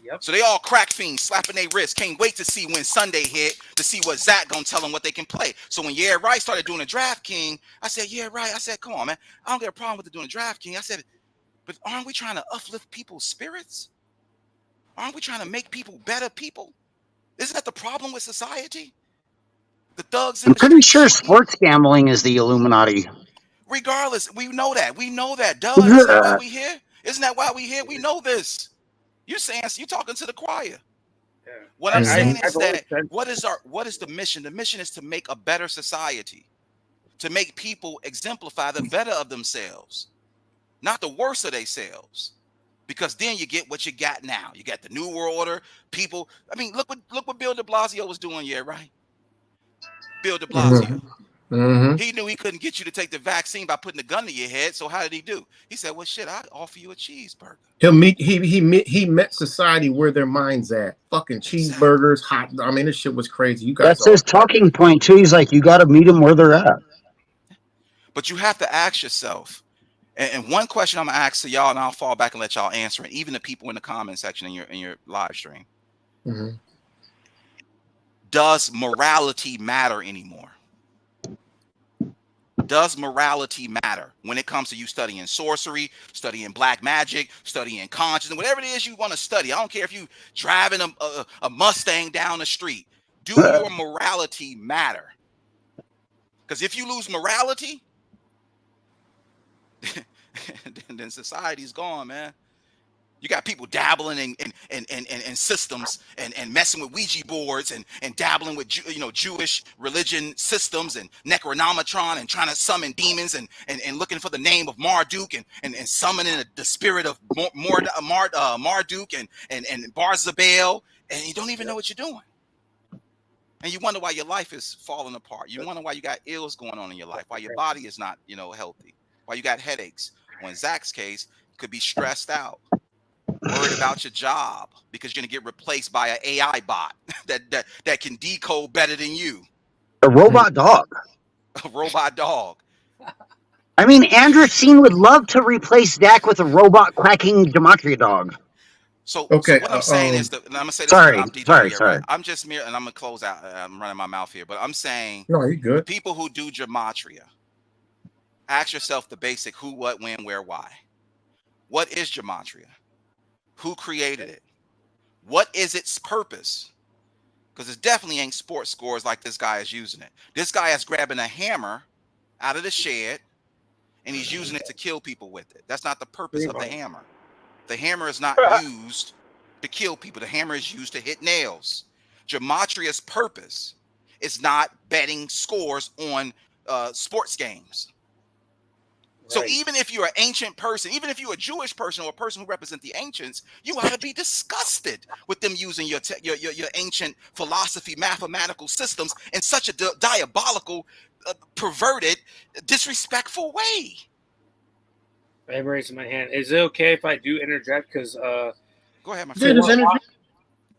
Yep. So they all crack fiends, slapping their wrists. Can't wait to see when Sunday hit to see what Zach gonna tell them what they can play. So when Yeah Right started doing the Draft King, I said, Yeah Right. I said, come on, man. I don't get a problem with doing the Draft King. I said, but aren't we trying to uplift people's spirits? Aren't we trying to make people better people? Isn't that the problem with society? The thugs in I'm the pretty streets sure shooting. sports gambling is the Illuminati. Regardless, we know that. We know that. Duh. Isn't that why we here? Isn't that why we here? We know this. You talking to the choir. Yeah. What I'm I Mm-hmm. saying is I've always that said what is the mission? The mission is to make a better society, to make people exemplify the better of themselves, not the worse of themselves. Because then you get what you got now. You got the New World Order, people. I mean, look what Bill de Blasio was doing, yeah, right? Bill de Blasio. Mm-hmm. Mm-hmm. He knew he couldn't get you to take the vaccine by putting a gun to your head. So how did he do? He said, well, shit, I'll offer you a cheeseburger. He met society where their minds at. Fucking Exactly. cheeseburgers, hot. I mean, this shit was crazy. You guys That's all his got talking point too. He's like, you got to meet them where they're at. But you have to ask yourself, and one question I'm gonna ask to y'all, and I'll fall back and let y'all answer it, even the people in the comment section in your live stream. Mm-hmm. Does morality matter anymore? Does morality matter when it comes to you studying sorcery, studying black magic, studying consciousness, whatever it is you want to study? I don't care if you driving a Mustang down the street. Do your morality matter? Because if you lose morality, then society's gone, man. You got people dabbling in systems and messing with Ouija boards and dabbling with Jewish religion systems and Necronometron and trying to summon demons and looking for the name of Marduk and summoning the spirit of Marduk and Barzabel, and you don't even know what you're doing. And you wonder why your life is falling apart. You wonder why you got ills going on in your life, why your body is not healthy, why you got headaches. Well, in Zach's case, could be stressed out, worried about your job because you're gonna get replaced by an AI bot that can decode better than you, A robot dog. a robot dog. I mean, Androcene would love to replace Dak with a robot cracking Gematria dog. So Okay. what I'm saying is that, and I'm gonna say this, and Sorry, I'm D-Dog, sorry, yeah, right. sorry. I'm just mere, and I'm gonna close out. I'm running my mouth here, but I'm saying No, you the good. people who do gematria, ask yourself the basic who, what, when, where, why. What is gematria? Who created it? What is its purpose? Because it definitely ain't sports scores like this guy is using it. This guy is grabbing a hammer out of the shed and he's using it to kill people with it. That's not the purpose pretty of the much. hammer. The hammer is not used to kill people. The hammer is used to hit nails. Gematria's purpose is not betting scores on sports games. So even if you're an ancient person, even if you're a Jewish person or a person who represents the ancients, you ought to be disgusted with them using your ancient philosophy, mathematical systems in such a diabolical, perverted, disrespectful way. I'm raising my hand. Is it okay if I do interject? Because go ahead, my friend.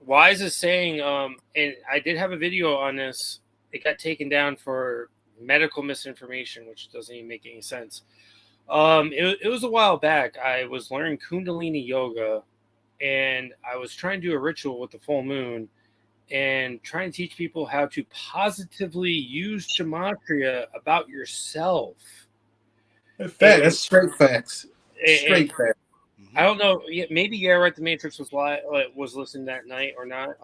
Wise is saying, and I did have a video on this. It got taken down for medical misinformation, which doesn't even make any sense. It was a while back. I was learning Kundalini yoga, and I was trying to do a ritual with the full moon, and trying to teach people how to positively use gematria about yourself. That's straight facts. Straight facts. I don't know. Maybe Right the Matrix was listening that night or not.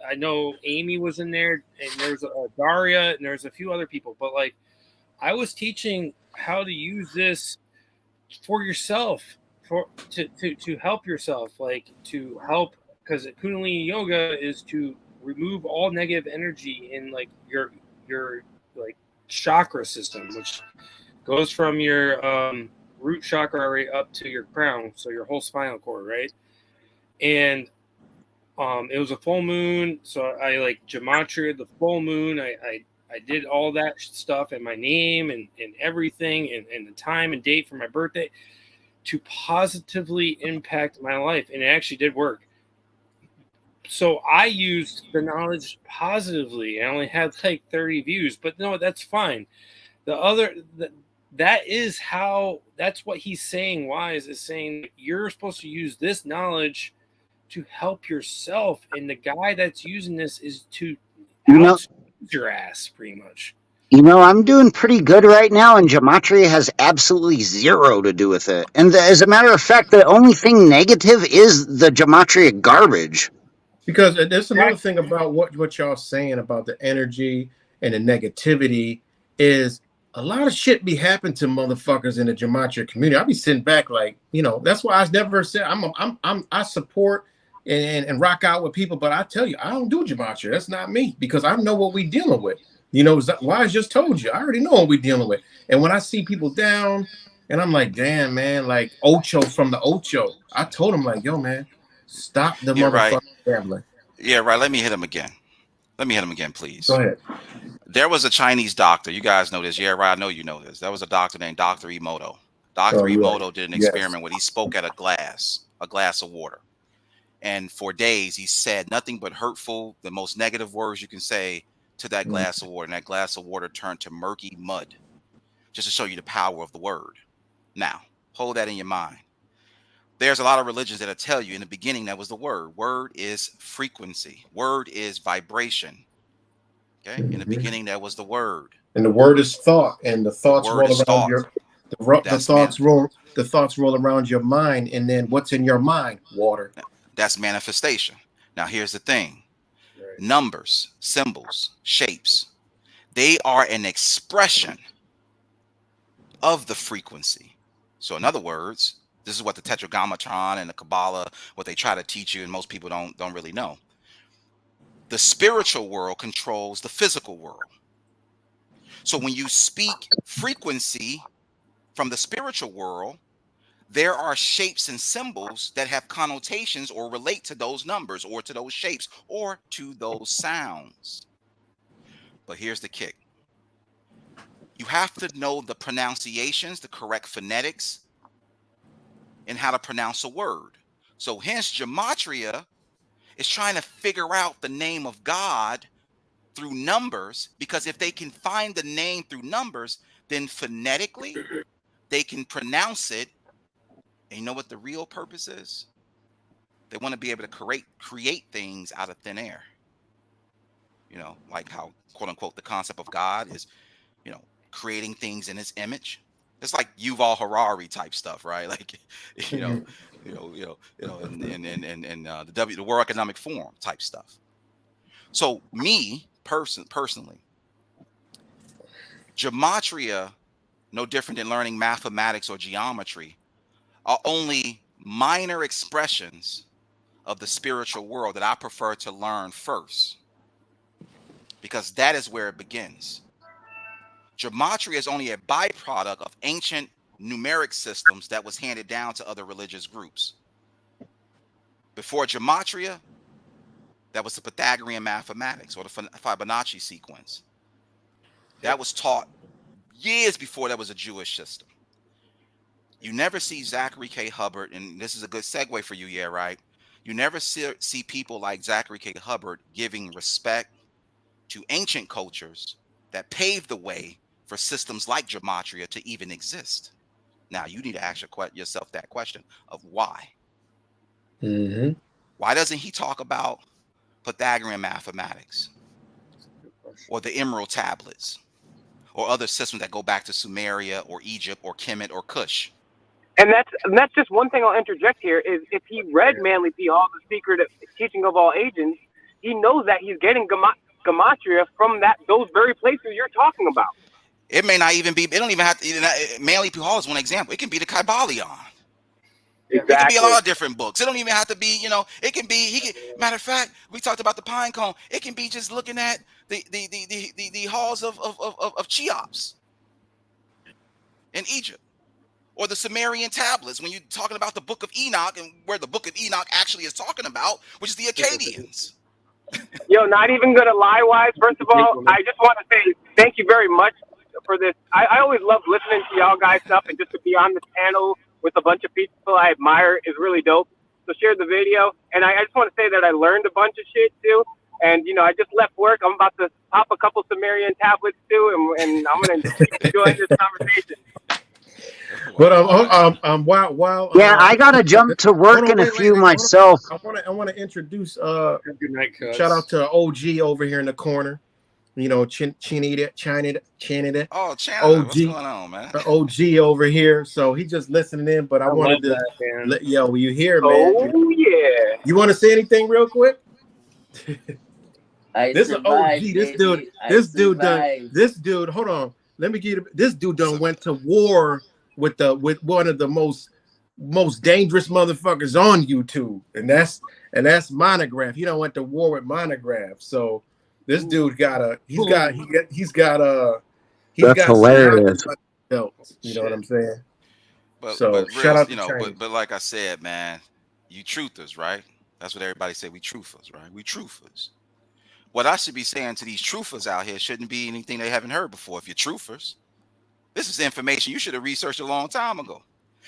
I know Amy was in there, and there's Daria, and there's a few other people. But like, I was teaching how to use this for yourself, to help yourself, like to help, because Kundalini yoga is to remove all negative energy in like your like chakra system, which goes from your root chakra right up to your crown, so your whole spinal cord, right? And it was a full moon, so I like gematria the full moon. I did all that stuff and my name and everything and the time and date for my birthday to positively impact my life, and it actually did work. So I used the knowledge positively. I only had like 30 views, but no, that's fine. That's what he's saying. Wise is saying you're supposed to use this knowledge to help yourself, and the guy that's using this is to out your ass, pretty much. I'm doing pretty good right now, and gematria has absolutely zero to do with it. And as a matter of fact, the only thing negative is the gematria garbage. Because there's another thing about what y'all saying about the energy and the negativity is a lot of shit be happening to motherfuckers in the gematria community. I be sitting back like, that's why I never said I support and rock out with people, but I tell you, I don't do gematria. That's not me, because I know what we dealing with. Wise just told you. I already know what we dealing with. And when I see people down, and I'm like, damn, man, like Ocho from the Ocho, I told him like, yo, man, stop the motherfucking gambling. Yeah, right. Let me hit him again. Please. Go ahead. There was a Chinese doctor. You guys know this. Yeah, right. I know you know this. There was a doctor named Dr. Emoto. Dr. Emoto did an experiment where he spoke at a glass of water. And for days, he said nothing but hurtful, the most negative words you can say to that glass of water. And that glass of water turned to murky mud, just to show you the power of the word. Now, hold that in your mind. There's a lot of religions that'll tell you in the beginning that was the word. Word is frequency. Word is vibration. Okay. In the beginning, that was the word. And the word is thought, and the thoughts roll around your the thoughts roll around your mind, and then what's in your mind? Water. That's manifestation. Now, here's the thing. Numbers, symbols, shapes, they are an expression of the frequency. So in other words, this is what the Tetragrammaton and the Kabbalah, what they try to teach you, and most people don't really know. The spiritual world controls the physical world. So when you speak frequency from the spiritual world, there are shapes and symbols that have connotations or relate to those numbers or to those shapes or to those sounds. But here's the kick. You have to know the pronunciations, the correct phonetics, and how to pronounce a word. So hence gematria is trying to figure out the name of God through numbers, because if they can find the name through numbers, then phonetically they can pronounce it. And you know what the real purpose is? They want to be able to create things out of thin air. Like how, quote unquote, the concept of God is, creating things in his image. It's like Yuval Harari type stuff, right? Like, and the World Economic Forum type stuff. So me personally, gematria, no different than learning mathematics or geometry, are only minor expressions of the spiritual world that I prefer to learn first, because that is where it begins. Gematria is only a byproduct of ancient numeric systems that was handed down to other religious groups. Before Gematria, that was the Pythagorean mathematics or the Fibonacci sequence. That was taught years before that was a Jewish system. You never see Zachary K. Hubbard, and this is a good segue for you, yeah, right? You never see people like Zachary K. Hubbard giving respect to ancient cultures that paved the way for systems like Gematria to even exist. Now, you need to ask yourself that question of why. Mm-hmm. Why doesn't he talk about Pythagorean mathematics or the Emerald tablets or other systems that go back to Sumeria or Egypt or Kemet or Kush? And that's just one thing I'll interject here is if he read Manly P. Hall's The Secret of Teaching of All Ages, he knows that he's getting Gematria from those very places you're talking about. It may not even be. It don't even have to. Manly P. Hall is one example. It can be the Kybalion. Exactly. It can be a lot of different books. It don't even have to be. It can be. Matter of fact, we talked about the pine cone. It can be just looking at the halls of Cheops in Egypt, or the Sumerian tablets when you're talking about the Book of Enoch and where the Book of Enoch actually is talking about, which is the Akkadians. Yo, not even gonna lie, Wise. First of all, I just want to say thank you very much for this. I always love listening to y'all guys stuff, and just to be on this panel with a bunch of people I admire is really dope. So share the video, and I just want to say that I learned a bunch of shit too. And I just left work. I'm about to pop a couple Sumerian tablets too, and I'm gonna keep enjoying this conversation. But while Yeah, I gotta jump to work in a few myself. I want to introduce Good night, cuz. shout out to OG over here in the corner. Chanida. Oh, Chanida, OG, what's going on, man? OG over here. So he just listening in, but I wanted to let you hear, man. Oh yeah. You want to say anything real quick? This is OG. This dude. Hold on. Let me get you. This dude done went to war with one of the most dangerous motherfuckers on YouTube, and that's Monograph. He done went to war with Monograph. So this dude he's got hilarious. Belts, you know what I'm saying? But shout out to but like I said, man, you truthers, right? That's what everybody say. We truthers, right? We truthers. What I should be saying to these truthers out here shouldn't be anything they haven't heard before. If you're truthers, this is information you should have researched a long time ago.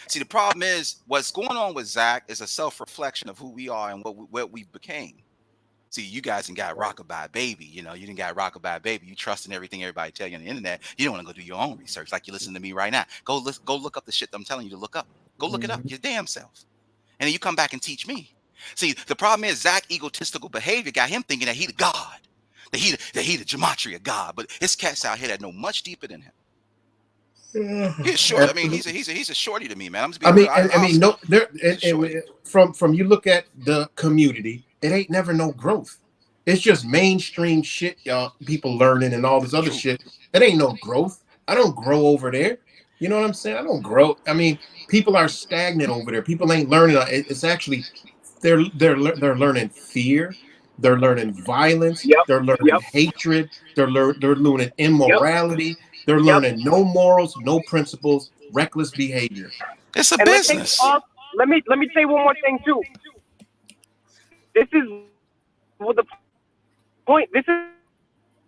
See, the problem is what's going on with Zach is a self-reflection of who we are and what we became. See, you guys ain't got Rockabye Baby. You didn't got Rockabye Baby. You trust in everything everybody tell you on the internet. You don't want to go do your own research like you listen to me right now. Go look up the shit that I'm telling you to look up. Go look it up your damn self. And then you come back and teach me. See, the problem is Zach's egotistical behavior got him thinking that he the God. That he the Gematria God. But his cats out here that know much deeper than him. He's short. I mean, he's a shorty to me, man. I'm just being from you look at the community, it ain't never no growth. It's just mainstream shit, y'all. People learning and all this other shit. It ain't no growth. I don't grow over there. You know what I'm saying? I don't grow. I mean, people are stagnant over there. People ain't learning. It's actually they're learning fear. They're learning violence. Yep. They're learning hatred. They're learning immorality. Yep. They're learning no morals, no principles, reckless behavior. It's a business. Let me say one more thing too. This is the point. This is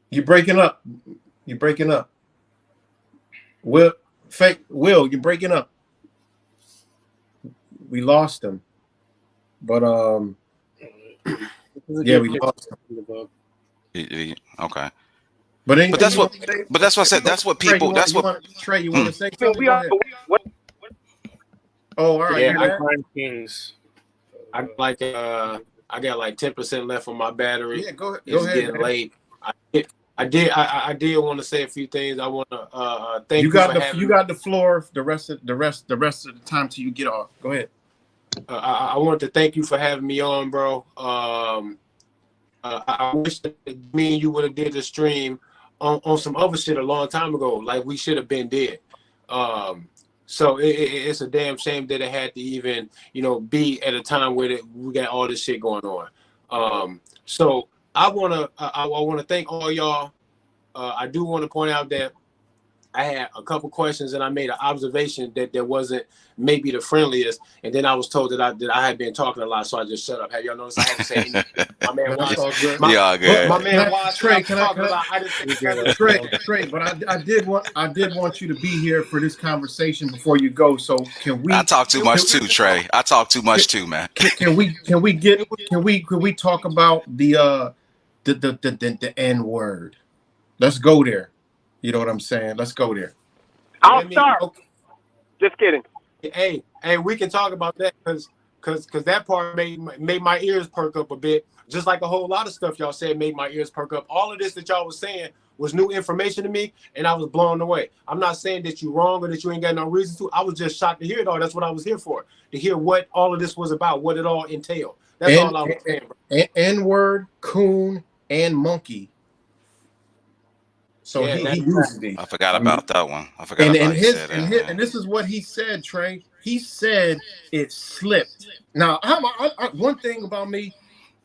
you're breaking up. You're breaking up. Will, you're breaking up. We lost him. But yeah, we lost him. Okay. But that's what I said. That's what people. Trey, you want to say something? Oh, all right. Yeah, Kings. I got like 10% left on my battery. Yeah, go ahead. It's getting late. I did want to say a few things. I want to thank you. You got the floor. The rest of the time till you get off. Go ahead. I wanted to thank you for having me on, bro. I wish that me and you would have did the stream on some other shit a long time ago, like we should have been dead. So it's a damn shame that it had to even, be at a time where we got all this shit going on. So I wanna thank all y'all. I do want to point out that I had a couple questions and I made an observation that there wasn't maybe the friendliest, and then I was told that I had been talking a lot, so I just shut up. Have y'all noticed I had to say anything? My man That's Wise, all good. my man Wise said I Trey, was talking a lot. I didn't say Trey, but I did want you to be here for this conversation before you go. So I talk too much too, Trey. I talk too much too, man. Can we talk about the N word? Let's go there. You know what I'm saying? Let's go there. I'll start. Okay. Just kidding. Hey, we can talk about that because that part made my ears perk up a bit. Just like a whole lot of stuff y'all said made my ears perk up. All of this that y'all was saying was new information to me, and I was blown away. I'm not saying that you're wrong or that you ain't got no reason to. I was just shocked to hear it all. That's what I was here for, to hear what all of this was about, what it all entailed. That's all I was saying, bro. N-word, coon, and monkey. So yeah, he uses these. I forgot about that one. I forgot about and this is what he said, Trey. He said it slipped. Now, one thing about me,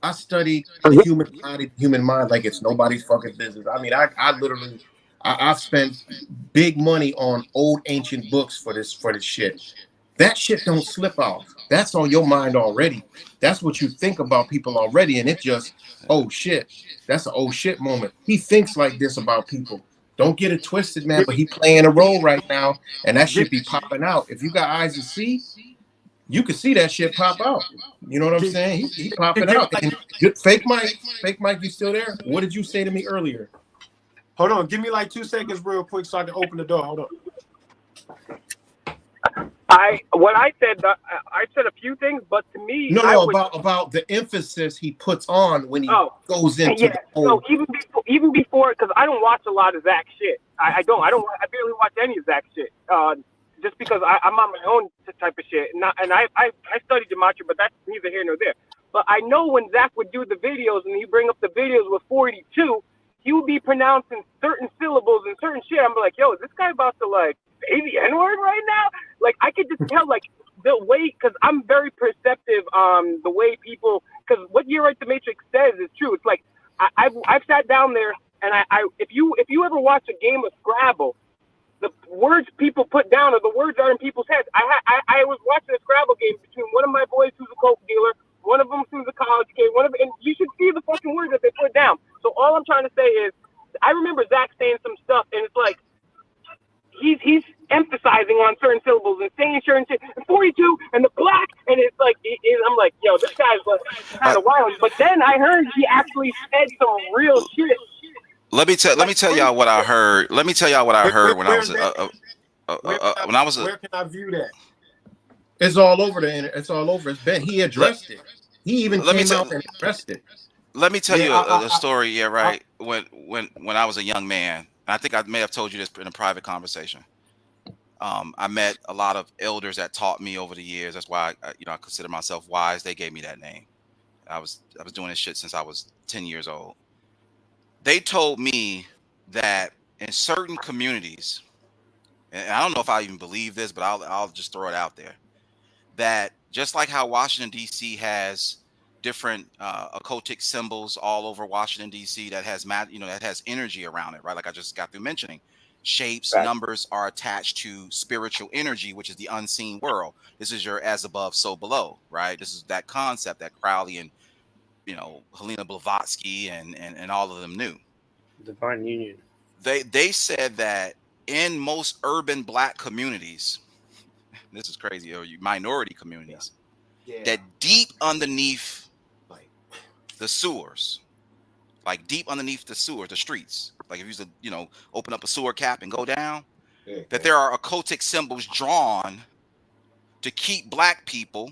I studied the human body, human mind, like it's nobody's fucking business. I mean, I've spent big money on old ancient books for this shit. That shit don't slip off. That's on your mind already. That's what you think about people already, and it just, oh shit, that's an oh shit moment. He thinks like this about people. Don't get it twisted, man. But he playing a role right now, and that shit be popping out. If you got eyes to see, you can see that shit pop out. You know what I'm saying? He popping out. And fake Mike, you still there? What did you say to me earlier? Hold on, give me like 2 seconds real quick so I can open the door. Hold on. I said a few things, but to me, about the emphasis he puts on when he goes into the whole. So even before, because I don't watch a lot of Zach shit. I barely watch any of Zach shit. Just because I'm on my own type of shit, and I studied Gematria, but that's neither here nor there. But I know when Zach would do the videos and he bring up the videos with 42, he would be pronouncing certain syllables and certain shit. I'm like, yo, is this guy about to like say the N-word right now? Like, I could just tell, like, the way, because I'm very perceptive the way people, because what Year Right the Matrix says is true. It's like, I've sat down there, and if you ever watch a game of Scrabble, the words people put down are the words that are in people's heads. I was watching a Scrabble game between one of my boys who's a coke dealer, one of them who's a college kid, and you should see the fucking words that they put down. So all I'm trying to say is, I remember Zach saying some stuff, and it's like, he's emphasizing on certain syllables and saying certain shit, and 42 and the black, and it's like, I'm like, yo, this guy's kind of wild. But then I heard he actually said some real shit. Let me tell y'all what I heard. Let me tell y'all what I heard when I was Where can I view that? It's all over the internet. It's all over. It's been. He addressed it. He even came out and addressed it. Let me tell you a story. Yeah, right. When I was a young man, I think I may have told you this in a private conversation. I met a lot of elders that taught me over the years. That's why I consider myself wise. They gave me that name. I was doing this shit since I was 10 years old. They told me that in certain communities, and I don't know if I even believe this, but I'll just throw it out there, that just like how Washington D.C. has different occultic symbols all over Washington D.C. that has that has energy around it, right? Like I just got through mentioning, shapes, numbers are attached to spiritual energy, which is the unseen world. This is your as above, so below, right? This is that concept that Crowley and Helena Blavatsky and all of them knew. Divine union. They said that in most urban Black communities, this is crazy, or minority communities, that deep underneath the sewers, like deep underneath the sewers, the streets, like if you used to, open up a sewer cap and go down, that there are occultic symbols drawn to keep Black people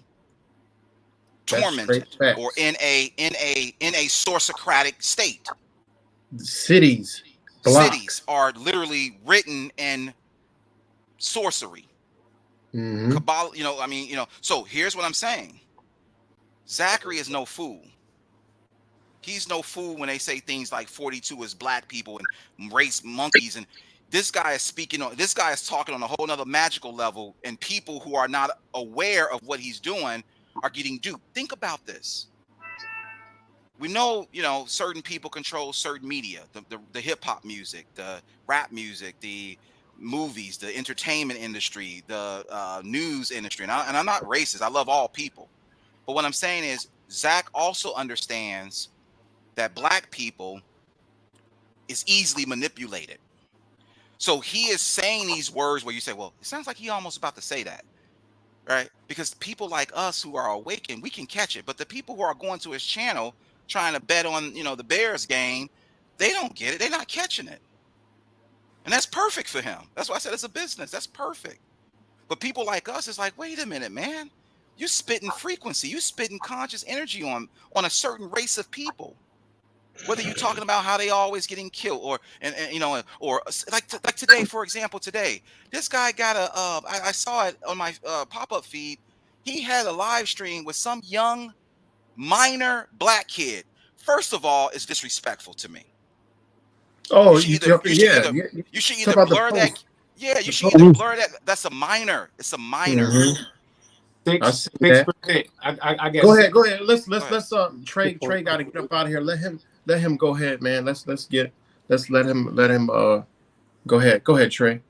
tormented or in a sorocratic state. Cities are literally written in sorcery. Mm-hmm. Kabbalah, so here's what I'm saying. Zachary is no fool. He's no fool when they say things like 42 is Black people and race monkeys, and this guy is talking on a whole nother magical level, and people who are not aware of what he's doing are getting duped. Think about this. We know, certain people control certain media, the hip hop music, the rap music, the movies, the entertainment industry, the news industry, and I'm not racist. I love all people, but what I'm saying is Zach also understands that black people is easily manipulated. So he is saying these words where you say, well, it sounds like he almost about to say that, right? Because people like us who are awakened, we can catch it. But the people who are going to his channel trying to bet on, the Bears game, they don't get it. They're not catching it. And that's perfect for him. That's why I said it's a business. That's perfect. But people like us, it's like, wait a minute, man. You're spitting frequency. You're spitting conscious energy on a certain race of people. Whether you're talking about how they always getting killed, or like today, for example, this guy got I saw it on my pop-up feed. He had a live stream with some young minor black kid. First of all, it's disrespectful to me. Oh, You should talk either about the blur that. post. Yeah, you The should either post. blur that. That's a minor. It's a minor. I see that. 6%. I guess. Go ahead. Let's Go ahead. Trey got to get up out of here. Let him go ahead, man. Let's let him go ahead. Go ahead, Trey.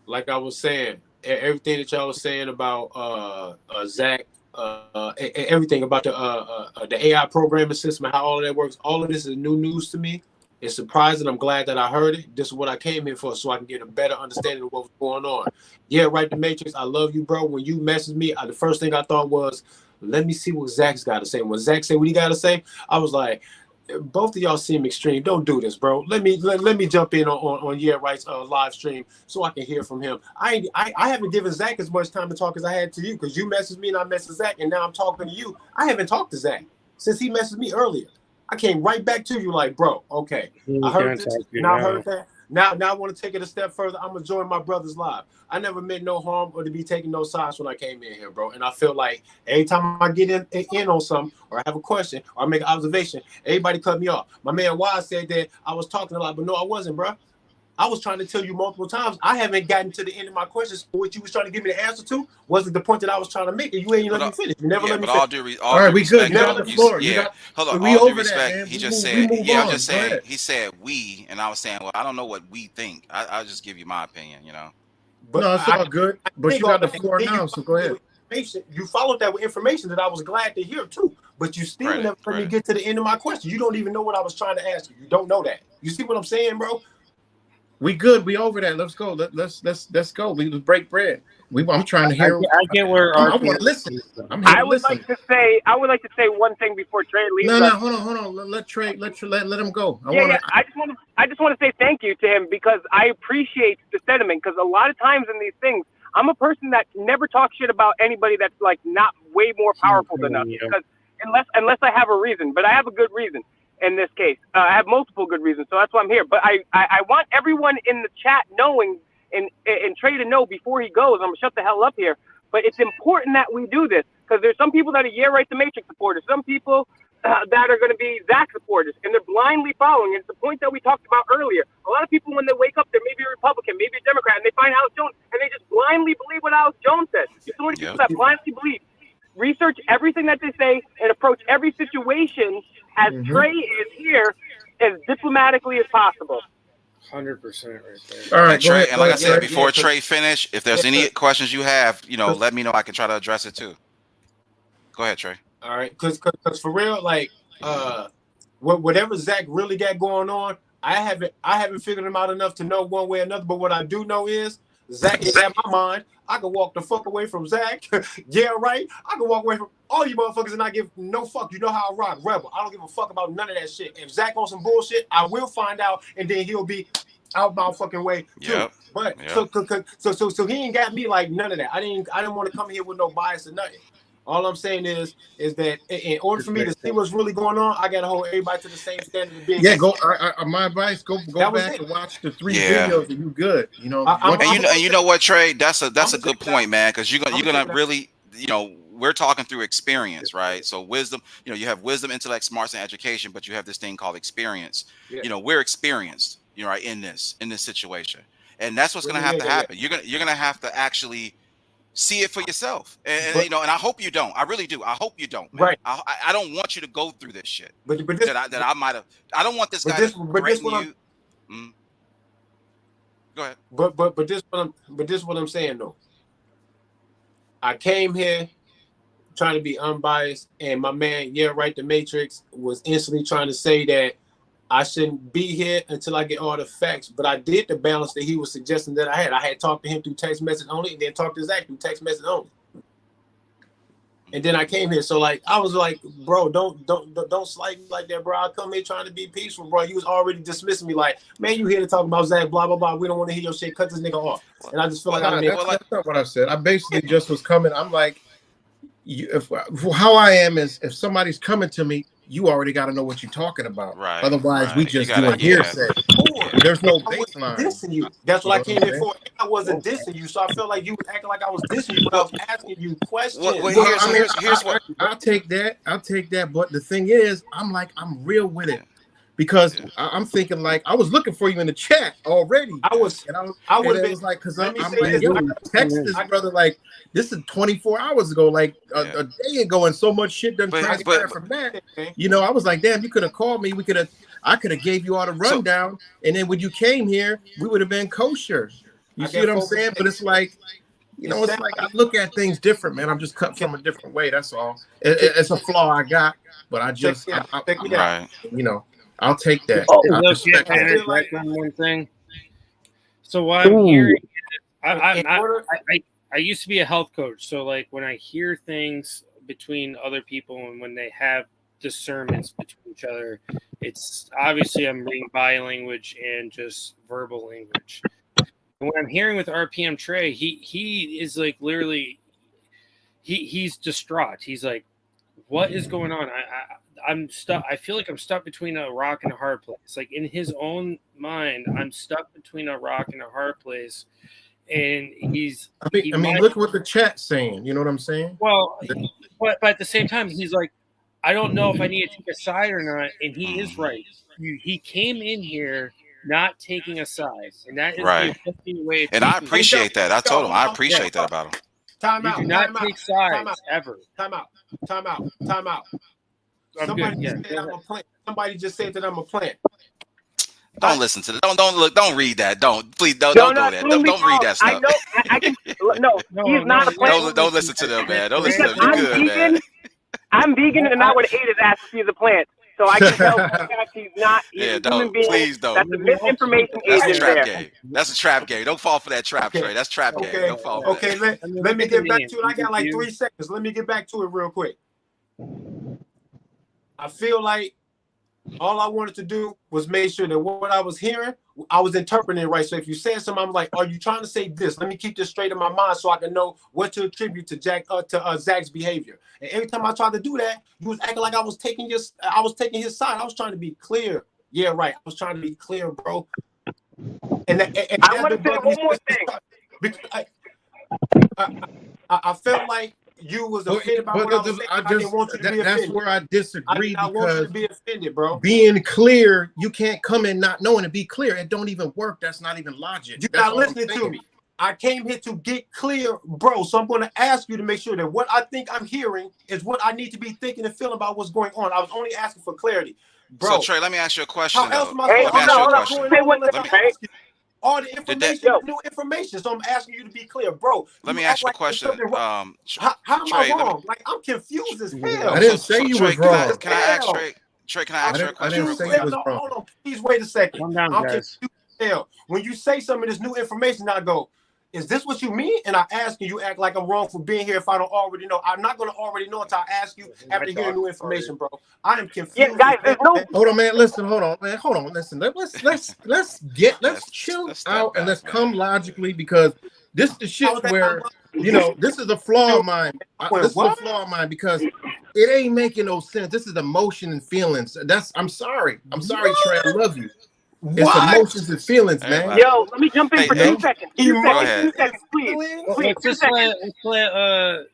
Like I was saying, everything that y'all was saying about Zach, everything about the AI programming system and how all of that works, all of this is new news to me. It's surprising. I'm glad that I heard it. This is what I came here for, so I can get a better understanding of what's going on. Yeah, right, the Matrix. I love you, bro. When you messaged me, the first thing I thought was, let me see what Zach's got to say. When Zach said what he got to say, I was like, both of y'all seem extreme. Don't do this, bro. Let me jump in on Yeah Right's live stream so I can hear from him. I haven't given Zach as much time to talk as I had to you, because you messaged me and I messaged Zach, and now I'm talking to you. I haven't talked to Zach since he messaged me earlier. I came right back to you like, bro, okay, I heard this. Now I heard that. Now I want to take it a step further. I'm gonna join my brother's live. I never meant no harm or to be taking no sides when I came in here, bro. And I feel like every time I get in on something, or I have a question, or I make an observation, everybody cut me off. My man Wise said that I was talking a lot, but no, I wasn't, bro. I was trying to tell you multiple times. I haven't gotten to the end of my questions. What you was trying to give me the answer to wasn't the point that I was trying to make, and you ain't let me finish. You never let me finish. All right, we good. Respect, You got the floor. Hold on. We All due over that, respect, man. he just We said, move yeah, on. I'm just Go saying, ahead. he said we, and I was saying, well, I don't know what we think. I'll just give you my opinion, But no, it's all good. But you got the floor now, so go ahead. You followed that with information that I was glad to hear too, but you still never let me get to the end of my question. You don't even know what I was trying to ask you. You don't know that. You see what I'm saying, bro? We good. We over that. Let's go. Let's go. We break bread. I'm trying to hear. I get where I want to listen. I'm here I to would listen. like to say one thing before Trey leaves. No, hold on. Let Trey let him go. I just want to say thank you to him, because I appreciate the sentiment, because a lot of times in these things, I'm a person that never talks shit about anybody that's like not way more powerful than us, because unless I have a reason, but I have a good reason in this case. I have multiple good reasons, so that's why I'm here. But I want everyone in the chat knowing, and Trey to know before he goes, I'm gonna shut the hell up here. But it's important that we do this, because there's some people that are Yeah Right the Matrix supporters, some people that are going to be Zach supporters, and they're blindly following. And it's the point that we talked about earlier. A lot of people, when they wake up, they're maybe a Republican, maybe a Democrat, and they find Alex Jones, and they just blindly believe what Alex Jones says. There's so many people that blindly believe. Research everything that they say and approach every situation as Trey is here as diplomatically as possible. 100% right there. All right, and Trey, ahead, and like I said, Trey. before Trey finish, if there's any questions you have, let me know. I can try to address it too. Go ahead, Trey. All right, because for real, like whatever Zach really got going on, I haven't figured him out enough to know one way or another. But what I do know is Zach is at my mind. I can walk the fuck away from Zach. Yeah, right. I can walk away from all you motherfuckers and not give no fuck. You know how I rock, rebel. I don't give a fuck about none of that shit. If Zach on some bullshit, I will find out, and then he'll be out my fucking way too. Yep. But so he ain't got me like none of that. I didn't want to come here with no bias or nothing. All I'm saying is that in order for me to see what's really going on, I gotta hold everybody to the same standard of being. Yeah, go. My advice: go back and watch the 3 videos, and you good. And you know what, Trey? That's a good point, man. Because you're gonna really, we're talking through experience, right? So wisdom, you have wisdom, intellect, smarts, and education, but you have this thing called experience. Yeah. We're experienced, right, in this situation, and that's what's gonna have to happen. You're gonna have to actually see it for yourself, and and I hope you don't. I really do. I hope you don't, man. Right. I don't want you to go through this shit. But this, that I might have. I don't want this guy to threaten you. Go ahead. But this what I'm saying though. I came here trying to be unbiased, and my man, the Matrix, was instantly trying to say that I shouldn't be here until I get all the facts. But I did the balance that he was suggesting that I had. I had talked to him through text message only, and then talked to Zach through text message only. And then I came here. So like I was like, bro, don't slight me like that, bro. I come here trying to be peaceful, bro. You was already dismissing me like, man, you here to talk about Zach, blah, blah, blah. We don't want to hear your shit. Cut this nigga off. And I just feel that's not what I said. I basically just was coming. I'm like, how I am is if somebody's coming to me, you already got to know what you're talking about. Right. Otherwise, we just doing hearsay. There's no baseline. Dissing you. That's what I came here for. I wasn't dissing you, so I felt like you was acting like I was dissing you, but I was asking you questions. Here's what I'll take that. But the thing is, I'm real with it. Because I'm thinking like I was looking for you in the chat already. I would have been like because I'm like, yo, text this brother like this is 24 hours ago, like a day ago, and so much shit done transpired from that. You know, I was like, damn, you could have called me. I could have gave you all the rundown, and then when you came here, we would have been kosher. You see what I'm saying? But it's like, you know, it's like I look at things different, man. I'm just cut from a different way. That's all. It's a flaw I got, but I just, you know. I'll take that. On one thing. So what I'm hearing, I used to be a health coach. So like when I hear things between other people and when they have discernments between each other, it's obviously I'm reading body language and just verbal language. And what I'm hearing with RPM Trey, he is like literally, he's distraught. He's like, what is going on? I'm stuck. I feel like I'm stuck between a rock and a hard place. Like in his own mind, I'm stuck between a rock and a hard place. And I mean, look what the chat's saying. You know what I'm saying? Well, but at the same time, he's like, I don't know if I need to take a side or not. And he is right. He came in here not taking a side, and that is the way. And I appreciate that. I told him I appreciate that about him. Time out. Do not take sides ever. Time out. Somebody just said that I'm a plant. Don't listen to that. Don't read that. Please don't go there. Don't read that stuff. I know. I can. No, he's not a plant. Don't listen to them, man. Don't listen to them. You're good, man. I'm vegan, and I would have ate his ass if he's a plant. So I can tell he's not. He's a human being. Please don't. That's a misinformation agent a trap there. game. That's a trap game. Don't fall for that trap, Trey. That's trap game. Don't fall for that. Let me get back to it. I got like 3 seconds. Let me get back to it real quick. I feel like all I wanted to do was make sure that what I was hearing, I was interpreting it right. So if you said something, I'm like, are you trying to say this? Let me keep this straight in my mind so I can know what to attribute to Zach's behavior. And every time I tried to do that, you was acting like I was taking his side. I was trying to be clear. Yeah, right. I was trying to be clear, bro. And I want to say one more thing. I felt like you was offended by what I was saying. I didn't want you to be offended. That's where I disagree. I want you to be offended, bro. Being clear, you can't come in not knowing to be clear. It don't even work. That's not even logic. You're not listening to me. I came here to get clear, bro. So I'm going to ask you to make sure that what I think I'm hearing is what I need to be thinking and feeling about what's going on. I was only asking for clarity, bro. So Trey, let me ask you a question. How else am I supposed to ask you all the information, new information? So I'm asking you to be clear, bro. Let me ask you a question. How am I wrong? Like I'm confused as hell. I didn't say you was wrong. Can I ask Trey? Trey, can I ask you a question? I didn't say you was wrong. Hold on, please wait a second. Calm down, I'm guys. confused as hell. When you say some of this new information, I go, is this what you mean? And I ask you, you act like I'm wrong for being here if I don't already know. I'm not going to already know until I ask you after hearing new information, bro. I am confused. Yeah, guys, there's no. Hold on, man. Listen, hold on, man. Hold on. Listen. Let's chill out and let's come logically because this is the shit where this is a flaw of mine. This is a flaw of mine because it ain't making no sense. This is emotion and feelings. I'm sorry. Trey. I love you. It's emotions and feelings, man. Yo, let me jump in for 2 seconds. 2 seconds, please. Please, 2 seconds. Let's let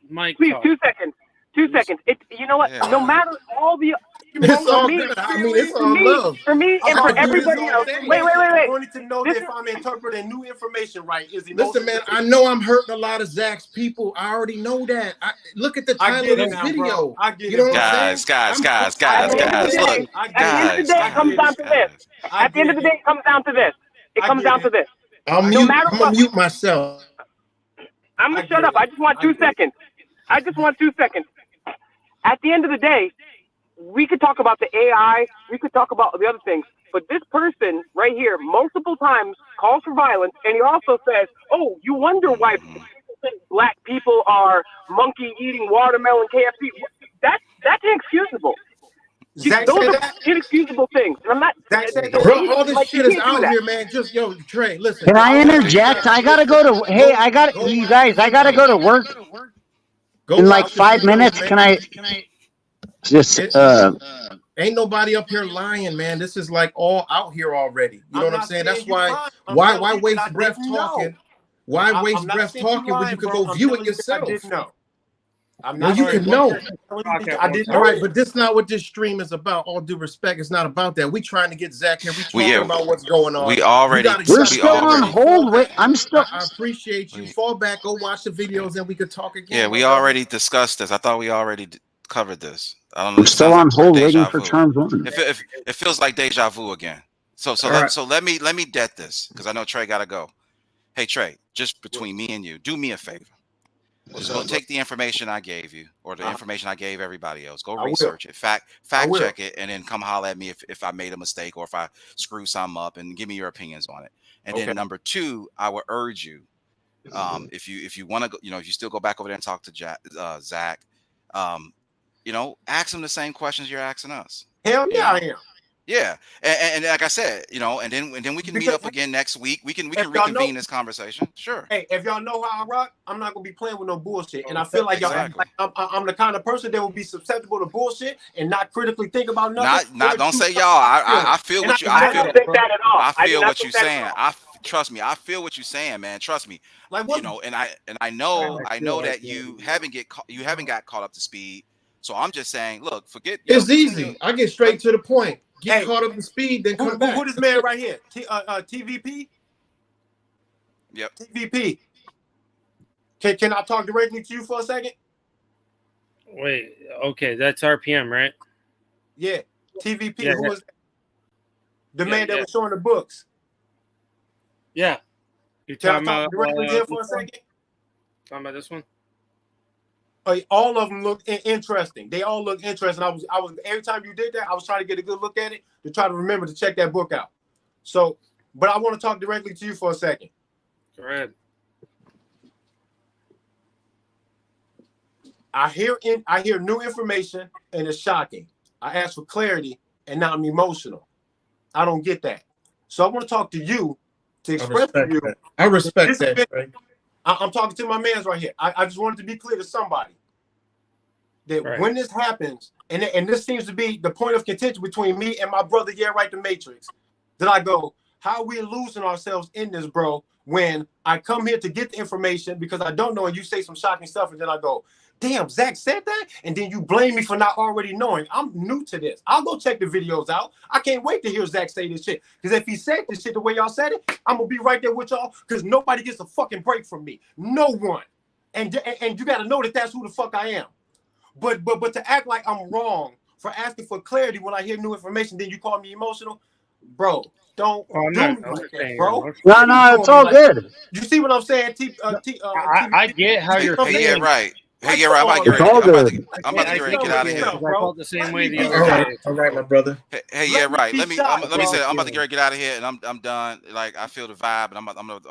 Mike please, talk. 2 seconds. 2 seconds. You know what? No matter all the. It's all good. I mean, it's all love. For me and for everybody else. Wait. I wanted to know if I'm interpreting new information right. Listen, man, I know I'm hurting a lot of Zach's people. I already know that. Look at the title of this video. You know what I'm saying? Guys. Look, At the end of the day, it comes down to this. It comes down to this. No matter I'm what, gonna mute myself. I'm gonna shut up. I just want 2 seconds. I just want 2 seconds. At the end of the day, we could talk about the AI, we could talk about the other things, but this person right here multiple times calls for violence, and he also says, "Oh, you wonder why people think black people are monkey eating watermelon KFC." That's inexcusable. Zach Those said are that. inexcusable things, and I'm not. Zach said So that. Bro, all this like you shit is can't do out that. here, man. Just Trey, listen. Can I All this shit is interject? out. I gotta Listen, go to. Hey, go you watch the guys. I gotta videos. go to work Go in like watch the 5 minutes. videos, Can man. I just? Ain't nobody up here lying, man. This is like all out here already. You know I'm what I'm not saying? saying That's you why lying. I'm why telling you that I waste breath didn't know. talking? Why I'm waste not breath saying you talking when you lying, could bro. go I'm view it telling you that I yourself? didn't know. I'm Well, not you All right, saying can one know. second. I One didn't All second. know right, this. but this is not what this stream is about. All due respect, it's not about that. We trying to get Zach here. We We talking yeah, about what's going on. we already You We're gotta we still step on already back, fall hold. Wait, back. I'm still. I appreciate you. we, Fall back, go watch the yeah, videos, and we could talk yeah, again, my we brother. already discussed this. I thought we already covered this. I don't know. I'm This still sounds like on hold, waiting deja for vu. Charms One. It feels like deja vu again. All right. So let me debt this because I know Trey gotta go. Hey Trey, just What, between me and you, do me a favor. what's Just go up, bro? take the information I gave you or the Uh, information I gave everybody else. Go I will. research it, I fact will. check it, and then come holler at me if I made a mistake or if I screw something up, and give me your opinions on it. And Okay. then number two, I would urge you, if you want to go, if you still go back over there and talk to Zach, um, ask him the same questions you're asking us. Hell You yeah, I know, am. yeah, and like I said, and then we can meet Because up again next week. We if can y'all know, reconvene this conversation. Sure, hey, if y'all know how I rock, I'm not gonna be playing with no bullshit. And I feel like y'all act exactly. like I'm the kind of person that will be susceptible to bullshit and not critically think about nothing or Not don't do say something y'all. by feeling. I feel And I what you I I enjoy feel. don't that, think bro. that at all. I I do feel not what think you're that at saying. all. Trust me. I feel what you're saying, man. Trust me. Like what? And I know that you haven't got caught up to speed. So I'm just saying, look, forget, It's continue. easy. I get Let straight to the point. Get Hey, caught up in speed, then come who back. this man right here? TVP. Yep. TVP. Can I talk directly to you for a second? Wait, okay, that's RPM, right? Yeah. TVP. Yeah, Who was the yeah, man that yeah, was showing the books? yeah. You're Can I talking talk about directly to him for this a one? second? Talking about this one? All of them look interesting. They all look interesting. I was every time you did that, I was trying to get a good look at it to try to remember to check that book out. So, but I want to talk directly to you for a second. Go ahead. I hear new information and it's shocking. I asked for clarity and now I'm emotional. I don't get that. So I want to talk to you to I express to respect you. that. I respect This has that, been, Trey. I'm talking to my man's right here. I just wanted to be clear to somebody that Right. when this happens, and this seems to be the point of contention between me and my brother, yeah, right, the Matrix, that I go, how are we losing ourselves in this, bro? When I come here to get the information because I don't know, and you say some shocking stuff, and then I go, damn, Zach said that, and then you blame me for not already knowing. I'm new to this. I'll go check the videos out. I can't wait to hear Zach say this shit. Because if he said this shit the way y'all said it, I'm gonna be right there with y'all. Because nobody gets a fucking break from me. No one. And you got to know that that's who the fuck I am. But to act like I'm wrong for asking for clarity when I hear new information, then you call me emotional, bro. Don't Oh, do me I'm not like that, saying you're bro. emotional. Why No, are you no, it's doing me all like that? good. You see what I'm saying? No, TV. I get how You see you're what I'm Hey, yeah, saying? feeling. right. Hey, Like, yeah, come right. on, It's man. all good. I'm about to I get ready to get get what out of you're here. because I bro. felt the same Let way me the be other All right, day. shot, all right, my bro. brother. Hey, yeah, Let me right. be shot, Let me bro. say that. I'm about to get out of here, and I'm done. Like I feel the vibe, and I'm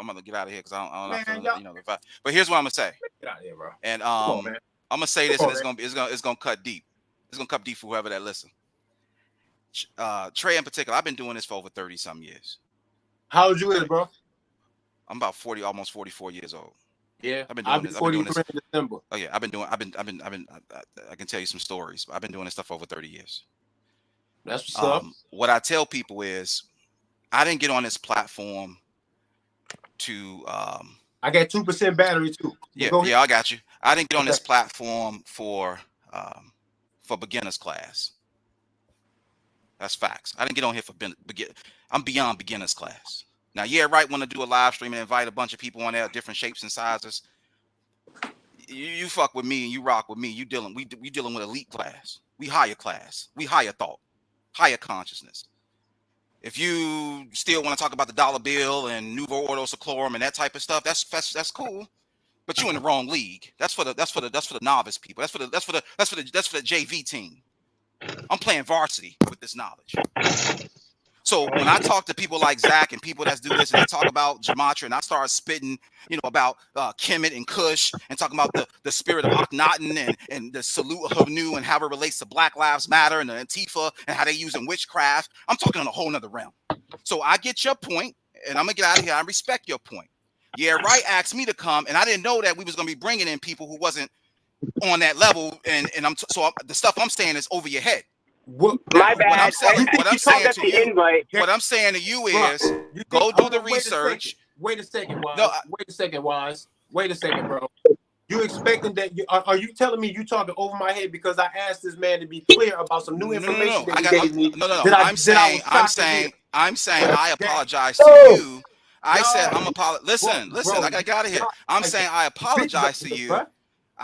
gonna get out of here because I'm not Man, feeling y'all, the vibe. But here's what I'm gonna say, get out of here, bro. and Come on, man. I'm gonna say Come this, and on, man. it's gonna cut deep. It's gonna cut deep for whoever that listen. Trey in particular, I've been doing this for over 30 some years. How old you is, Right. bro? I'm about 40, almost 44 years old. Yeah, I've been I'll doing be this. I've been doing 43 this. in December. Oh yeah, I can tell you some stories. I've been doing this stuff for over 30 years. That's what's up. What I tell people is, I didn't get on this platform to I got 2% battery too. But go ahead. I got you. I didn't get on Okay. this platform for beginners class. That's facts. I didn't get on here for begin. I'm beyond beginners class. Now, yeah, right. Want to do a live stream and invite a bunch of people on there, different shapes and sizes. You fuck with me and you rock with me. We dealing with elite class. We higher class. We higher thought, higher consciousness. If you still want to talk about the dollar bill and Nouveau Ordo Seclorum and that type of stuff, that's cool. But you in the wrong league. That's for the novice people. That's for the JV team. I'm playing varsity with this knowledge. So when I talk to people like Zach and people that do this, and they talk about Gematria, and I start spitting, about Kemet and Kush, and talking about the spirit of Akhenaten and the salute of Hanu and how it relates to Black Lives Matter and the Antifa and how they using witchcraft, I'm talking on a whole nother realm. So I get your point, and I'm gonna get out of here. I respect your point. Yeah, right. Asked me to come, and I didn't know that we was gonna be bringing in people who wasn't on that level, and the stuff I'm saying is over your head. My bad. What I'm saying to you is go do the research. Wait a second, Wise. Wait a second, bro. You expecting that? Are you telling me you talking over my head because I asked this man to be clear about some new information that he gave me? I'm saying I apologize to you. I said I'm apologizing. Listen. I got to get out of here. I'm saying I apologize to you.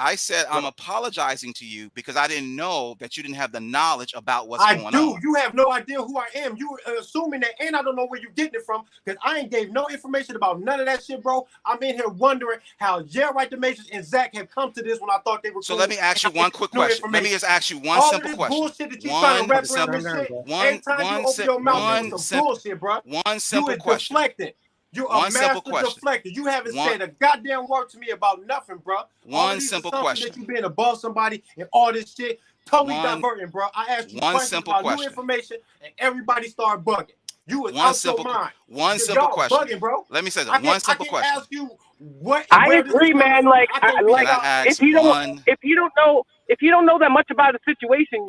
I said I'm apologizing to you because I didn't know that you didn't have the knowledge about what's going on. You have no idea who I am. You assuming that, and I don't know where you getting it from because I ain't gave no information about none of that shit, bro. I'm in here wondering how Right the Matrix and Zach have come to this when I thought they were. So let me ask you one quick question. Let me just ask you one simple question. Bullshit that you trying to wrap around this shit. Every time you open your mouth, it's some bullshit, bro. One simple question. Deflecting. You're a master deflector. You haven't said a goddamn word to me about nothing, bro. One simple question. That you being above somebody and all this shit, totally diverting, bro. I asked you questions about new information, and everybody started bugging. You was out your mind. One simple question. Bugging, bro. Let me say that. One simple question. Ask you what. I agree, man. Like if you don't know that much about the situation.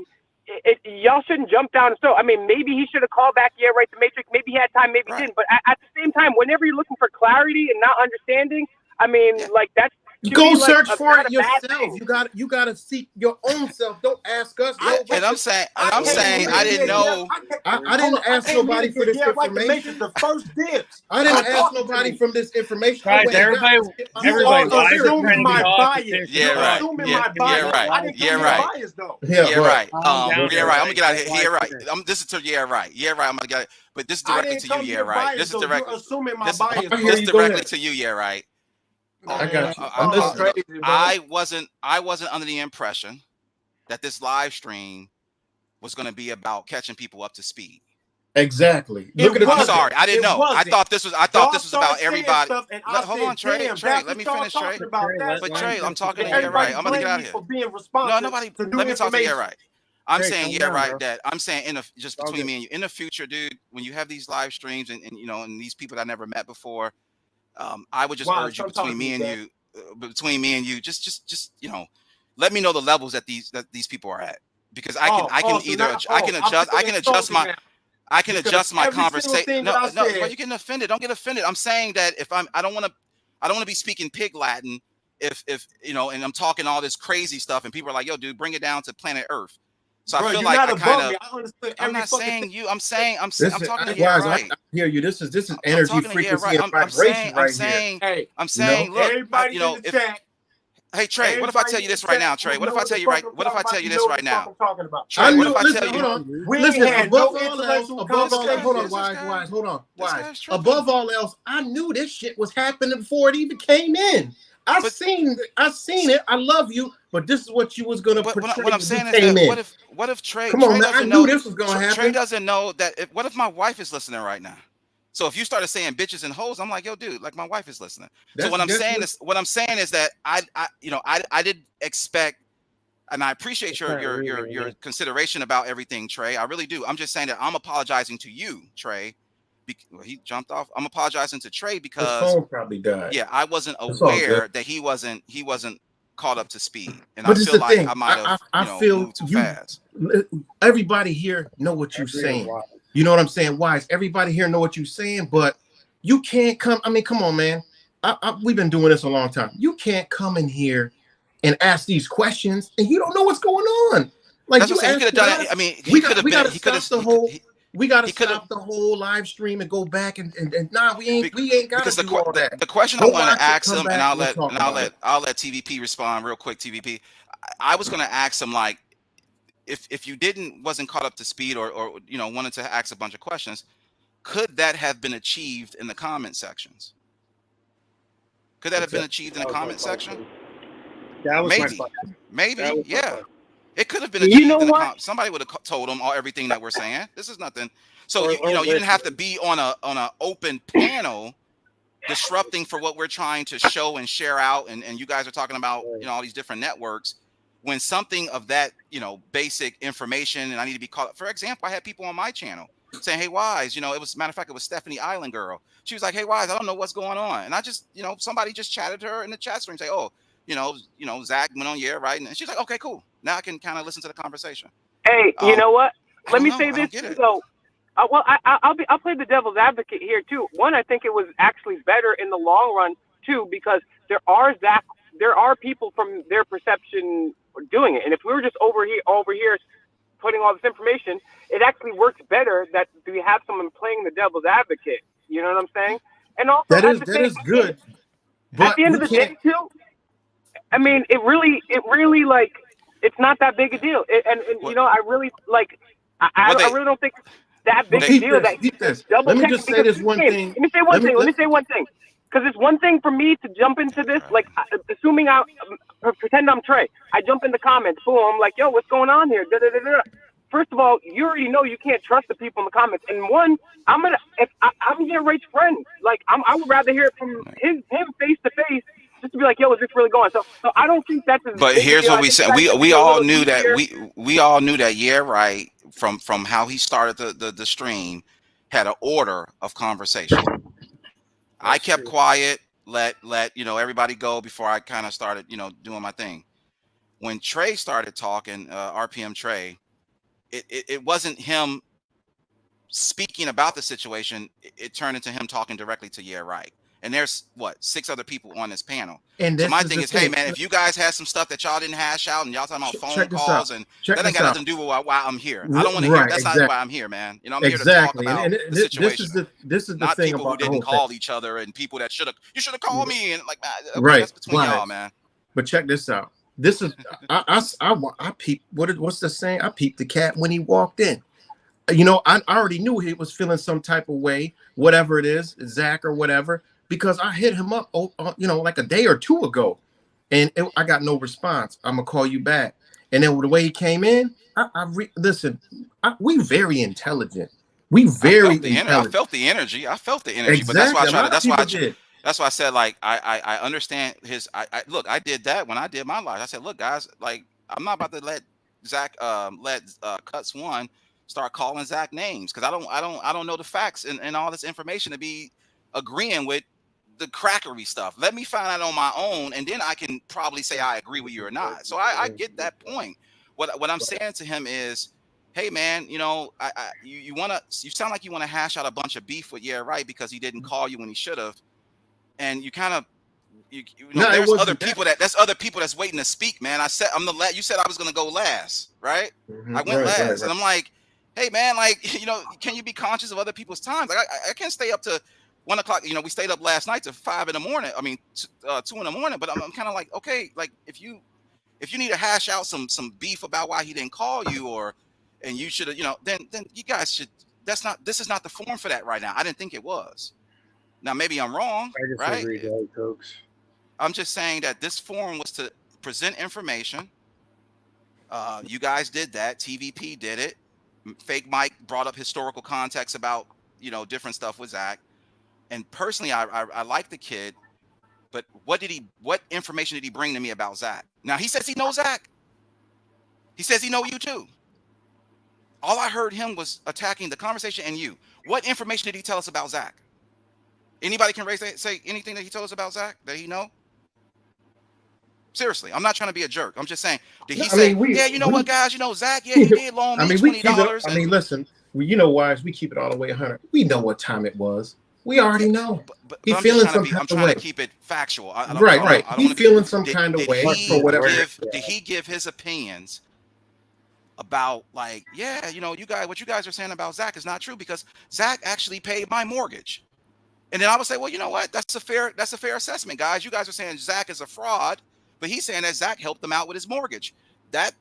Y'all shouldn't jump down and so. I mean, maybe he should have called back. Yeah, right. The Matrix. Maybe he had time. Maybe he didn't. But at the same time, whenever you're looking for clarity and not understanding, I mean, like that's go search for it yourself. You gotta seek your own self. Don't ask us. And I'm saying I didn't know. I didn't ask nobody for this information. The first dibs. I didn't ask nobody from this information. Guys, everybody assuming my bias. Yeah, right. Yeah, right. Yeah, right. I'm gonna get out of here. Yeah, right. This is to right. Yeah, right. I'm gonna get it. But this is directly to you. Yeah, right. This is directly. Assuming my bias. This directly to you. Yeah, right. I got you. I wasn't under the impression that this live stream was going to be about catching people up to speed. Exactly. I'm sorry, I didn't know. I thought this was about everybody. Hold on, Trey. Let me finish, Trey. But Trey, I'm talking to you. Right. I'm gonna get out of here. No, nobody. Let me talk to you. Right. I'm saying right. That I'm saying just between me and you in the future, dude. When you have these live streams and and these people that I never met before. I would just urge you between me and you, just let me know the levels that these people are at because I can adjust my conversation. No, you're getting offended. Don't get offended. I'm saying that if I don't want to be speaking pig Latin if and I'm talking all this crazy stuff and people are like, yo, dude, bring it down to planet Earth. So I feel like I'm not saying you. I'm talking to you. Right. I hear you. This is energy frequency and vibration right here. I'm saying, look, hey Trey, what if I tell you this right now, Trey? What if I tell you this right now? Trey, what if I tell you? Listen, above all else, I knew this shit was happening before it even came in. I seen it. I love you, but this is what you was gonna portray. What I'm saying is that what if Trey? Come on, man. I knew this was gonna happen. Trey doesn't know that. What if my wife is listening right now? So if you started saying bitches and hoes, I'm like, yo, dude, like my wife is listening. So what I'm saying is that I didn't expect, and I appreciate your consideration about everything, Trey. I really do. I'm just saying that I'm apologizing to you, Trey. He jumped off. I'm apologizing to Trey because his phone probably died. Yeah, I wasn't aware that he wasn't caught up to speed, and but I feel like I might have moved too fast. Everybody here know what you're saying. You know what I'm saying? Wise. Everybody here know what you're saying, but you can't come. I mean, come on, man. We've been doing this a long time. You can't come in here and ask these questions, and you don't know what's going on. Like that's what he could have done. I mean, he could have been. He could have the whole. We gotta stop the whole live stream and go back and nah, we ain't gotta do all that. The question I want to ask him, and I'll let TVP respond real quick. TVP, I was gonna ask him like, if you wasn't caught up to speed or wanted to ask a bunch of questions, Could that have been achieved in the comment sections? Could that have been achieved in the comment section? That was my Maybe, question. maybe, yeah. It could have been You know achieved in the what? somebody would have told them all everything that we're saying. This is nothing. So Or you didn't have to listen. be on a open panel disrupting for what we're trying to show and share out, and you guys are talking about all these different networks. When something of that basic information, and I need to be called. For example, I had people on my channel saying, "Hey, Wise, it was matter of fact, it was Stephanie Island girl. She was like, "Hey, Wise, I don't know what's going on," and I just somebody just chatted her in the chat stream, say, "Oh, Zach went on, yeah, right," and she's like, "Okay, cool. Now I can kind of listen to the conversation." Hey, you know what? I Let don't me know. say I this don't get too, it. though. I'll play the devil's advocate here too. One, I think it was actually better in the long run too, because there are people from their perception doing it, and if we were just over here putting all this information, it actually works better that we have someone playing the devil's advocate. You know what I'm saying? And also That is good, at but the end we of the can't. day too, I mean, it really like it's not that big a deal. And What? I really like Well, I really don't think it's that But big they a deal that peep he's this. double Let me checking just say because this one hey, thing. let me say one Let me thing. Let me say one thing. Because it's one thing for me to jump into this, like assuming I pretend I'm Trey. I jump in the comments, boom. I'm like, yo, what's going on here? Da, da, da, da. First of all, you already know you can't trust the people in the comments. And one, I'm your Ray's friend. Like I would rather hear it from him face to face, just to be like, yo, is this really going? So I don't think that's as But big a here's deal. what I we think you said. guys need to We go a all little knew that deeper. we all knew that. Yeah, right. From how he started the stream, had an order of conversation. I kept quiet, let everybody go before I kind of started doing my thing. When Trey started talking, RPM Trey, it wasn't him speaking about the situation. It turned into him talking directly to Yeah Right. And there's what 6 other people on this panel. And So this my is thing the is, hey thing. man, if you guys had some stuff that y'all didn't hash out and y'all talking about phone Check this out. calls and Check that ain't this got out. nothing to do with why I'm here. I don't want to hear. Right. That's not Exactly. why I'm here, man. I'm here to talk Exactly. about the This situation, is the not thing people who about the didn't whole thing. call each other and people that you should have called me and like, okay, Right. that's between Right. y'all, man. But check this out. This is I peeped. What's the saying? I peeped the cat when he walked in. I already knew he was feeling some type of way, whatever it is, Zach or whatever, because I hit him up, like a day or two ago, and I got no response. I'm gonna call you back, and then the way he came in, listen. We very intelligent. We I very felt the energy. intelligent. I felt the energy, but that's why I Exactly. A try to. lot of people did. That's why I said like I understand his. I look. I did that when I did my life. I said, look, guys, like I'm not about to let Zach let Cuts One start calling Zach names because I don't know the facts and all this information to be agreeing with the crackery stuff. Let me find out on my own, and then I can probably say I agree with you or not. So I get that point. What I'm saying to him is, hey man, you sound like you want to hash out a bunch of beef with Yeah Right because he didn't call you when he should have, and you kind of No, it there's other wasn't that. people that's other people that's waiting to speak, man. I said I'm the last. You said I was gonna go last, right? I went last, and I'm like, hey man, like can you be conscious of other people's times? Like I can't stay up to 1 o'clock. We stayed up last night to 5 in the morning. I mean 2 in the morning, but I'm kind of like, okay, like if you need to hash out some beef about why he didn't call you and you should have, then you guys should. This is not the forum for that right now. I didn't think it was. Now maybe I'm wrong, I right? disagree, folks. I'm just saying that this forum was to present information. You guys did that. TVP did it. Fake Mike brought up historical context about different stuff with Zach. And personally, I like the kid. But what information did he bring to me about Zach? Now he says he knows Zach. He says he know you too. All I heard him was attacking the conversation and you. What information did he tell us about Zach? Anybody can say anything that he told us about Zach that he know? Seriously, I'm not trying to be a jerk. I'm just saying, did he say, yeah, you know what, guys, Zach, yeah, he did loan me we keep it. $20. Listen, Wise, we keep it all the way 100. We know what time it was. We already know. But He I'm just feeling trying some to be. kind I'm of trying way. to keep it factual. I don't Right. want He's to be feeling some kind of way for whatever. Did he give his opinions about like, yeah, you guys, what you guys are saying about Zach is not true because Zach actually paid my mortgage. And then I would say, well, you know what? That's a fair assessment, guys. You guys are saying Zach is a fraud, but he's saying that Zach helped him out with his mortgage. That,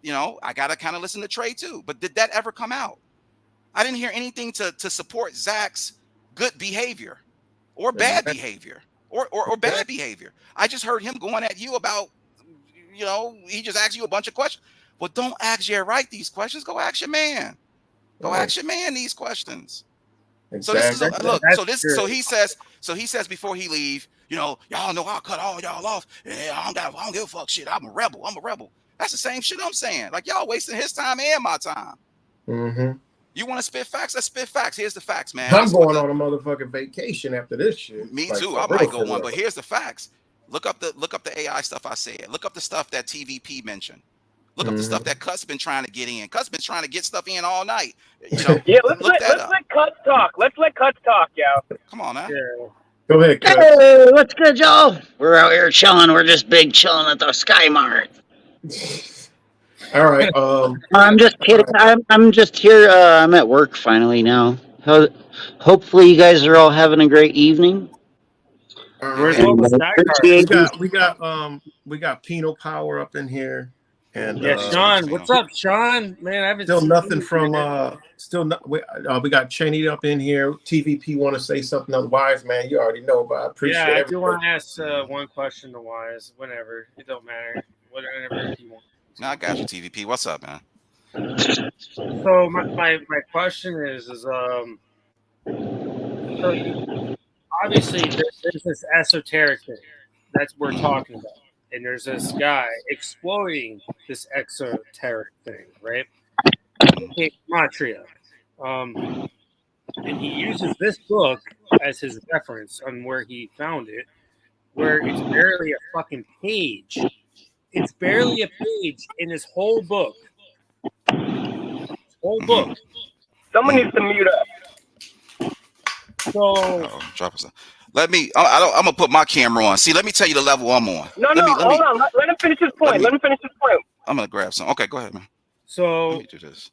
I got to kind of listen to Trey too. But did that ever come out? I didn't hear anything to support Zach's good behavior or bad behavior or bad behavior. I just heard him going at you about, he just asked you a bunch of questions. Well, don't ask Jay Wright these questions. Go ask your man. Go ask your man these questions. So this is Exactly. look. That's So this. true. So he says before he leave, y'all know I'll cut all y'all off. Yeah, I don't give a fuck shit. I'm a rebel. That's the same shit I'm saying. Like, y'all wasting his time and my time. Mm-hmm. You want to spit facts? Let's spit facts. Here's the facts, man. I'm This is what going on a motherfucking vacation after this shit. me Like, too. for I real, might for go on, real. but here's the facts. Look up the AI stuff I said. Look up the stuff that TVP mentioned. Look up the stuff that Cut's been trying to get in. Cut's been trying to get stuff in all night. Yeah, let's Look that up. let Cuts talk. Let's let Cuts talk, yo. Come on, man. Yeah. Go ahead, Cut. Hey, what's good, y'all? We're out here chilling. We're just big chilling at the Sky Mart. All right. I'm just kidding. I'm just here. I'm at work finally now. Hopefully, you guys are all having a great evening. All Where's right. all And the I sky cars? We appreciate you. got Penal Power up in here, and Yeah, Let's get Sean. Fino. What's up, Sean? Man, I haven't still seen nothing you. from Man. still not. We got Cheney up in here. TVP want to say something otherwise, man. You already know, but I Yeah, appreciate I do everything. want to ask one question to Wise. Whenever it don't matter, whenever he wants. Now I got you, TVP. What's up, man? So my question is so obviously there's this esoteric thing that's we're talking about, and there's this guy exploiting this exoteric thing, right? Okay, Gematria. And he uses this book as his reference on where he found it, where it's barely a fucking page. It's barely a page in his whole book. Whole book. Someone needs to mute up. So Drop us. Let me. I'm gonna put my camera on. See, let me tell you the level I'm on. No, Let me. hold on. Let him finish his Let point. me. Let him finish his point. I'm gonna grab some. Okay, go ahead, man. Let so me do this.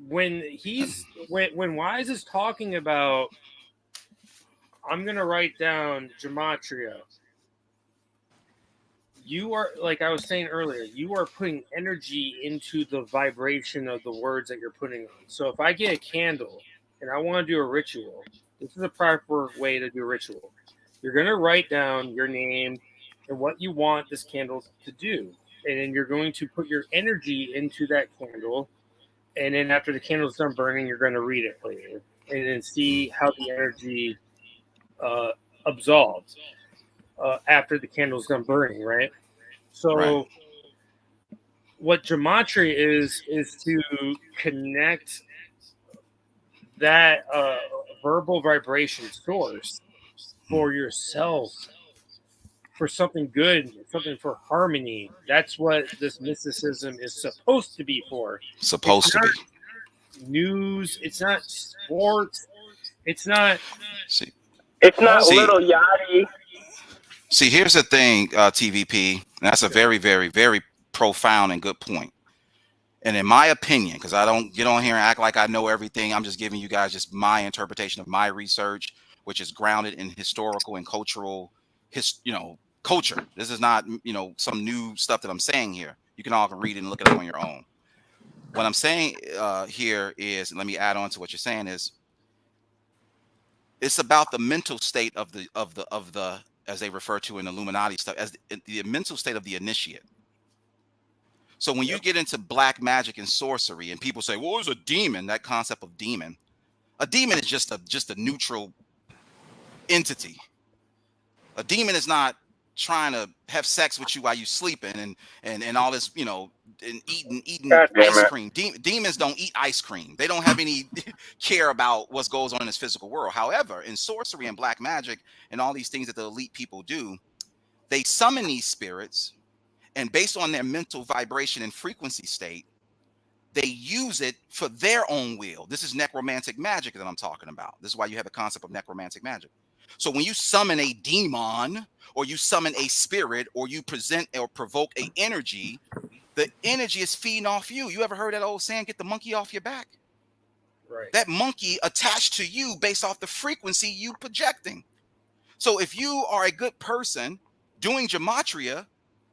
when Wise is talking about, I'm gonna write down Gematria. You are, like I was saying earlier, you are putting energy into the vibration of the words that you're putting on. So if I get a candle and I want to do a ritual, this is a proper way to do a ritual. You're going to write down your name and what you want this candle to do. And then you're going to put your energy into that candle. And then after the candle's done burning, you're going to read it later and then see how the energy uh, absolves after the candle's done burning, right? So Right. what gematria is to connect that verbal vibration source for yourself, for something good, something for harmony. That's what this mysticism is supposed to be for. It's Supposed to not be. news, it's not sports, it's not See. It's not See. little Yachty. See. Here's the thing, TVP. And that's a very, very, very profound and good point. And in my opinion, because I don't get on here and act like I know everything, I'm just giving you guys just my interpretation of my research, which is grounded in historical and cultural, culture. This is not, some new stuff that I'm saying here. You can all read it and look it up on your own. What I'm saying here is, and let me add on to what you're saying is, it's about the mental state of the as they refer to in Illuminati stuff as the mental state of the initiate. So when you get into black magic and sorcery, and people say, "Well, it's a demon," that concept of demon, a demon is just a neutral entity. A demon is not trying to have sex with you while you sleeping and all this, and eating God damn ice it. cream. Demons don't eat ice cream. They don't have any care about what goes on in this physical world. However, in sorcery and black magic and all these things that the elite people do, they summon these spirits, and based on their mental vibration and frequency state, they use it for their own will. This is necromantic magic that I'm talking about. This is why you have a concept of necromantic magic. So when you summon a demon or you summon a spirit or you present or provoke a energy, the energy is feeding off you. You ever heard that old saying, get the monkey off your back? right. That monkey attached to you based off the frequency you projecting. So if you are a good person doing gematria,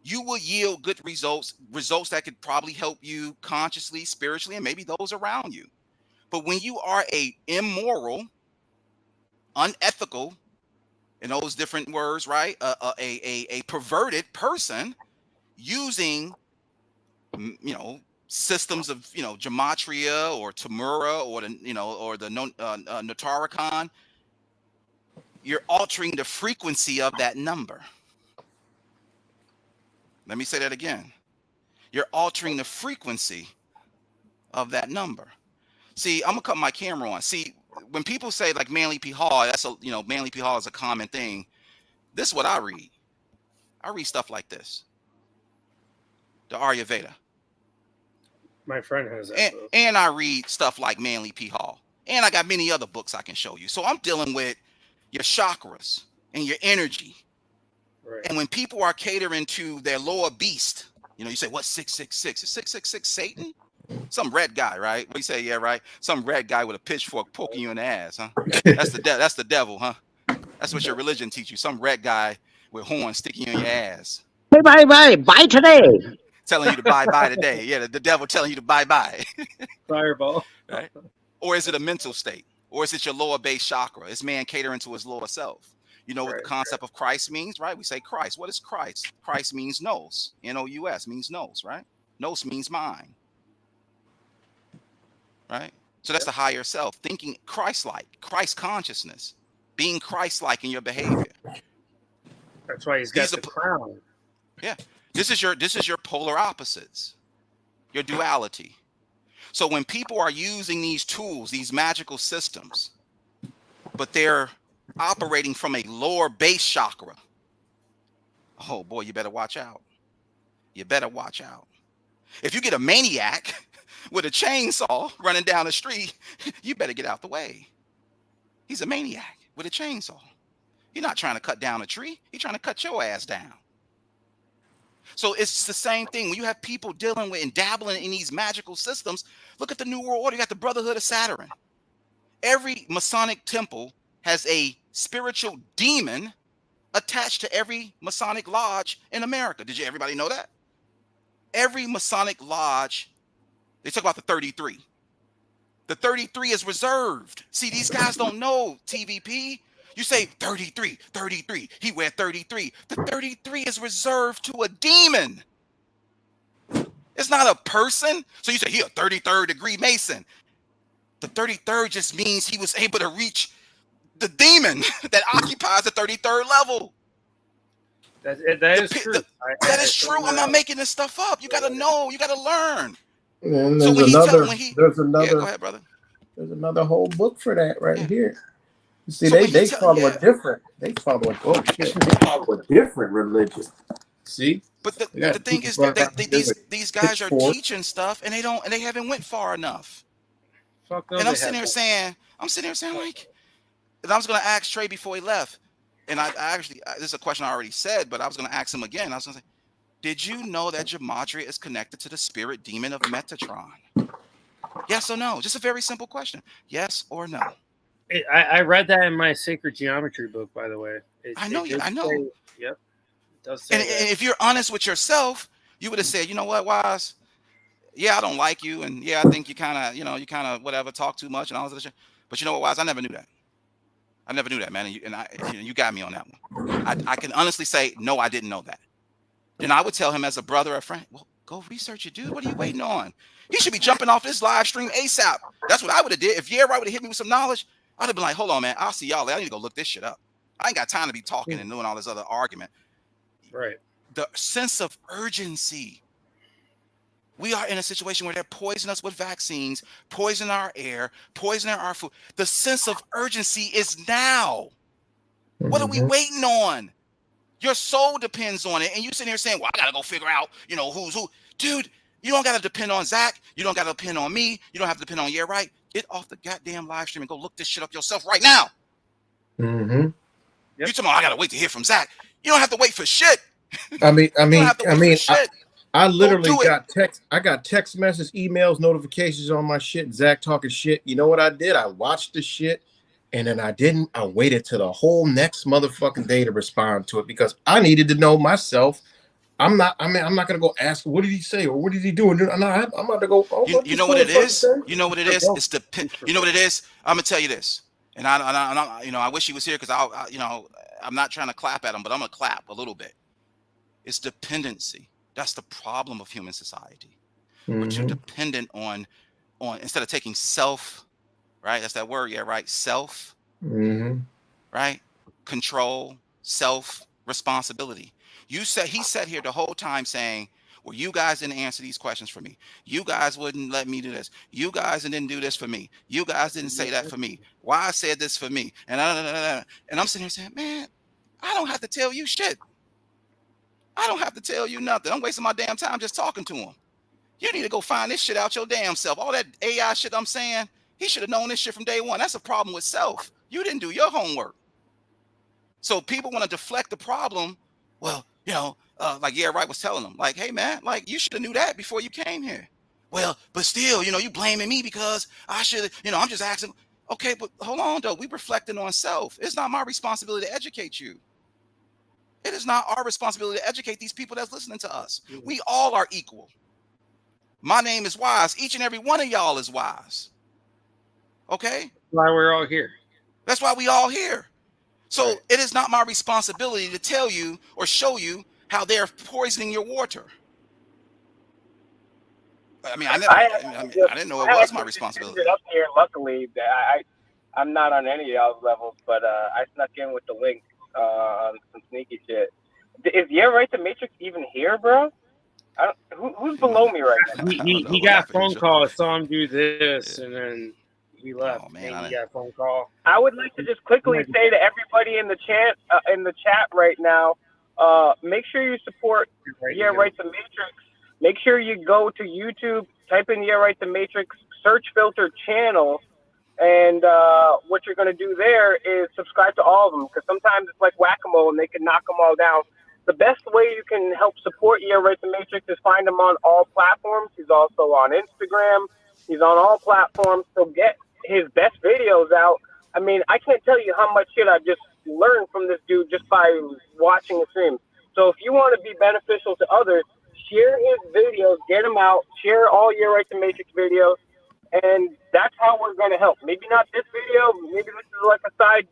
you will yield good results that could probably help you consciously, spiritually, and maybe those around you. But when you are a immoral, unethical, in those different words, right? A perverted person using, systems of, Gematria or Tamura or the Notaricon. You're altering the frequency of that number. Let me say that again. You're altering the frequency of that number. See, I'm gonna cut my camera on. See, when people say like Manly P. Hall, Manly P. Hall is a common thing. This is what I read. I read stuff like this. The Ayurveda. My friend has that book. And I read stuff like Manly P. Hall. And I got many other books I can show you. So I'm dealing with your chakras and your energy. Right. And when people are catering to their lower beast, you say, what's 666? Is 666 Satan? Some red guy, right? What do you say? Yeah, right. Some red guy with a pitchfork poking you in the ass, huh? That's the devil, huh? That's what your religion teach you. Some red guy with horns sticking you in your ass. Hey, bye today. Telling you to bye today. Yeah, the devil telling you to bye. Fireball. Right? Or is it a mental state? Or is it your lower base chakra? Is man catering to his lower self? You know what the concept of Christ means, right? We say Christ. What is Christ? Christ means nous. Nous means nous, right? Nous means mind. Right? So that's the higher self, thinking Christ-like, Christ consciousness, being Christ-like in your behavior. That's why he's got the crown. Yeah. This is your polar opposites, your duality. So when people are using these tools, these magical systems, but they're operating from a lower base chakra, oh boy, you better watch out. You better watch out. If you get a maniac with a chainsaw running down the street, you better get out the way. He's a maniac with a chainsaw. He's not trying to cut down a tree. He's trying to cut your ass down. So it's the same thing. When you have people dealing with and dabbling in these magical systems, look at the New World Order. You got the Brotherhood of Saturn. Every Masonic temple has a spiritual demon attached to every Masonic lodge in America. Did everybody know that? Every Masonic lodge, they talk about the 33. The 33 is reserved. See, these guys don't know TVP. You say 33, he wear 33. The 33 is reserved to a demon. It's not a person. So you say he a 33rd degree Mason. The 33rd just means he was able to reach the demon that occupies the 33rd level. That is true. That is true. I'm not making this stuff up. You got to know. You got to learn. And there's another. Yeah, go ahead, brother. There's another whole book for that here. You see, so they follow a different. They follow a different religion. See, but the thing is that these guys are teaching stuff, and they haven't went far enough. Fuck no, and I'm sitting here saying, like, and I was going to ask Trey before he left, and I actually, this is a question I already said, but I was going to ask him again. I was going to say, did you know that Gematria is connected to the spirit demon of Metatron? Yes or no? Just a very simple question. Yes or no? I read that in my sacred geometry book, by the way. I know. Yep. It does say and if you're honest with yourself, you would have said, you know what, Wise? Yeah, I don't like you, and yeah, I think you kind of whatever, talk too much and all this other shit. But you know what, Wise? I never knew that. I never knew that, man. And you got me on that one. I can honestly say, no, I didn't know that. Then I would tell him as a brother or friend, well, go research it, dude. What are you waiting on? He should be jumping off this live stream ASAP. That's what I would have did. If Right would have hit me with some knowledge, I'd have been like, hold on, man. I'll see y'all later. I need to go look this shit up. I ain't got time to be talking and doing all this other argument. Right. The sense of urgency. We are in a situation where they're poisoning us with vaccines, poisoning our air, poisoning our food. The sense of urgency is now. Mm-hmm. What are we waiting on? Your soul depends on it. And you sitting here saying, well, I got to go figure out, who's who. Dude, you don't got to depend on Zach. You don't got to depend on me. You don't have to depend on Right. Get off the goddamn live stream and go look this shit up yourself right now. Mm-hmm. Yep. You talking about, I got to wait to hear from Zach. You don't have to wait for shit. I literally got text. I got text messages, emails, notifications on my shit. Zach talking shit. You know what I did? I watched the shit, and then I waited till the whole next motherfucking day to respond to it because I needed to know myself. I'm not gonna go ask what did he say or what did he do. I'm about to go. You know what it is? You know what it is? It's you know what it is? I'm gonna tell you this. And I wish he was here because I'm not trying to clap at him, but I'm gonna clap a little bit. It's dependency. That's the problem of human society. We're too dependent on instead of taking self, right? That's that word, yeah, right? Self, right? Control, self responsibility. He sat here the whole time saying, well, you guys didn't answer these questions for me. You guys wouldn't let me do this. You guys didn't do this for me. You guys didn't say that for me. Why I said this for me. And I'm sitting here saying, man, I don't have to tell you shit. I don't have to tell you nothing. I'm wasting my damn time just talking to him. You need to go find this shit out your damn self. All that AI shit I'm saying, he should have known this shit from day one. That's a problem with self. You didn't do your homework. So people want to deflect the problem. Well, like Right was telling them, like, hey man, like you should have knew that before you came here. Well, but still, you blaming me because I should, I'm just asking. Okay, but hold on though. We reflecting on self. It's not my responsibility to educate you. It is not our responsibility to educate these people that's listening to us. We all are equal. My name is Wise. Each and every one of y'all is Wise. Okay? That's why we're all here. That's why we all here. So It is not my responsibility to tell you or show you how they're poisoning your water. I mean, I didn't know it was my responsibility. Up here, luckily, I'm not on any of y'all's levels, but I snuck in with the link on some sneaky shit. Is Right the Matrix even here, bro? Who's below me right now? He got a phone call. I saw him do this, and then he left. Oh, man, and he got a phone call. I would like to just quickly say to everybody in the chat right now, make sure you support Right the Matrix. Make sure you go to YouTube, type in Right the Matrix, search filter channel, and what you're going to do there is subscribe to all of them, because sometimes it's like whack-a-mole and they can knock them all down. The best way you can help support Right the Matrix is find him on all platforms. He's also on Instagram. He's on all platforms. So get his best videos out. I mean, I can't tell you how much shit I just learned from this dude just by watching his stream. So if you want to be beneficial to others, share his videos, get him out, share all Right the Matrix videos, and that's how we're going to help. Maybe not this video, maybe this is like a side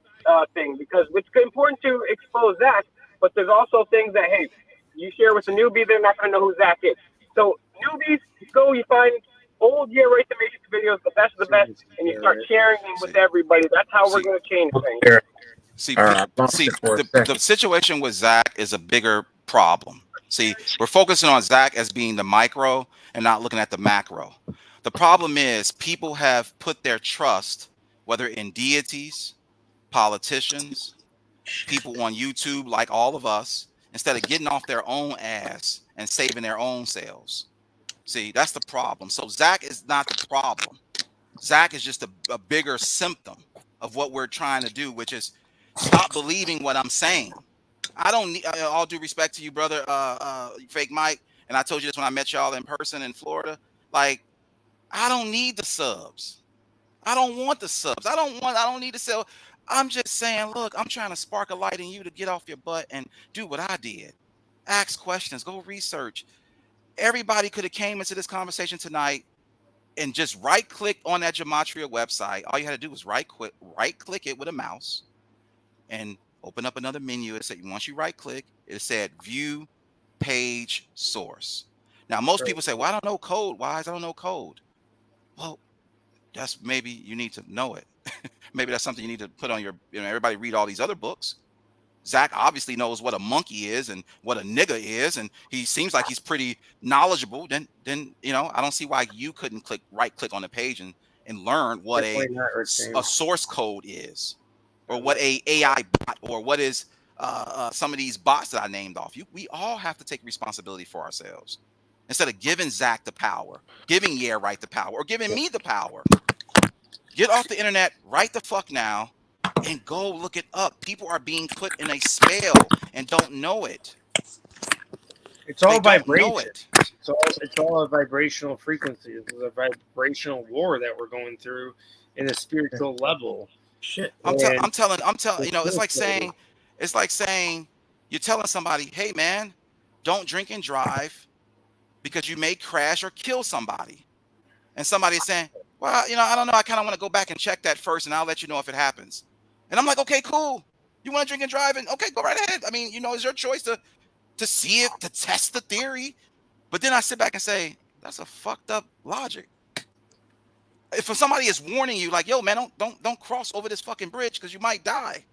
thing, because it's important to expose Zach, but there's also things that, hey, you share with a newbie, they're not going to know who Zach is. So newbies, you find old Right the Matrix videos, the best of the best, and you start sharing them with everybody. That's how we're going to change things. The situation with Zach is a bigger problem. See, we're focusing on Zach as being the micro and not looking at the macro. The problem is people have put their trust, whether in deities, politicians, people on YouTube like all of us, instead of getting off their own ass and saving their own selves. See, that's the problem. So Zach is not the problem. Zach is just a bigger symptom of what we're trying to do, which is stop believing what I'm saying. I don't need, all due respect to you, brother, Fake Mike, and I told you this when I met y'all in person in Florida. Like, I don't need the subs. I don't want the subs. I don't need to sell. I'm just saying, look, I'm trying to spark a light in you to get off your butt and do what I did. Ask questions, go research. Everybody could have came into this conversation tonight and just right click on that Gematria website. All you had to do was right click it with a mouse and open up another menu. It said, once you right click, it said view page source. Now, most people say, well, I don't know code. Why? I don't know code. Well, that's maybe you need to know it. Maybe that's something you need to put on your, everybody read all these other books. Zach obviously knows what a monkey is and what a nigga is, and he seems like he's pretty knowledgeable. Then I don't see why you couldn't right click on the page and learn what a source code is, or what a AI bot, or what is some of these bots that I named off. We all have to take responsibility for ourselves instead of giving Zach the power, giving Right the power, or giving me the power. Get off the internet right the fuck now and go look it up. People are being put in a spell and don't know it. It's all vibration. It's all a vibrational frequency. It's a vibrational war that we're going through in a spiritual level. Shit. I'm telling, it's like saying you're telling somebody, hey man, don't drink and drive because you may crash or kill somebody. And somebody is saying, Well, I don't know. I kind of want to go back and check that first, and I'll let you know if it happens. And I'm like, okay, cool. You want to drink and drive? And okay, go right ahead. I mean, it's your choice to see it, to test the theory. But then I sit back and say, that's a fucked up logic. If somebody is warning you, like, yo, man, don't cross over this fucking bridge because you might die.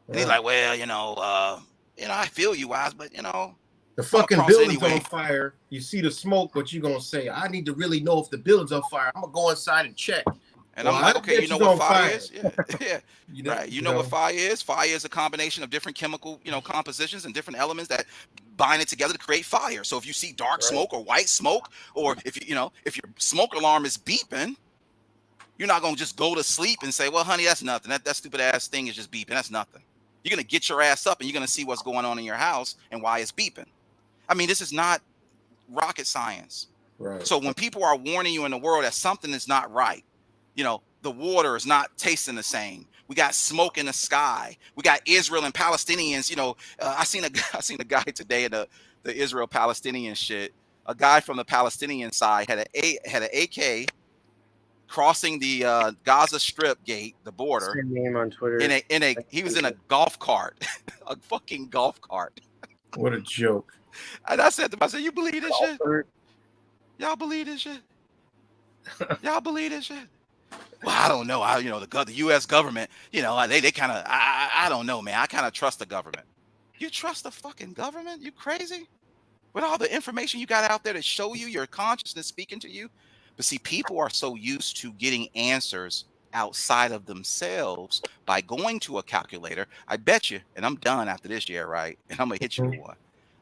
And he's like, well, I feel you, Wise, but the I'm gonna fucking cross it building's anyway. on fire. You see the smoke, but you're gonna say, I need to really know if the building's on fire. I'm gonna go inside and check. And I'm like, okay, you know what fire is? Yeah, yeah. Right. You know what fire is? Fire is a combination of different chemical, compositions and different elements that bind it together to create fire. So if you see dark smoke or white smoke, or if if your smoke alarm is beeping, you're not gonna just go to sleep and say, well, honey, that's nothing. That stupid ass thing is just beeping. That's nothing. You're gonna get your ass up and you're gonna see what's going on in your house and why it's beeping. I mean, this is not rocket science. Right. So when people are warning you in the world that something is not right, the water is not tasting the same. We got smoke in the sky. We got Israel and Palestinians. I seen a guy today in the Israel Palestinian shit. A guy from the Palestinian side had an AK crossing the Gaza Strip gate, the border. Same name on Twitter. He was in a golf cart, a fucking golf cart. What a joke! And I said to myself, "You believe this shit? Y'all believe this shit? Y'all believe this shit?" Well, I don't know. The U.S. government, they kind of, I don't know, man. I kind of trust the government. You trust the fucking government? You crazy? With all the information you got out there to show you your consciousness speaking to you. But see, people are so used to getting answers outside of themselves by going to a calculator. I bet you, and I'm done after this year, right? And I'm going to hit you with one.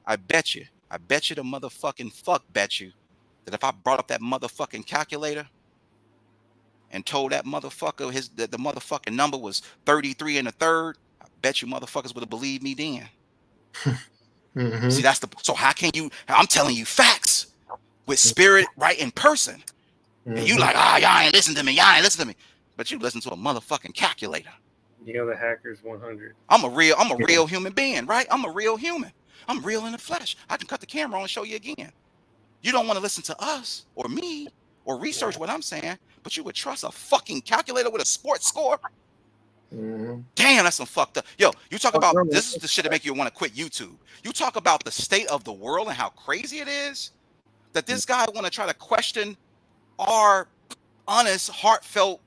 I bet you the motherfucking fuck bet you that if I brought up that motherfucking calculator and told that motherfucker that the motherfucking number was 33 and a third, I bet you motherfuckers would have believed me then. Mm-hmm. See, so how can I'm telling you facts with spirit right in person. Mm-hmm. And you like, y'all ain't listen to me. But you listen to a motherfucking calculator. The hacker's 100. I'm a real human being, right? I'm a real human. I'm real in the flesh. I can cut the camera on and show you again. You don't want to listen to us or me or research what I'm saying, but you would trust a fucking calculator with a sports score? Mm-hmm. Damn, that's some fucked up. Yo, you talk about, this is the shit that make you want to quit YouTube. You talk about the state of the world and how crazy it is that this guy want to try to question our honest, heartfelt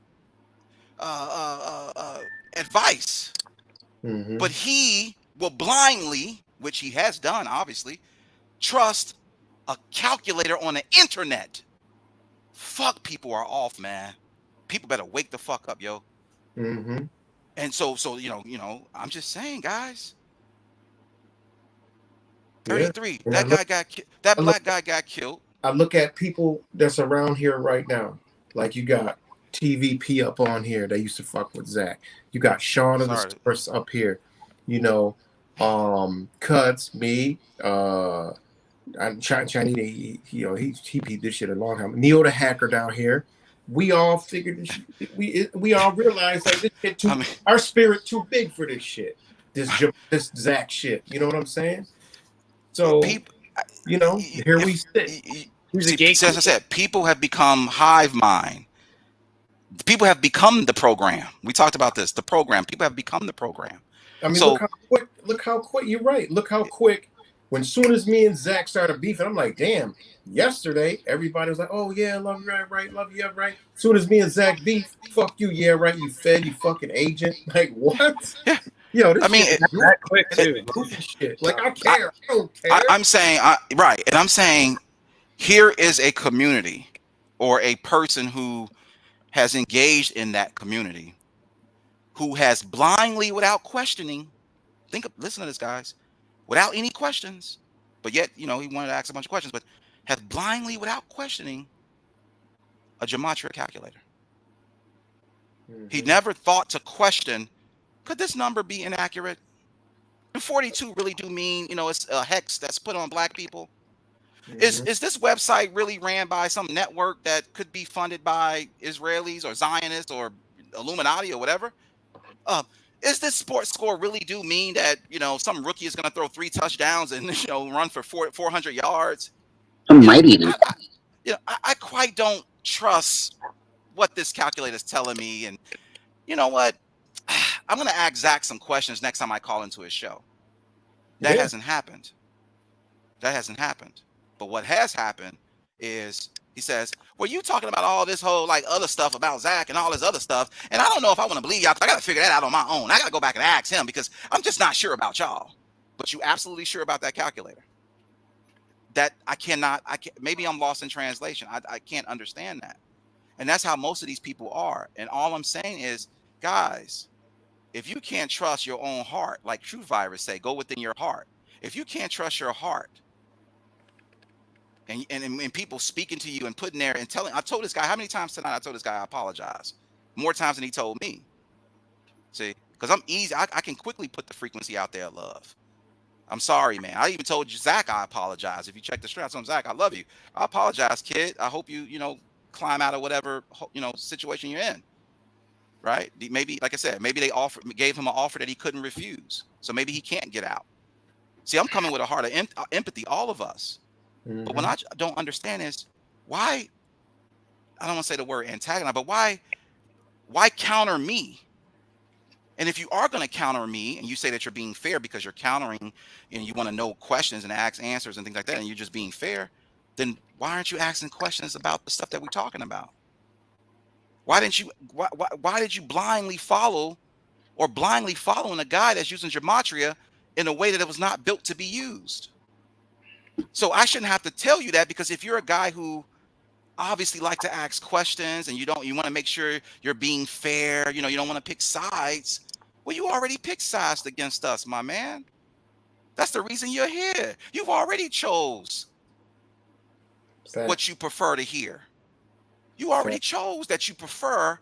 advice. Mm-hmm. But he will blindly, which he has done, obviously, trust a calculator on the internet. Fuck, people are off, man. People better wake the fuck up, yo. Mm-hmm. And so I'm just saying, guys. 33. Yeah. That black guy got killed. I look at people that's around here right now. Like you got TVP up on here. They used to fuck with Zach. You got Sean of the Source up here. Cuts, me, I'm Chinese. He beat this shit a long time. Neo the hacker down here. We all figured this shit. We all realized like this shit our spirit too big for this shit. This Zach shit. You know what I'm saying? So here we sit. As I said, people have become hive mind. People have become the program. We talked about this. The program. People have become the program. I mean, look how quick. You're right. Look how quick. When soon as me and Zach started beefing, I'm like, damn. Yesterday, everybody was like, oh yeah, love you, right, love you, right. As soon as me and Zach beef, fuck you, yeah, right, you fed, you fucking agent. Like what? Yeah. This shit is that quick too. Shit. Like I care. I don't care. I'm saying, right, and I'm saying, here is a community or a person who has engaged in that community, who has blindly, without questioning, listen to this, guys, without any questions, but yet, he wanted to ask a bunch of questions, but has blindly, without questioning, a Gematria calculator. Mm-hmm. He never thought to question, could this number be inaccurate? And 42 really do mean, it's a hex that's put on black people. Mm-hmm. Is this website really ran by some network that could be funded by Israelis or Zionists or Illuminati or whatever? Is this sports score really do mean that, some rookie is going to throw 3 touchdowns and, run for 400 yards? Some might even. I quite don't trust what this calculator is telling me. And you know what? I'm going to ask Zach some questions next time I call into his show. That hasn't happened. That hasn't happened. But what has happened is he says, well, you talking about all this whole like other stuff about Zach and all this other stuff. And I don't know if I want to believe y'all. I got to figure that out on my own. I got to go back and ask him because I'm just not sure about y'all. But you absolutely sure about that calculator? That I can't, maybe I'm lost in translation. I can't understand that. And that's how most of these people are. And all I'm saying is, guys, if you can't trust your own heart, like Truth Virus say, go within your heart. If you can't trust your heart, and people speaking to you and putting there and telling, I told this guy how many times tonight I told this guy I apologize. More times than he told me. See, because I'm easy. I can quickly put the frequency out there of love. I'm sorry, man. I even told you, Zach, I apologize. If you check the stream, I'm Zach, I love you. I apologize, kid. I hope you climb out of whatever situation you're in. Right? Maybe, like I said, maybe they gave him an offer that he couldn't refuse. So maybe he can't get out. See, I'm coming with a heart of empathy, all of us. Mm-hmm. But what I don't understand is why, I don't want to say the word antagonize, but why counter me? And if you are going to counter me and you say that you're being fair because you're countering and you want to know questions and ask answers and things like that, and you're just being fair, then why aren't you asking questions about the stuff that we're talking about? Why did you blindly follow or blindly following a guy that's using Gematria in a way that it was not built to be used? So I shouldn't have to tell you that, because if you're a guy who obviously like to ask questions and you want to make sure you're being fair, you don't want to pick sides. Well, you already picked sides against us, my man. That's the reason you're here. You've already chose what you prefer to hear. You already chose that you prefer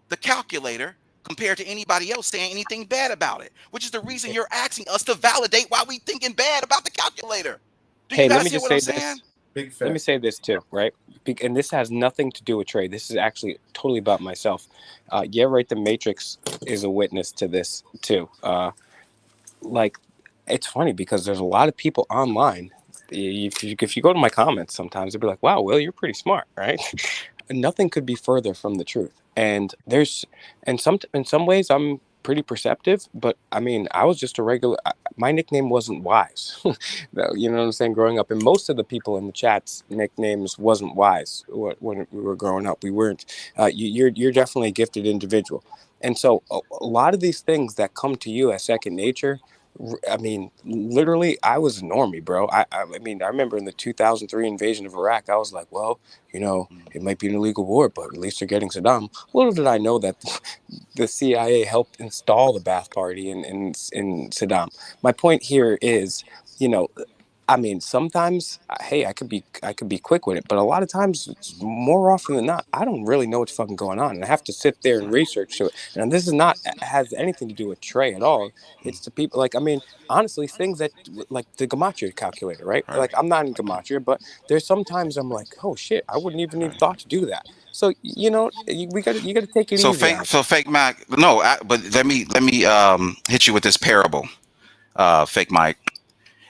the calculator compared to anybody else saying anything bad about it, which is the reason you're asking us to validate why we thinking bad about the calculator. Do you guys hear what I'm saying? Let me say this too, right? And this has nothing to do with trade. This is actually totally about myself. Yeah, right. The Matrix is a witness to this too. Like, it's funny because there's a lot of people online. If you go to my comments, sometimes they'll be like, "Wow, Will, you're pretty smart, right?" Nothing could be further from the truth. And in some ways, I'm pretty perceptive, but I mean, I was just a regular. My nickname wasn't Wise. You know what I'm saying? Growing up, and most of the people in the chats nicknames wasn't Wise when we were growing up. We weren't. You're definitely a gifted individual, and so a lot of these things that come to you as second nature. I mean, literally, I was a normie, bro. I mean, I remember in the 2003 invasion of Iraq, I was like, well, it might be an illegal war, but at least they're getting Saddam. Little did I know that the CIA helped install the Ba'ath Party in Saddam. My point here is, I mean, sometimes, hey, I could be quick with it, but a lot of times, more often than not, I don't really know what's fucking going on, and I have to sit there and research to it. And this is not has anything to do with Trey at all. It's the people, like, I mean, honestly, things that like the Gematria calculator, right? Like, I'm not in Gematria, but there's sometimes I'm like, oh shit, I wouldn't even thought to do that. So you gotta take it easy. So fake Mac, no, but let me hit you with this parable, fake Mike.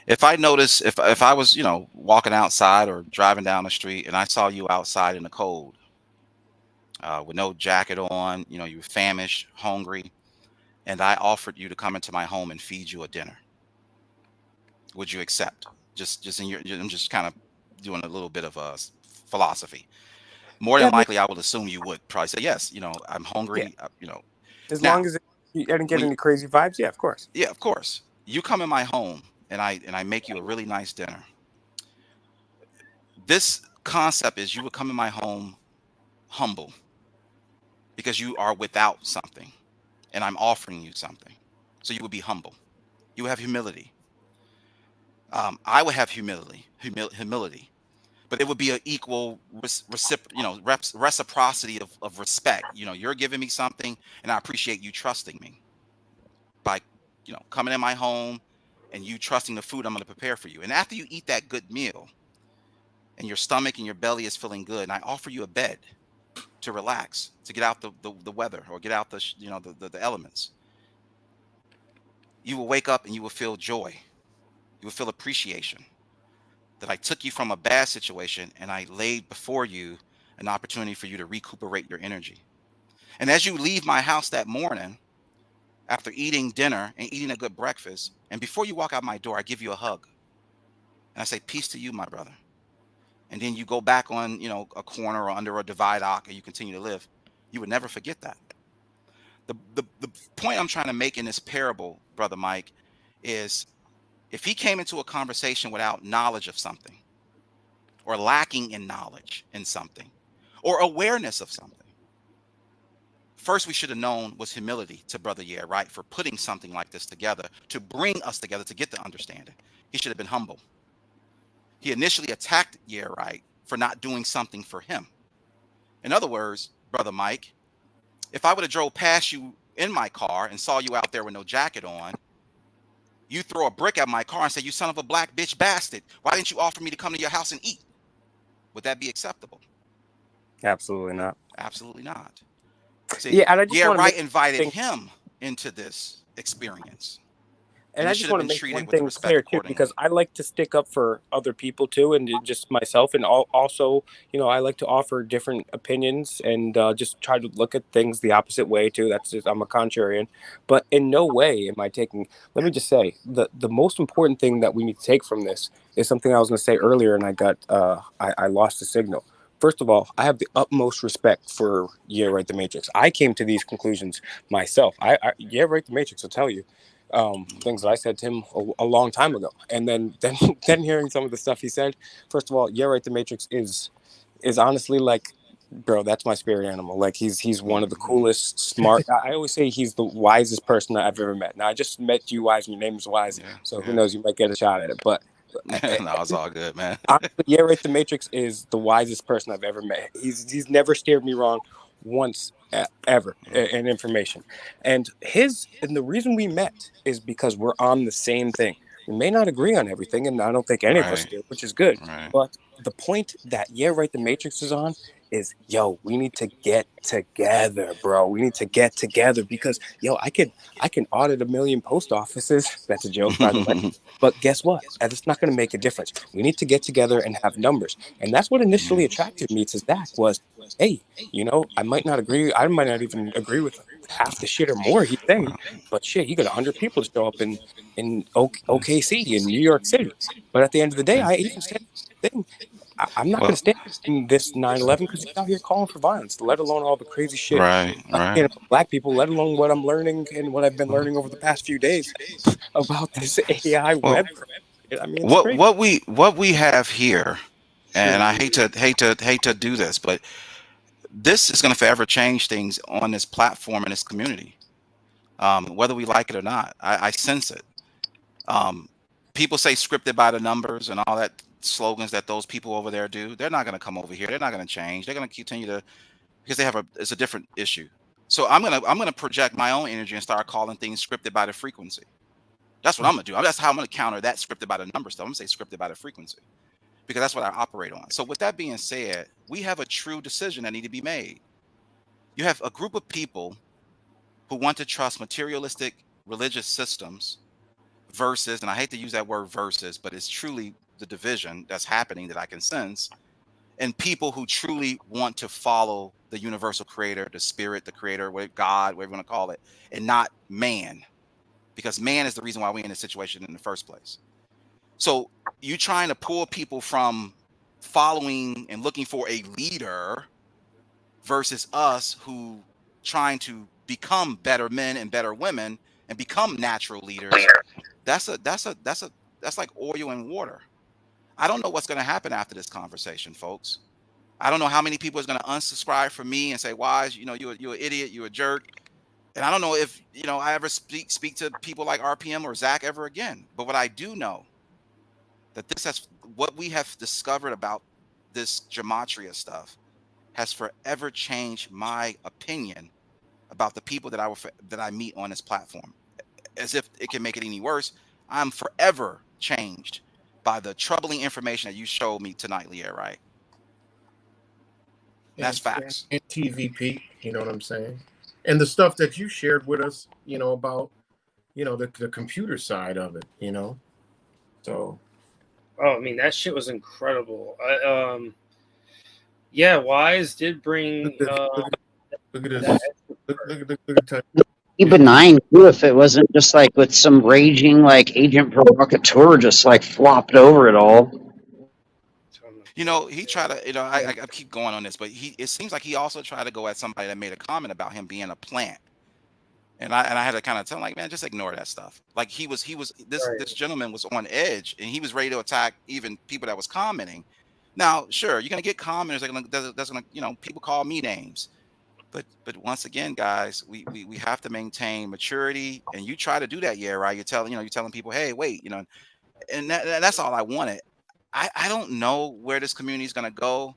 If I notice, if I was, walking outside or driving down the street and I saw you outside in the cold, with no jacket on, you were famished, hungry, and I offered you to come into my home and feed you a dinner, would you accept? Just in I'm just kind of doing a little bit of a philosophy. More than likely, I would assume you would probably say yes. I'm hungry. As long as I didn't get any crazy vibes, yeah, of course. Yeah, of course. You come in my home and I make you a really nice dinner. This concept is you would come in my home humble because you are without something and I'm offering you something. So you would be humble. You would have humility. I would have humility, but it would be an equal reciprocity of respect. You're giving me something and I appreciate you trusting me by, coming in my home and you trusting the food I'm going to prepare for you. And after you eat that good meal and your stomach and your belly is feeling good, and I offer you a bed to relax, to get out the weather or get out the elements, you will wake up and you will feel joy. You will feel appreciation that I took you from a bad situation and I laid before you an opportunity for you to recuperate your energy. And as you leave my house that morning, after eating dinner and eating a good breakfast, and before you walk out my door, I give you a hug. And I say, peace to you, my brother. And then you go back on, a corner or under a divide arc and you continue to live. You would never forget that. The point I'm trying to make in this parable, Brother Mike, is if he came into a conversation without knowledge of something, or lacking in knowledge in something, or awareness of something, first we should have known was humility to Brother right, for putting something like this together, to bring us together to get the understanding. He should have been humble. He initially attacked right for not doing something for him. In other words, Brother Mike, if I would have drove past you in my car and saw you out there with no jacket on, you throw a brick at my car and say, you son of a black bitch bastard, why didn't you offer me to come to your house and eat? Would that be acceptable? Absolutely not. Absolutely not. See, Yeah, and I just want to right make invited him into this experience. And it I should just have want to been make treated one with thing respect clear too, because accordingly. I like to stick up for other people too, and just myself, and also, I like to offer different opinions and just try to look at things the opposite way too. That's just, I'm a contrarian, but in no way am I taking. Let me just say the most important thing that we need to take from this is something I was going to say earlier, and I lost the signal. First of all, I have the utmost respect for Right the Matrix. I came to these conclusions myself. Right the Matrix will tell you things that I said to him a long time ago, and then hearing some of the stuff he said. First of all, Right the Matrix is honestly like, bro, that's my spirit animal. Like he's one of the coolest, smart. I always say he's the wisest person I've ever met. Now I just met you, Wise, and your name is Wise, so who knows, you might get a shot at it. But No, it's all good, man. honestly, Right the Matrix is the wisest person I've ever met. He's never steered me wrong once ever in information. And the reason we met is because we're on the same thing. We may not agree on everything, and I don't think any of us Right. do, which is good. Right. But the point that Right the Matrix is on is, we need to get together, bro. We need to get together because I can audit 1,000,000 post offices. That's a joke, by the way. But guess what? That's not going to make a difference. We need to get together and have numbers. And that's what initially attracted me to Zach was, hey, I might not agree. I might not even agree with half the shit or more he's saying, but shit, he got 100 people to show up in OKC in New York City. But at the end of the day, I even said the thing. I'm not going to stand in this 9/11 because he's out here calling for violence, let alone all the crazy shit Right. about black people, let alone what I'm learning and what I've been learning over the past few days about this AI Well, web. I mean, it's crazy. what we have here, and I hate to do this, but this is going to forever change things on this platform and this community, whether we like it or not. I sense it. People say scripted by the numbers and all that slogans that those people over there do. They're not going to come over here. They're not going to change. They're going to continue to, because it's a different issue. So I'm gonna project my own energy and start calling things scripted by the frequency. That's what I'm gonna do. That's how I'm gonna counter that scripted by the numbers stuff. I'm gonna say scripted by the frequency, because that's what I operate on. So with that being said, we have a true decision that need to be made. You have a group of people who want to trust materialistic religious systems versus, and I hate to use that word versus, but it's truly the division that's happening that I can sense, and people who truly want to follow the universal creator, the spirit, the creator, God, whatever you want to call it, and not man, because man is the reason why we're in this situation in the first place. So you trying to pull people from following and looking for a leader versus us who trying to become better men and better women and become natural leaders. That's like oil and water. I don't know what's going to happen after this conversation, folks. I don't know how many people is going to unsubscribe from me and say, "Wise, you're an idiot, you're a jerk." And I don't know if I ever speak to people like RPM or Zach ever again. But what I do know, that what we have discovered about this gematria stuff has forever changed my opinion about the people that I meet on this platform. As if it can make it any worse, I'm forever changed by the troubling information that you showed me tonight, Leah. Right? And that's facts. And TVP, you know what I'm saying? And the stuff that you shared with us, about, the computer side of it, So. Oh, I mean, that shit was incredible. Yeah, Wise did bring Look at that this. extra Look at Be benign too if it wasn't just like with some raging like agent provocateur just like flopped over it all. You know, he tried to, I keep going on this, but it seems like he also tried to go at somebody that made a comment about him being a plant. And I had to kind of tell him, like, man, just ignore that stuff. Like he was right. this gentleman was on edge and he was ready to attack even people that was commenting. Now, sure, you're gonna get commenters that's gonna, people call me names. But once again, guys, we have to maintain maturity. And you try to do that, yeah, right. You're telling people, hey, wait, and that's all I wanted. I don't know where this community is gonna go.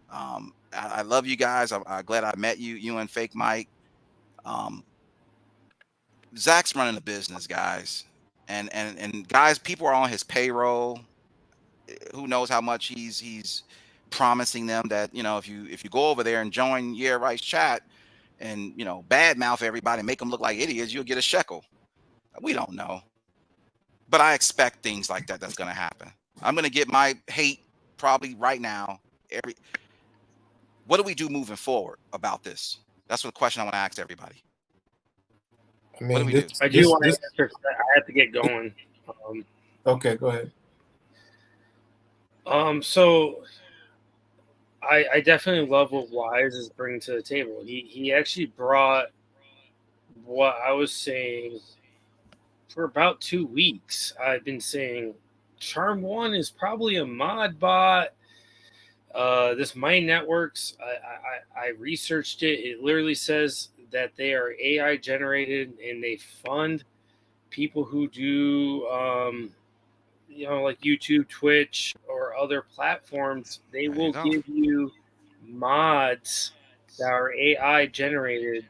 I love you guys. I'm glad I met you and Fake Mike. Um, Zach's running a business, guys, and guys, people are on his payroll. Who knows how much he's promising them that, if you go over there and join Yeah Right's chat and bad mouth everybody, make them look like idiots, you'll get a shekel. We don't know, but I expect things like that. That's gonna happen. I'm gonna get my hate probably right now. What do we do moving forward about this? That's what the question I want to ask everybody. I What do mean, we do? I do want to answer 'cause I have to get going. Um, Okay, go ahead. so I definitely love what Wise is bringing to the table. He actually brought what I was saying for about 2 weeks. I've been saying Charm One is probably a mod bot. This Mind Networks, I researched it. It literally says that they are AI generated and they fund people who do, like YouTube, Twitch, or other platforms. They There you will go. give you mods that are AI generated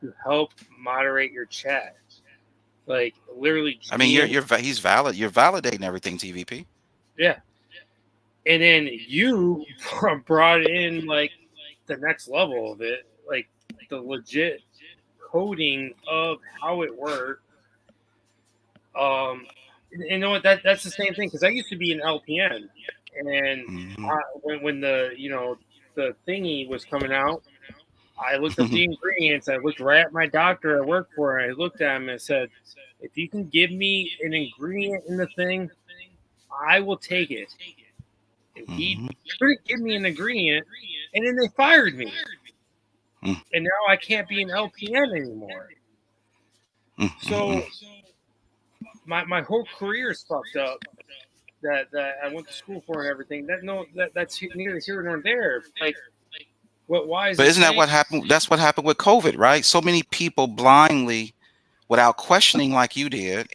to help moderate your chat. Like literally I mean, GM. he's valid. You're validating everything, TVP. Yeah. And then you brought in like the next level of it, like the legit coding of how it worked. And you know what? That's the same thing because I used to be an LPN, and Hmm. when the the thingy was coming out, I looked up the ingredients. I looked right at my doctor I worked for, and I looked at him and said, "If you can give me an ingredient in the thing, I will take it." And he Hmm. couldn't give me an ingredient, and then they fired me, and now I can't be an LPN anymore. So my whole career is fucked up. That I went to school for and everything. That's neither here nor there. Like what Wise But is isn't that saying. what happened? That's what happened with COVID, right? So many people blindly, without questioning, like you did,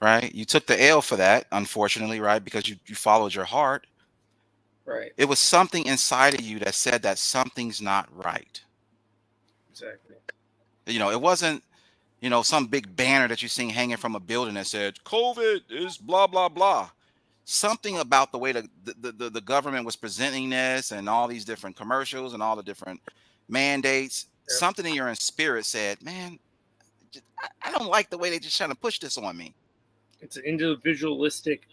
right? You took the L for that, unfortunately, right? Because you followed your heart. Right. It was something inside of you that said that something's not right. Exactly. It wasn't, some big banner that you seen hanging from a building that said COVID is blah blah blah. Something about the way the government was presenting this and all these different commercials and all the different mandates. Yep. Something in your spirit said, "Man, I don't like the way they just trying to push this on me." It's an individualistic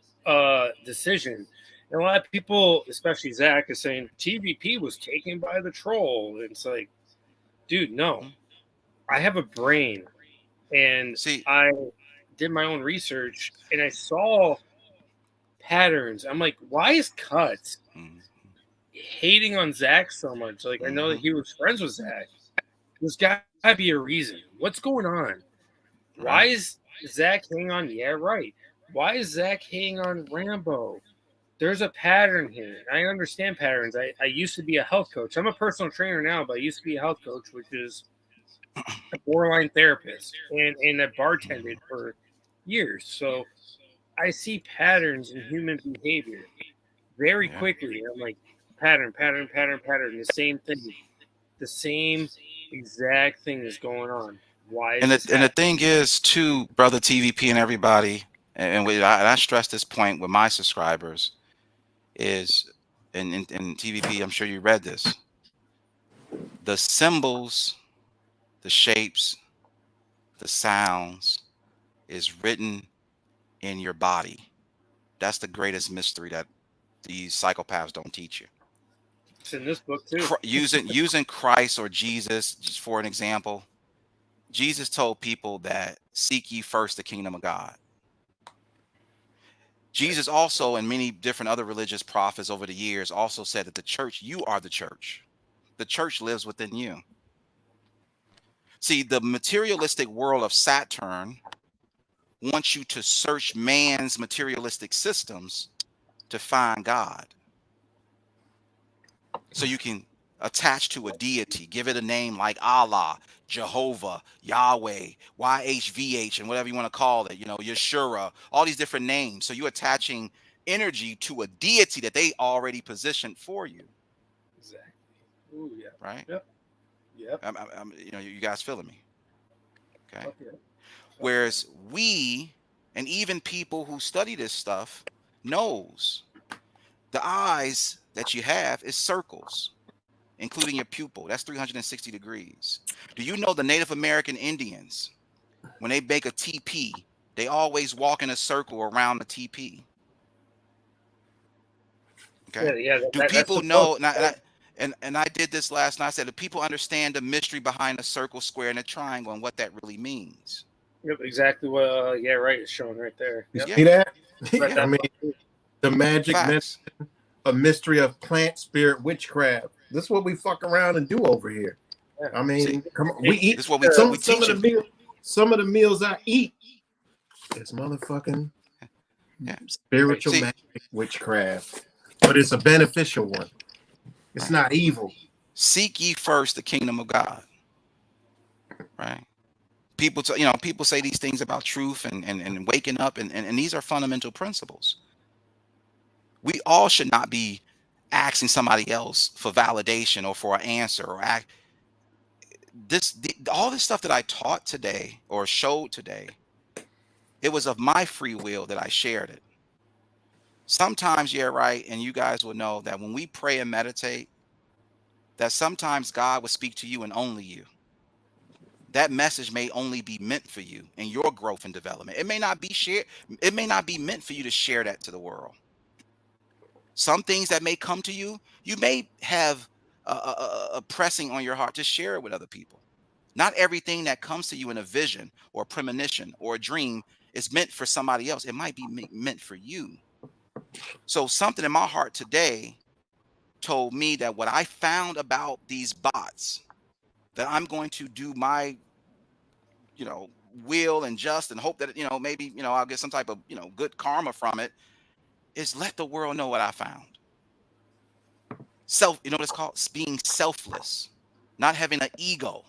decision. And a lot of people, especially Zach, is saying TVP was taken by the troll. And it's like, dude, no. Mhm. I have a brain, and See, I did my own research, and I saw patterns. I'm like, why is Cuts mhm, hating on Zach so much? Like, I know that mhm, he was friends with Zach. There's got to be a reason. What's going on? Why right? is Zach hating on? Yeah, right. Why is Zach hating on Rambo? There's a pattern here. I understand patterns. I used to be a health coach. I'm a personal trainer now, but I used to be a health coach, which is a borderline therapist, and I bartended for years. So I see patterns in human behavior very Yeah. quickly. I'm like, pattern, pattern, pattern, pattern. The same thing. The same exact thing is going on. Why is And the this and the happening? thing is, too, brother TVP and everybody, and I stress this point with my subscribers is, and TVP, I'm sure you read this. The symbols, the shapes, the sounds is written in your body. That's the greatest mystery that these psychopaths don't teach you. It's in this book too. Using Christ or Jesus just for an example. Jesus told people that seek ye first the kingdom of God. Jesus also, and many different other religious prophets over the years, also said that the church, you are the church. The church lives within you. See, the materialistic world of Saturn wants you to search man's materialistic systems to find God. So you can attach to a deity, give it a name like Allah, Jehovah, Yahweh, YHVH, and whatever you want to call it, Yeshua, all these different names. So you're attaching energy to a deity that they already positioned for you. Exactly. Ooh, yeah. Right? Yep. You guys feeling me? Okay. Okay. Whereas we, and even people who study this stuff, knows the eyes that you have is circles, including your pupil. That's 360 degrees. Do you know the Native American Indians, when they make a TP, they always walk in a circle around the TP? Okay. Yeah. Do That's people the book. know? And I did this last night. I said, do people understand the mystery behind a circle, square, and a triangle, and what that really means? Yep, exactly what. Right. It's showing right there. You Yep. see that? Yeah. I mean, the magic, Facts. a mystery of plant spirit witchcraft. This is what we fuck around and do over here. Yeah. I See, mean, come on, we eat this is what some we of teach the them. meals. Some of the meals I eat is motherfucking Yeah. spiritual See, magic witchcraft, but it's a beneficial one. It's right. not evil. Seek ye first the kingdom of God. Right. People, people say these things about truth and waking up, and these are fundamental principles. We all should not be asking somebody else for validation or for an answer or all this stuff that I taught today or showed today. It was of my free will that I shared it. Sometimes, yeah, right, and you guys will know that when we pray and meditate, that sometimes God will speak to you and only you. That message may only be meant for you and your growth and development. It may not be shared. It may not be meant for you to share that to the world. Some things that may come to you, you may have a pressing on your heart to share it with other people. Not everything that comes to you in a vision or a premonition or a dream is meant for somebody else. It might be meant for you. So something in my heart today told me that what I found about these bots, that I'm going to do my, will and just and hope that, maybe, I'll get some type of, good karma from it, is let the world know what I found. You know what it's called? Being selfless, not having an ego.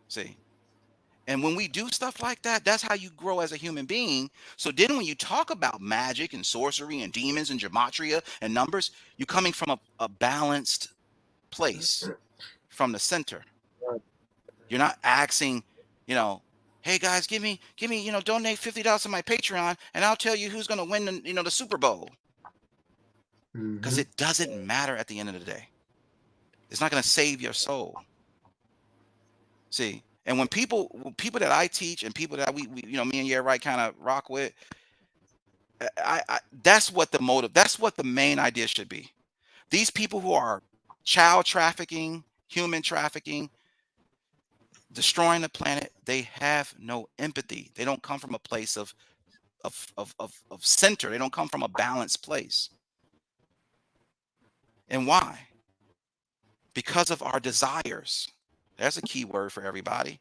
See? And when we do stuff like that, that's how you grow as a human being. So then when you talk about magic and sorcery and demons and gematria and numbers, you're coming from a balanced place, from the center. You're not asking, hey guys, give me, donate $50 to my Patreon and I'll tell you who's going to win the Super Bowl. Because it doesn't matter at the end of the day. It's not going to save your soul. See, and when people that I teach and people that we me and Yeah Right kind of rock with, that's what the motive, that's what the main idea should be. These people who are child trafficking, human trafficking, destroying the planet, they have no empathy. They don't come from a place of center. They don't come from a balanced place. And why? Because of our desires. That's a key word for everybody.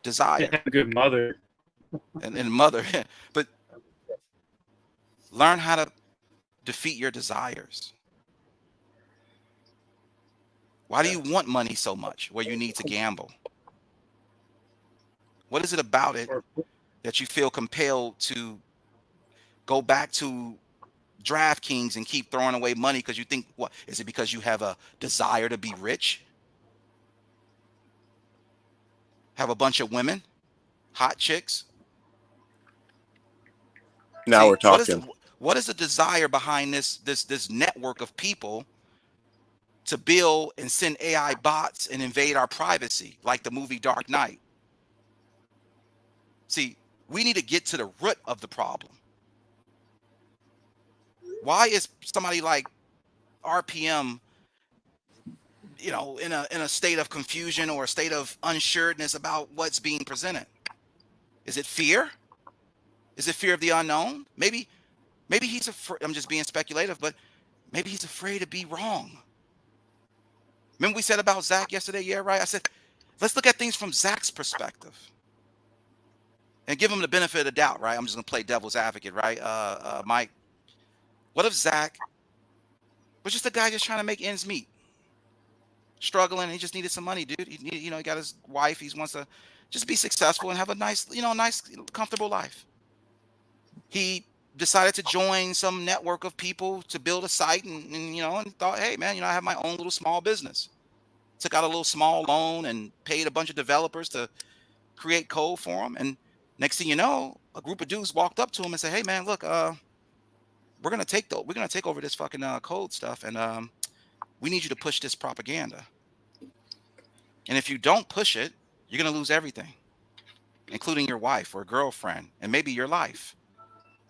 Desire. Have a good mother. And mother. But learn how to defeat your desires. Why do you want money so much where you need to gamble? What is it about it that you feel compelled to go back to DraftKings and keep throwing away money because you think, what is it, because you have a desire to be rich? Have a bunch of women, hot chicks? Now See, we're talking. what is the desire behind this network of people to build and send AI bots and invade our privacy, like the movie Dark Knight? See, we need to get to the root of the problem. Why is somebody like RPM, in a state of confusion or a state of unsureness about what's being presented? Is it fear? Is it fear of the unknown? Maybe he's afraid. I'm just being speculative, but maybe he's afraid to be wrong. Remember we said about Zach yesterday? Yeah, right. I said, let's look at things from Zach's perspective and give him the benefit of the doubt, right? I'm just gonna play devil's advocate, right? Mike, what if Zach was just a guy just trying to make ends meet, struggling, and he just needed some money, dude. He got his wife. He wants to just be successful and have a nice, comfortable life. He decided to join some network of people to build a site, and thought, hey, man, I have my own little small business. Took out a little small loan and paid a bunch of developers to create code for him. And next thing you know, a group of dudes walked up to him and said, hey, man, look, we're gonna take over this fucking code stuff, and we need you to push this propaganda. And if you don't push it, you're gonna lose everything, including your wife or girlfriend, and maybe your life,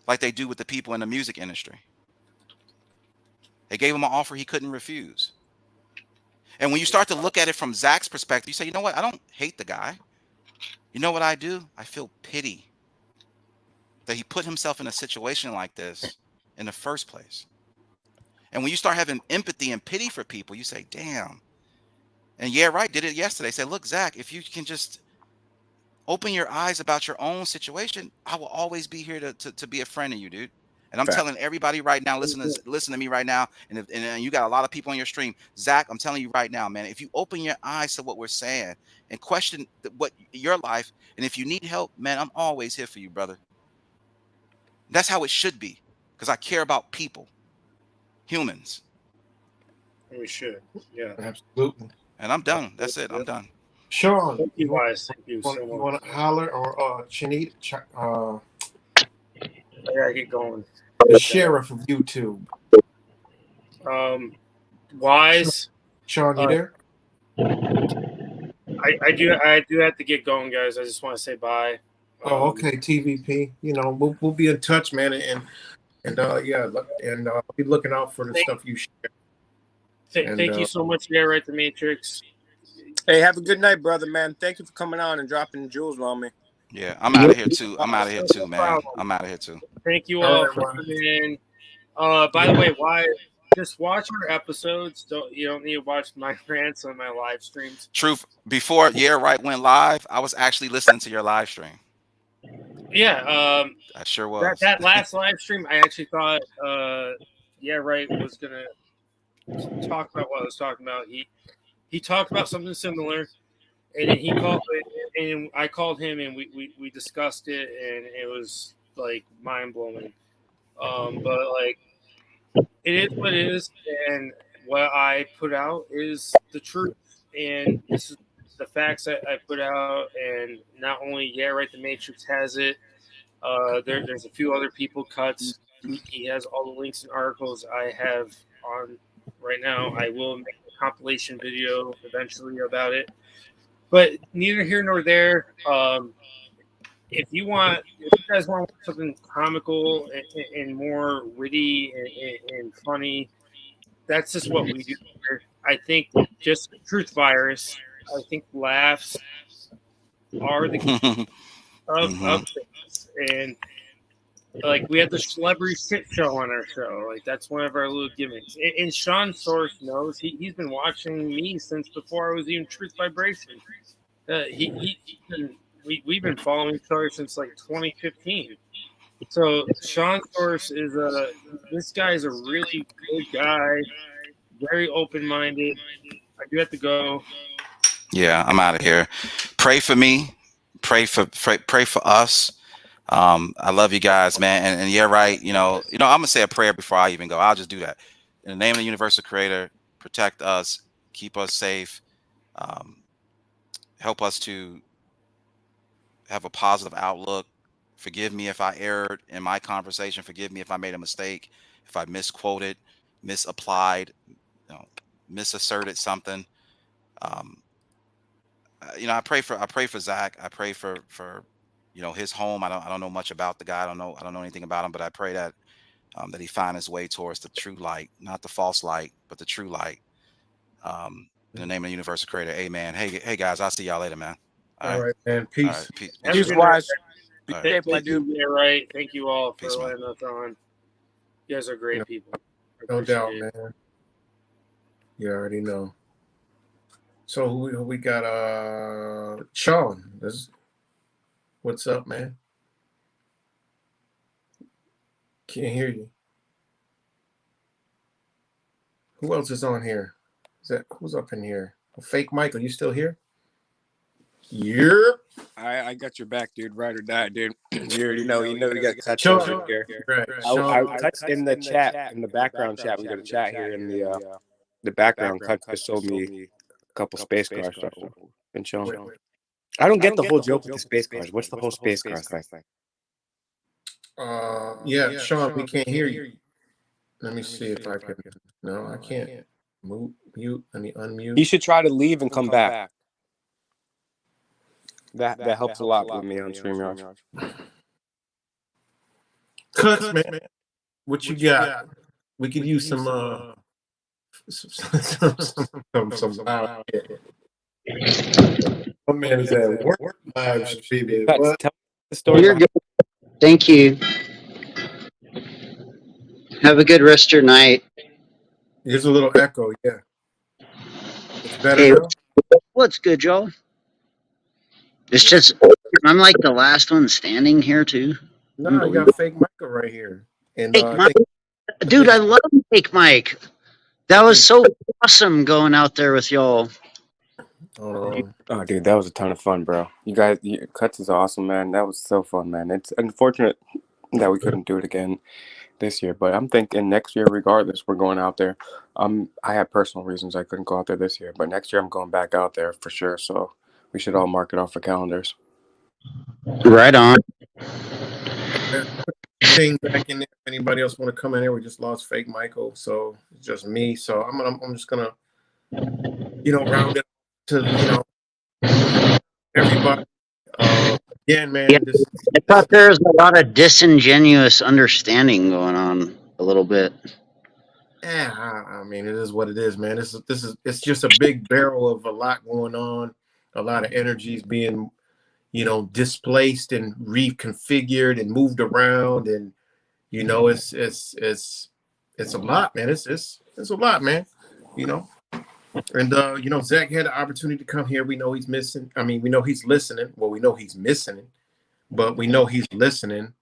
like they do with the people in the music industry. They gave him an offer he couldn't refuse. And when you start to look at it from Zach's perspective, you say, you know what? I don't hate the guy. You know what I do? I feel pity that he put himself in a situation like this in the first place. And when you start having empathy and pity for people, you say, damn. And yeah, right, did it yesterday. Say, look, Zach, if you can just open your eyes about your own situation, I will always be here to be a friend of you, dude. And I'm telling everybody right now, listen to me right now. And you got a lot of people on your stream. Zach, I'm telling you right now, man, if you open your eyes to what we're saying and question what your life, and if you need help, man, I'm always here for you, brother. That's how it should be, because I care about people, humans. We should. Yeah. Absolutely. And I'm done. That's it. I'm done. Sean, Thank you, Wise. Thank you so much. You want to holler or Chinita, I gotta get going. the sheriff of YouTube? Wise. Sean, you there? I do have to get going, guys. I just want to say bye. Oh, okay, TVP. We'll be in touch, man, and yeah, and be looking out for the stuff you share. Thank you so much, Yeah, right, the Matrix. Hey, have a good night, brother, man. Thank you for coming on and dropping jewels on me. Yeah, I'm out of here too. I'm out of here too, man. I'm out of here too. Thank you all for coming in. By the way, why just watch our episodes? You don't need to watch my rants on my live streams. Truth, before Yeah Right went live, I was actually listening to your live stream. Yeah, I sure was. That last live stream, I actually thought Yeah Right was gonna talk about what I was talking about. He talked about something similar, and then he called, and I called him, and we discussed it, and it was like mind blowing. But like, it is what it is, and what I put out is the truth, and this is the facts that I put out, and not only Yeah Right the Matrix has it. There's a few other people cuts. He has all the links and articles I have on right now. I will make a compilation video eventually about it, but neither here nor there. If you guys want something comical and more witty and funny, that's just what we do here. I think just truth virus. I think laughs are the key of things, and like we have the celebrity shit show on our show. Like that's one of our little gimmicks. And Sean Source knows he's been watching me since before I was even Truth Vibration. We've been following each other since like 2015. So Sean Source is this guy is a really good guy, very open minded. I do have to go. Yeah, I'm out of here. Pray for me. Pray for us. I love you guys, man. And Yeah Right. I'm gonna say a prayer before I even go. I'll just do that. In the name of the Universal Creator, protect us, keep us safe, help us to have a positive outlook. Forgive me if I erred in my conversation. Forgive me if I made a mistake, if I misquoted, misapplied, misasserted something. I pray for Zach. I pray for his home. I don't know much about the guy. I don't know anything about him, but I pray that that he find his way towards the true light, not the false light, but the true light. In the name of the universal creator, amen. Hey guys, I'll see y'all later, man. All right, man. Peace. All right, peace. Peace, wise. Be All safe, my Thank dude. you, right. Thank you all for Peace, man. letting us on. You guys are great No- people. No doubt, Appreciate it. man. You already know. So who we got? Sean. What's up, man? Can't hear you. Who else is on here? Who's up in here? Fake Michael, you still here? Yep. I got your back, dude. Ride or die, dude. You already know. You got cuts Sean, over here. right. I cuts in the chat, in the background chat. We got a chat here in the background. Cuts just sold me a couple space cars. So been chilling. I don't get the whole joke with the space cars. What's the whole space cars thing? Yeah, Sean, we can't hear you. Let me see if I can. No, I can't. Mute. Let me unmute. You should try to leave and come back. That helps a lot with me on StreamYard. Cuts, man. What you got? We could use some loud shit. My man is at work live streaming. Cuts, What? tell me the story. You're good. Thank you. Have a good rest of your night. There's a little echo. Yeah, it's better Hey, now. what's good, y'all? It's just I'm like the last one standing here too. No, I Unbelievable. got fake Michael right here, and Fake I Mike, think dude, I love Fake Mike. That was so awesome going out there with y'all. hold on. Oh, dude, that was a ton of fun, bro. You guys, Cuts is awesome, man. That was so fun, man. It's unfortunate that we couldn't do it again this year, but I'm thinking next year, regardless, we're going out there. I had personal reasons I couldn't go out there this year, but next year I'm going back out there for sure. So we should all mark it off for calendars. Right on. Thing back in there. If anybody else want to come in here? We just lost fake Michael, so it's just me. So I'm just gonna round it to everybody. Again, Yeah, man, this I thought there was a lot of disingenuous understanding going on a little bit. yeah, I mean, it is what it is, man. It's just a big barrel of a lot going on, a lot of energies being displaced and reconfigured and moved around, and it's a lot, man. It's a lot, man. And Zach had the opportunity to come here. We know he's missing. I mean, we know he's listening. Well, we know he's missing, but we know he's listening.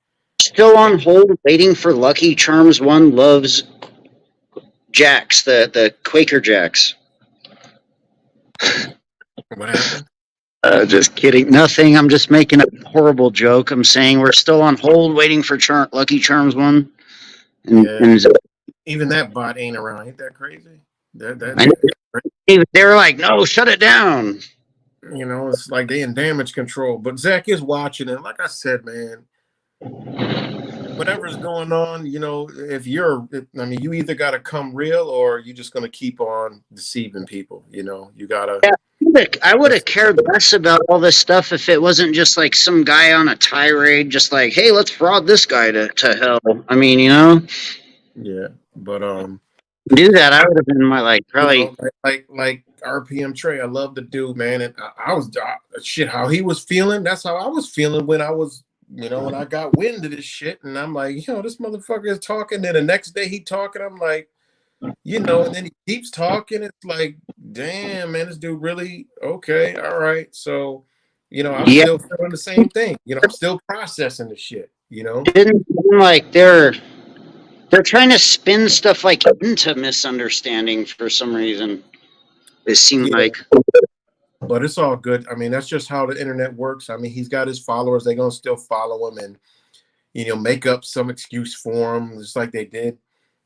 Still on hold, waiting for Lucky Charms. One loves Jacks, the Quaker Jacks. What happened? Just kidding. Nothing. I'm just making a horrible joke. I'm saying we're still on hold, waiting for Lucky Charms one. And, Yeah. and Even that bot ain't around. Ain't that crazy? I know, they were like, "No, shut it down." It's like they in damage control. But Zach is watching, and like I said, man, whatever's going on, I mean, you either got to come real or you just going to keep on deceiving people. You got to. Yeah, I would have cared less about all this stuff if it wasn't just like some guy on a tirade, just like, "Hey, let's fraud this guy to hell." I mean, Yeah, but do that. I would have been probably. like RPM Trey. I love the dude, man, and I was shit. How he was feeling, that's how I was feeling when I was, when I got wind of this shit, and I'm like, this motherfucker is talking. Then the next day he talking, I'm like, and then he keeps talking. It's like, damn, man, this dude really okay. All right, so, I'm still feeling the same thing. I'm still processing the shit. Didn't seem like they're trying to spin stuff like into misunderstanding for some reason. It seemed Yeah. like. But it's all good. I mean, that's just how the internet works. I mean, he's got his followers. They're going to still follow him and, make up some excuse for him, just like they did,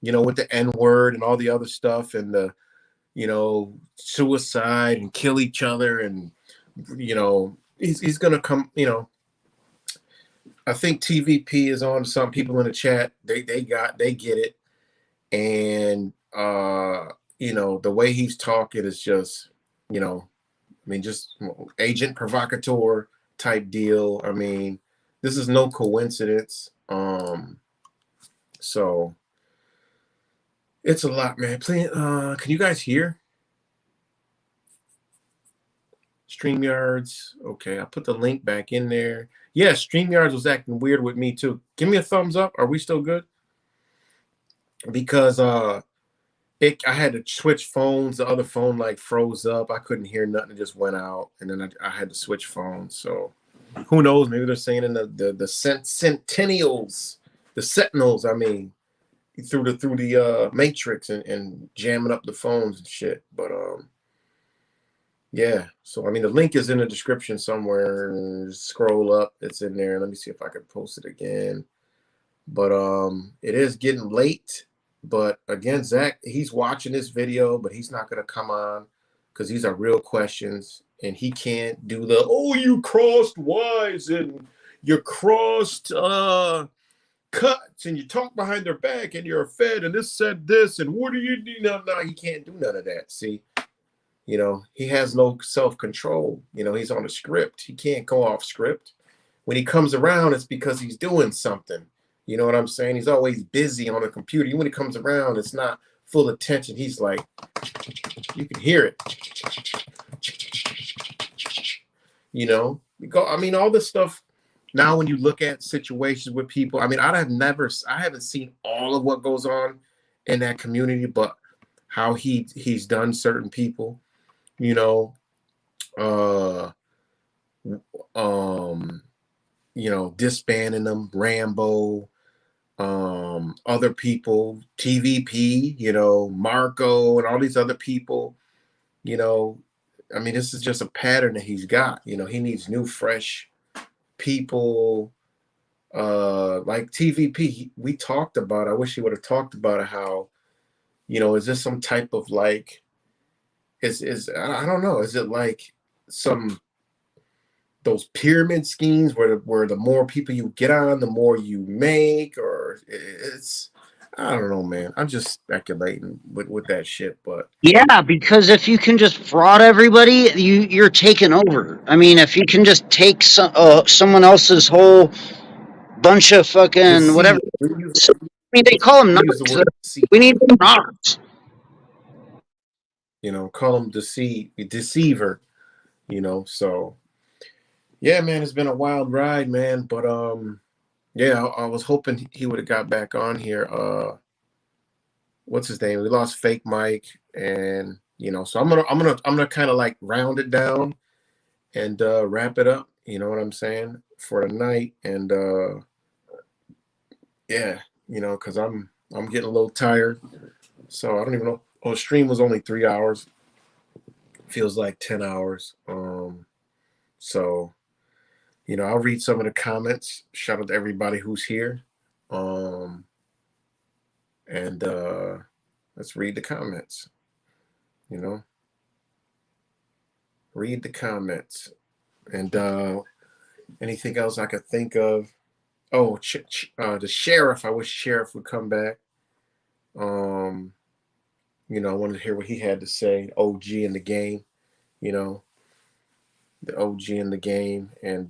with the N word and all the other stuff and the, suicide and kill each other. And, he's going to come, I think TVP is on. Some people in the chat. They get it. And, the way he's talking is just, I mean, just agent provocateur type deal. I mean, this is no coincidence. So it's a lot, man. Can you guys hear? StreamYards. Okay, I put the link back in there. Yeah, StreamYards was acting weird with me too. Give me a thumbs up. Are we still good? Because I had to switch phones. The other phone like froze up. I couldn't hear nothing. It just went out, and then I had to switch phones. So who knows? Maybe they're saying in the Centennials, the Sentinels. I mean, through the Matrix and jamming up the phones and shit. But yeah. So I mean, the link is in the description somewhere. Scroll up. It's in there. Let me see if I can post it again. But it is getting late. But again, Zach, he's watching this video, but he's not gonna come on because these are real questions, and he can't do the you crossed Y's and you crossed cuts and you talk behind their back and you're a Fed and this said this and what do you do? No, he can't do none of that. See, he has no self-control. He's on a script. He can't go off script. When he comes around, it's because he's doing something. You know what I'm saying? He's always busy on a computer. Even when he comes around, it's not full attention. He's like, you can hear it. I mean, all this stuff. Now, when you look at situations with people, I mean, I haven't seen all of what goes on in that community, but how he's done certain people, disbanding them, Rambo, other people, TVP, Marco, and all these other people, I mean, this is just a pattern that he's got. He needs new, fresh people. Like TVP, we talked about. I wish he would have talked about it. How, is this some type of like? I don't know. Is it like those pyramid schemes where the more people you get on, the more you make, or I don't know, man. I'm just speculating with that shit, but Yeah, because if you can just fraud everybody, you're taking over. I mean, if you can just take someone else's whole bunch of fucking whatever. deceive. I mean, they call them We use the narcs. word deceive. We need narcs. Call them deceiver. So yeah, man, it's been a wild ride, man. But yeah, I was hoping he would have got back on here. What's his name? We lost Fake Mike, and so I'm gonna kind of like round it down and wrap it up. You know what I'm saying, for the night, and yeah, because I'm getting a little tired, so I don't even know. Oh, the stream was only 3 hours. Feels like 10 hours. So I'll read some of the comments. Shout out to everybody who's here. And let's read the comments. Read the comments. And anything else I could think of? Oh, the sheriff. I wish sheriff would come back. I wanted to hear what he had to say. OG in the game. The OG in the game. And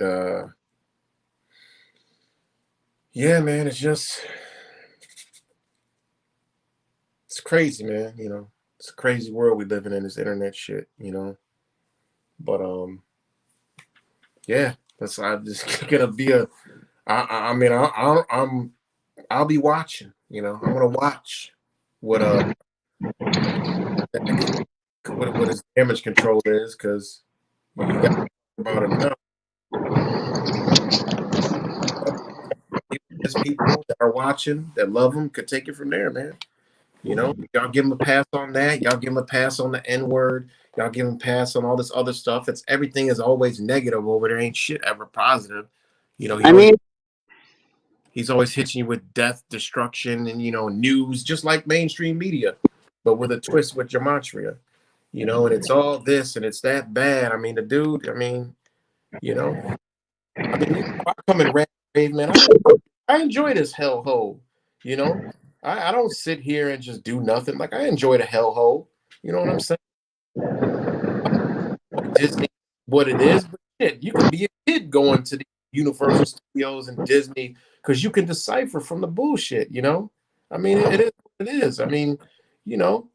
yeah, man, it's crazy, man. It's a crazy world we living in, this internet shit, But yeah, I'm just gonna be I mean, I'll be watching. I'm gonna watch what what his damage control is, because you got to about it now. There's people that are watching that love him, could take it from there, man. Y'all give him a pass on that. Y'all give him a pass on the N word. Y'all give him a pass on all this other stuff. Everything is always negative over there. Ain't shit ever positive. I mean, He's always hitting you with death, destruction, and news, just like mainstream media, but with a twist with Gematria. And it's all this and it's that bad. I mean, the dude. I mean, I come in rant rave, man. I enjoy this hellhole. I don't sit here and just do nothing. Like, I enjoy the hellhole. You know what I'm saying? Disney, what it is, but shit, you can be a kid going to the Universal Studios and Disney, because you can decipher from the bullshit. I mean, it is what it is. I mean, you know,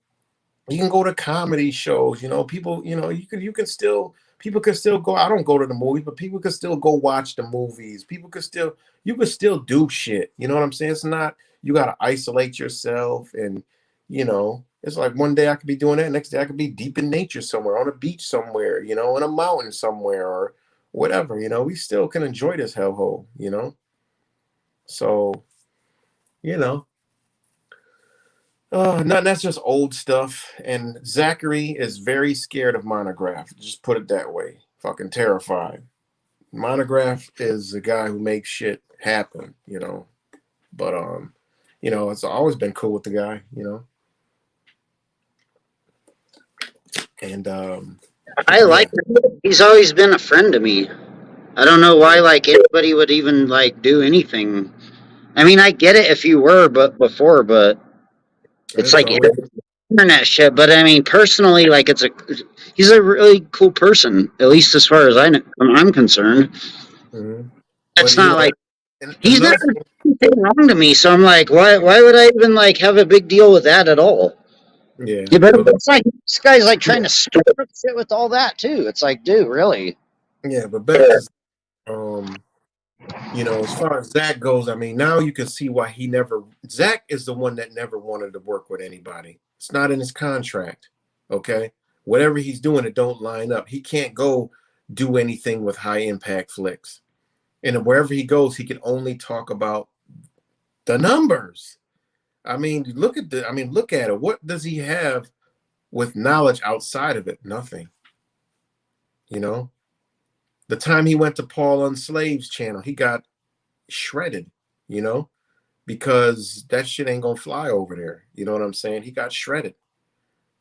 you can go to comedy shows. People. You can still people can still go. I don't go to the movies, but people can still go watch the movies. You can still do shit. You know what I'm saying? It's not you got to isolate yourself and it's like one day I could be doing that, next day I could be deep in nature somewhere on a beach somewhere, on a mountain somewhere or whatever. We still can enjoy this hellhole. So you know. No, that's just old stuff. And Zachary is very scared of Monograph. Just put it that way. Fucking terrified. Monograph is the guy who makes shit happen. But it's always been cool with the guy. And I yeah. like him. He's always been a friend to me. I don't know why like anybody would even like do anything. I mean, I get it if you were, but before, but it's It's like always internet shit. But I mean, personally, like he's a really cool person, at least as far as I'm concerned. mhm. But It's not like and he's never another done anything wrong to me, so I'm like, why would I even like have a big deal with that at all? yeah. Yeah, but But it's like this guy's like yeah, trying to store up shit with all that too. It's like, dude, really? yeah, but back to um as far as Zach goes, I mean, now you can see why Zach is the one that never wanted to work with anybody. It's not in his contract. Okay. Whatever he's doing, it don't line up. He can't go do anything with high impact flicks. And wherever he goes, he can only talk about the numbers. Look at it. What does he have with knowledge outside of it? Nothing. You know, the time he went to Paul Unslaved's channel, he got shredded. You know, because that shit ain't gonna fly over there. You know what I'm saying? He got shredded.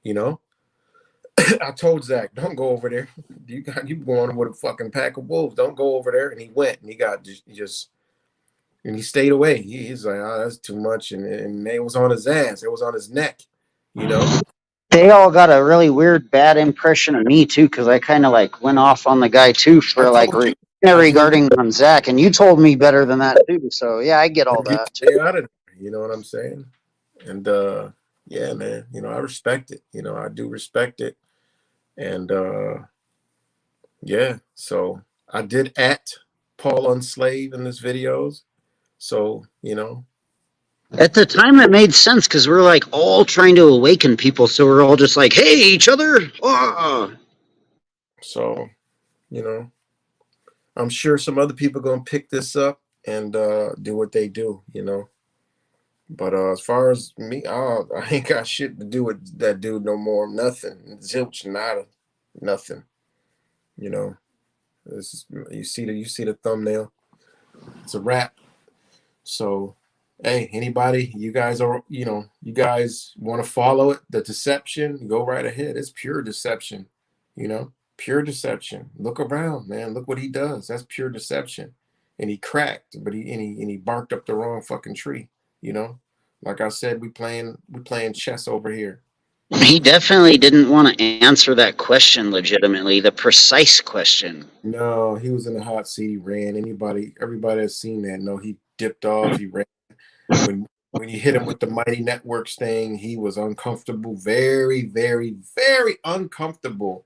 You know, I told Zach, don't go over there. You going with a fucking pack of wolves. Don't go over there. And he went, and he got just and he stayed away. He's like, oh, that's too much, and it was on his ass. It was on his neck. You know. They all got a really weird bad impression of me too, because I kind of like went off on the guy too I for like told you. I told regarding on Zach, and you told me better than that too. So yeah, I get all you that stay too. out of there. You know what I'm saying? And yeah, man. I respect it. I do respect it. And yeah, so I did at Paul Unslave in his videos. So, At the time, it made sense because we're like all trying to awaken people, so we're all just like, "Hey, each other!" Ah. so, you know, I'm sure some other people gonna pick this up and do what they do. But as far as me, I ain't got shit to do with that dude no more. Nothing. Zilch, nada, nothing. You know, you see the thumbnail. It's a wrap. So, hey, anybody, you guys want to follow it, the deception, go right ahead. It's pure deception, pure deception. Look around, man. Look what he does. That's pure deception. And he cracked, but he barked up the wrong fucking tree, you know. Like I said, we playing chess over here. He definitely didn't want to answer that question legitimately, the precise question. No, he was in the hot seat. He ran. Everybody that's seen that, no, he dipped off. He ran. When you hit him with the Mighty Networks thing, he was uncomfortable, very, very, very uncomfortable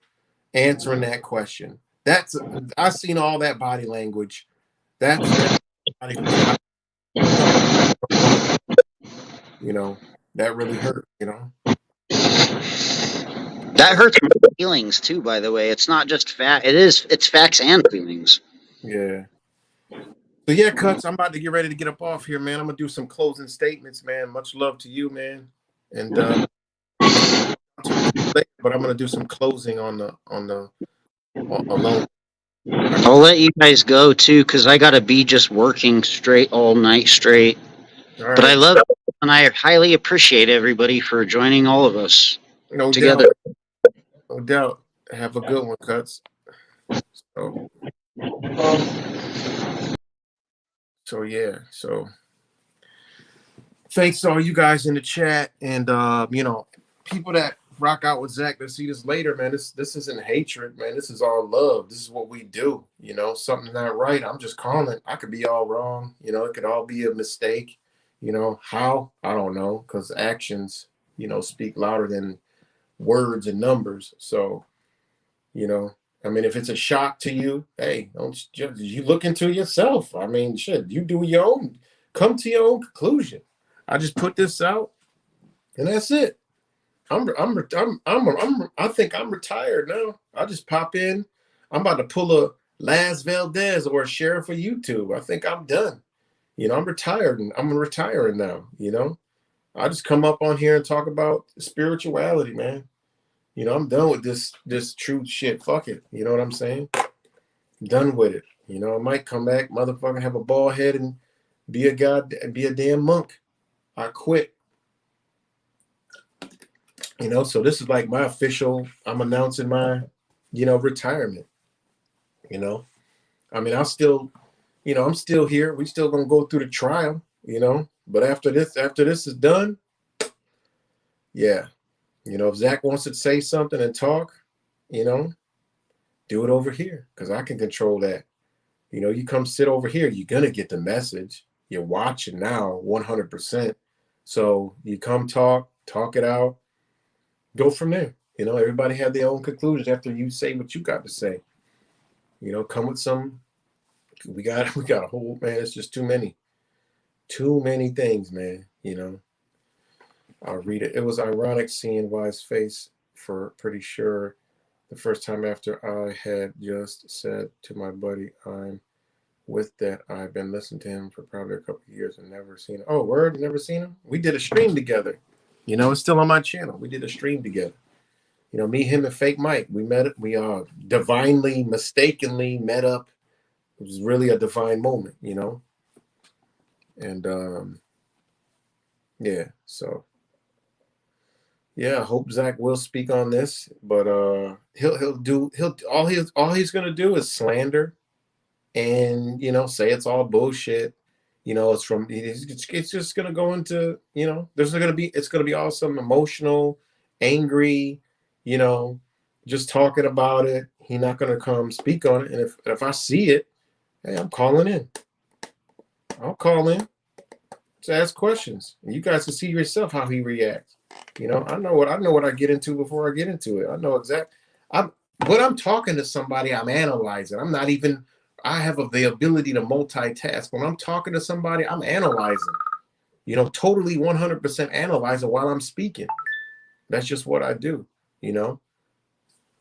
answering that question. That's I've seen all that body language. That's body language. That really hurt. That hurts my feelings too, by the way. It's not just fact. It's facts and feelings. Yeah. So yeah, Cuts, I'm about to get ready to get up off here, man. I'm gonna do some closing statements, man. Much love to you, man. And I'll talk to you later, but I'm gonna do some closing on the alone. I'll let you guys go too, because I gotta be just working straight all night straight. All But I right. love it, and I highly appreciate everybody for joining all of us No together. doubt. No doubt. Have a good one, Cuts. So yeah. So thanks to all you guys in the chat and people that rock out with Zach that see this later, man. This isn't hatred, man. This is all love. This is what we do. Something's not right. I'm just calling it. I could be all wrong. It could all be a mistake. How? I don't know, because actions, speak louder than words and numbers. So, I mean, if it's a shock to you, hey, don't you look into yourself. I mean, shit, you do your own, come to your own conclusion. I just put this out, and that's it. I think I'm retired now. I just pop in. I'm about to pull a Las Valdez or a Sheriff of YouTube. I think I'm done. I'm retired and I'm retiring now. I just come up on here and talk about spirituality, man. I'm done with this truth shit. Fuck it. You know what I'm saying? Done with it. I might come back, motherfucker, have a bald head and be a damn monk. I quit. So this is like my official, I'm announcing my, retirement. I mean, I'm still here. We still gonna go through the trial, but after this is done, yeah. If Zach wants to say something and talk, do it over here, because I can control that. You come sit over here, you're gonna get the message. You're watching now 100%. So you come talk it out, go from there. Everybody have their own conclusions after you say what you got to say. Come with some. We got a whole, man. It's just too many things, man. I'll read it. It was ironic seeing Y's face for pretty sure the first time after I had just said to my buddy, I'm with that. I've been listening to him for probably a couple of years and never seen him. Oh, word, never seen him? We did a stream together. It's still on my channel. We did a stream together. Me, him, and Fake Mike. We met. We divinely, mistakenly met up. It was really a divine moment, And yeah, so yeah, I hope Zach will speak on this, but he'll all he's gonna do is slander and say it's all bullshit. It's just gonna go into it's gonna be all some emotional, angry, you know, just talking about it. He's not gonna come speak on it, and if I see it, hey, I'm calling in. I'll call in to ask questions, and you guys can see yourself how he reacts. I know what I get into before I get into it. I know exactly. When I'm talking to somebody, I'm analyzing. I'm not even. I have the ability to multitask. When I'm talking to somebody, I'm analyzing. Totally 100% analyzing while I'm speaking. That's just what I do. And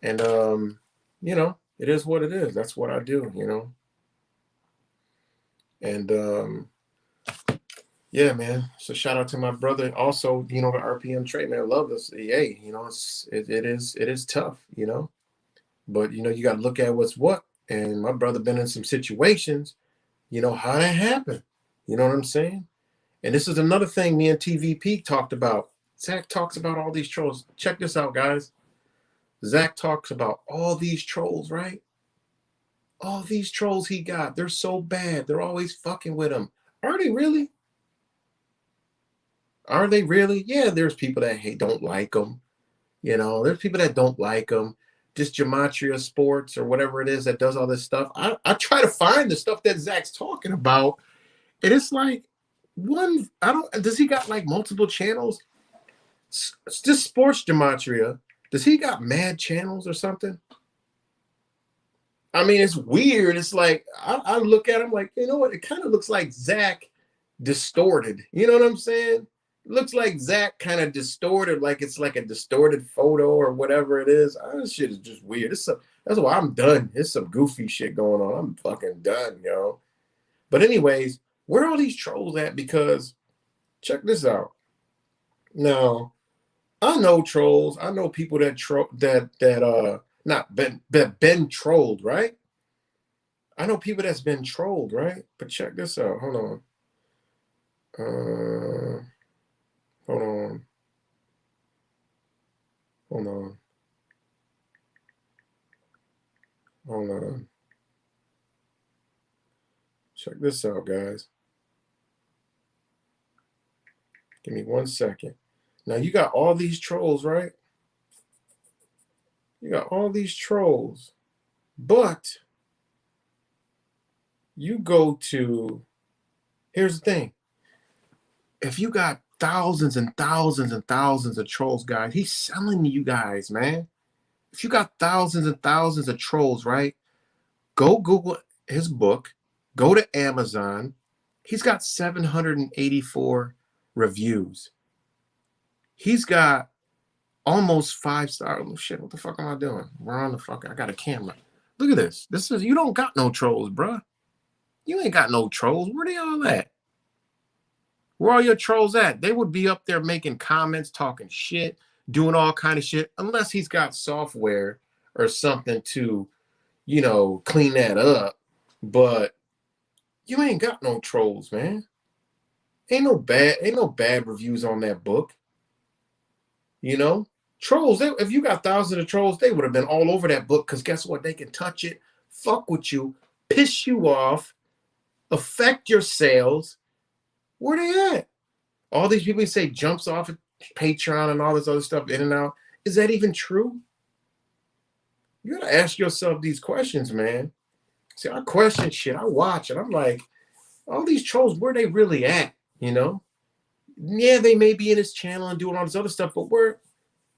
it is what it is. That's what I do. And yeah, man. So shout out to my brother. Also, the RPM trade, man. I love this. Hey, it is tough, but you got to look at what's what. And my brother been in some situations, how that happened. You know what I'm saying? And this is another thing me and TVP talked about. Zach talks about all these trolls. Check this out, guys. Zach talks about all these trolls, right? All these trolls he got. They're so bad. They're always fucking with him. Are they really? Are they really? Yeah, there's people that don't like them. There's people that don't like them. Just Gematria Sports or whatever it is that does all this stuff. I try to find the stuff that Zach's talking about. And it's like does he got like multiple channels? It's just Sports Gematria. Does he got mad channels or something? I mean, it's weird. It's like, I look at him like, you know what? It kind of looks like Zach distorted. You know what I'm saying? It looks like Zach kind of distorted, like it's like a distorted photo or whatever it is. This shit is just weird. That's why I'm done. There's some goofy shit going on. I'm fucking done, yo. But anyways, where are all these trolls at? Because check this out. Now, I know trolls. I know people that not been trolled, right? I know people that's been trolled, right? But check this out. Hold on. Hold on. Hold on. Hold on. Check this out, guys. Give me 1 second. Now you got all these trolls, right? You got all these trolls. But you go to, here's the thing. if you got thousands and thousands and thousands of trolls, guys, he's selling to you guys, man. If you got thousands and thousands of trolls, right? Go Google his book. Go to Amazon. He's got 784 reviews. He's got almost 5 stars. Oh, shit, what the fuck am I doing? We're on the fuck. I got a camera. Look at this. You don't got no trolls, bruh. You ain't got no trolls. Where they all at? Where all your trolls at? They would be up there making comments, talking shit, doing all kind of shit, unless he's got software or something to, clean that up. But you ain't got no trolls, man. Ain't no bad reviews on that book. Trolls, if you got thousands of trolls, they would have been all over that book, because guess what? They can touch it, fuck with you, piss you off, affect your sales. Where they at? All these people say jumps off of Patreon and all this other stuff in and out. Is that even true? You gotta ask yourself these questions, man. See, I question shit. I watch it. I'm like, all these trolls, where they really at? Yeah, they may be in his channel and doing all this other stuff, but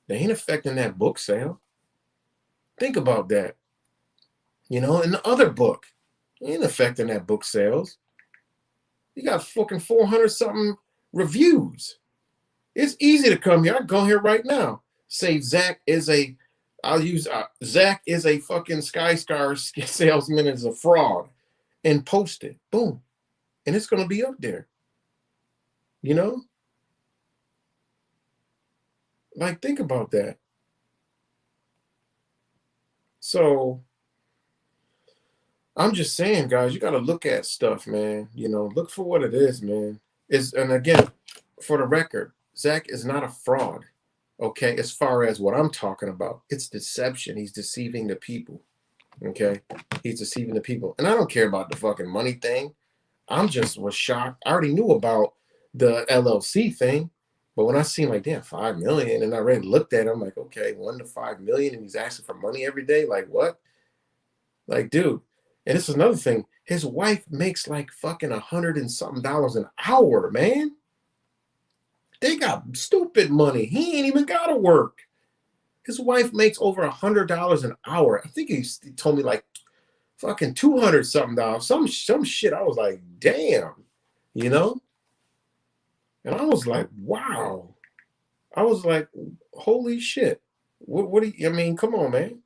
they ain't affecting that book sale. Think about that. In the other book, ain't affecting that book sales. You got fucking 400 something reviews. It's easy to come here. I go here right now. Say Zach is a fucking SkyStar salesman, is a fraud, and post it. Boom. And it's gonna be up there. Like, think about that. So I'm just saying, guys, you got to look at stuff, man. Look for what it is, man. And again, for the record, Zach is not a fraud. Okay, as far as what I'm talking about, it's deception. He's deceiving the people. Okay, he's deceiving the people, and I don't care about the fucking money thing. I'm just was shocked. I already knew about the LLC thing, but when I seen like, damn, 5 million, and I already looked at it, I'm like, okay, 1 to 5 million, and he's asking for money every day. Like, what? Like, dude. And this is another thing. His wife makes like fucking $100 and something an hour, man. They got stupid money. He ain't even gotta work. His wife makes over $100 an hour. I think he told me like fucking 200 something dollars. Some shit. I was like, damn, And I was like, wow. I was like, holy shit. What do you? I mean, come on, man.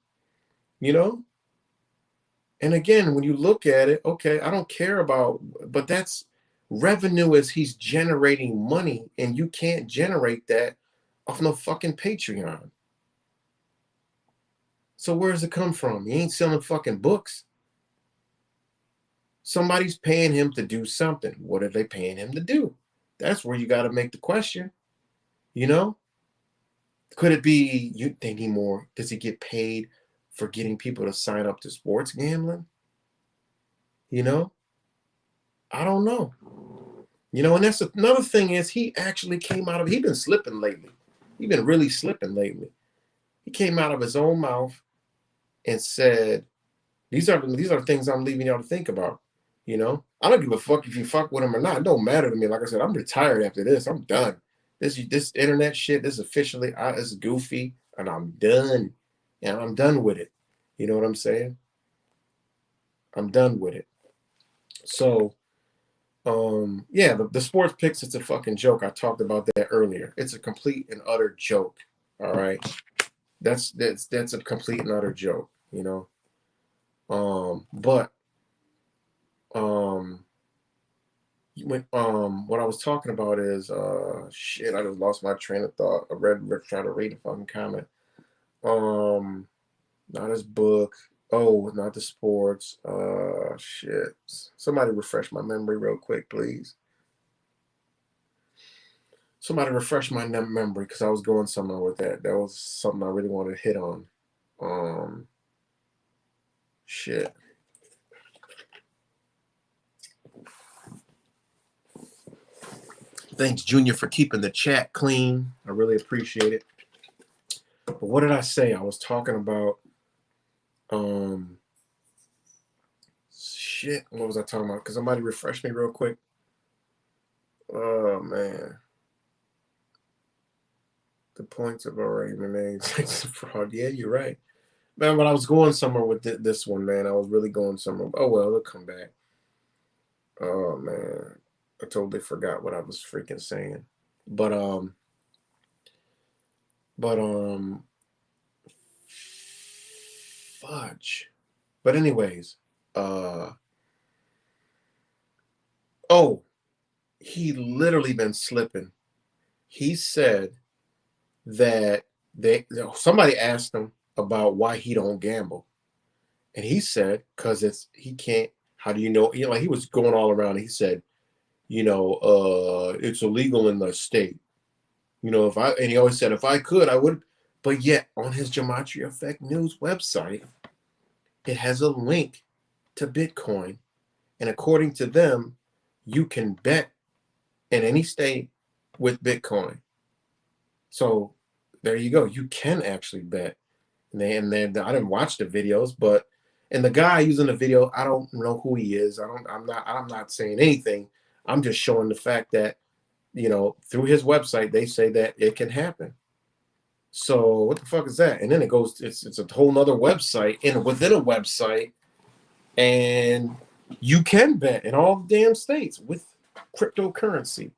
And again, when you look at it, okay, I don't care about, but that's revenue, is he's generating money, and you can't generate that off no fucking Patreon. So where does it come from? He ain't selling fucking books. Somebody's paying him to do something. What are they paying him to do? That's where you got to make the question. Could it be you thinking more? Does he get paid for getting people to sign up to sports gambling? I don't know. And that's another thing, is he actually came out of, he's been slipping lately. He's been really slipping lately. He came out of his own mouth and said, these are the things I'm leaving y'all to think about. I don't give a fuck if you fuck with him or not. It don't matter to me. Like I said, I'm retired after this. I'm done. This internet shit, this is officially, this is goofy, and I'm done. And I'm done with it. You know what I'm saying? I'm done with it. So, yeah, the sports picks, it's a fucking joke. I talked about that earlier. It's a complete and utter joke. All right. That's a complete and utter joke, But what I was talking about is shit, I just lost my train of thought. I trying to read a fucking comment. Not his book. Oh, not the sports. Shit. Somebody refresh my memory real quick, please. Somebody refresh my memory, because I was going somewhere with that. That was something I really wanted to hit on. Shit. Thanks, Junior, for keeping the chat clean. I really appreciate it. But what did I say? I was talking about shit. What was I talking about? Because somebody refresh me real quick. Oh man. The points have already been made. Fraud. Yeah, you're right. Man, but I was going somewhere with this one, man. I was really going somewhere. Oh well, it'll come back. Oh man. I totally forgot what I was freaking saying. But but fudge. But anyways, uh oh, he literally been slipping. He said that somebody asked him about why he don't gamble. And he said, because he can't, how do you know? Like he was going all around. He said, it's illegal in the state. And he always said, if I could, I would. But yet on his Gematria Effect News website, it has a link to Bitcoin. And according to them, you can bet in any state with Bitcoin. So there you go. You can actually bet. And I didn't watch the videos, but and the guy using the video, I don't know who he is. I'm not saying anything. I'm just showing the fact that, through his website, they say that it can happen. So what the fuck is that? And then it goes, it's a whole nother website within a website, and you can bet in all the damn states with cryptocurrency.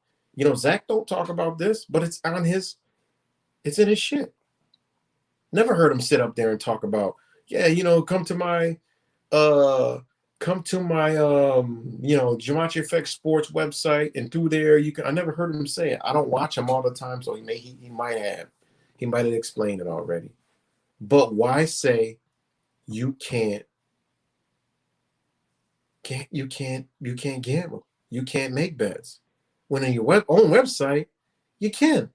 Zach don't talk about this, but it's in his shit. Never heard him sit up there and talk about, yeah, come to my Gematria Effect Sports website, and through there you can. I never heard him say it. I don't watch him all the time, so he might have explained it already. But why say you can't gamble? You can't make bets when on your own website you can.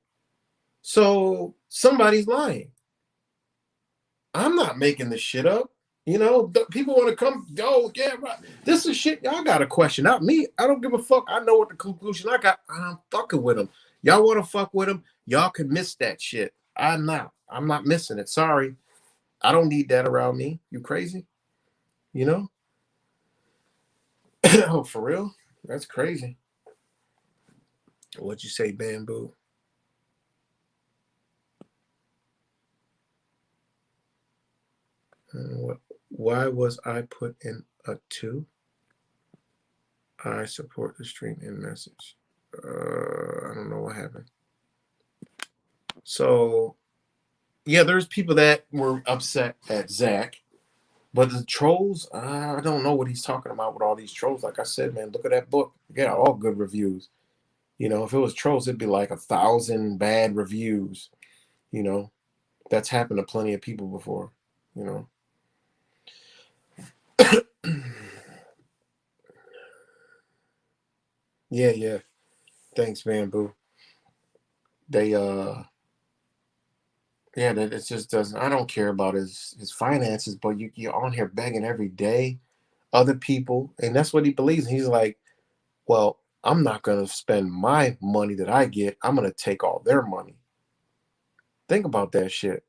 So somebody's lying. I'm not making this shit up. People want to come. Oh, yeah, right. This is shit. Y'all got a question, not me. I don't give a fuck. I know what the conclusion I got. I'm fucking with them. Y'all want to fuck with them? Y'all can miss that shit. I'm not missing it. Sorry. I don't need that around me. You crazy? Oh, for real? That's crazy. What'd you say, Bamboo? Why was I put in a 2? I support the stream in message. I don't know what happened. So, yeah, there's people that were upset at Zach, but the trolls, I don't know what he's talking about with all these trolls. Like I said, man, look at that book. Yeah, all good reviews. If it was trolls, it'd be like 1,000 bad reviews. That's happened to plenty of people before. Yeah. Thanks, Bamboo. They yeah, that it just doesn't. I don't care about his finances, but you're on here begging every day, other people, and that's what he believes. He's like, well, I'm not gonna spend my money that I get. I'm gonna take all their money. Think about that shit.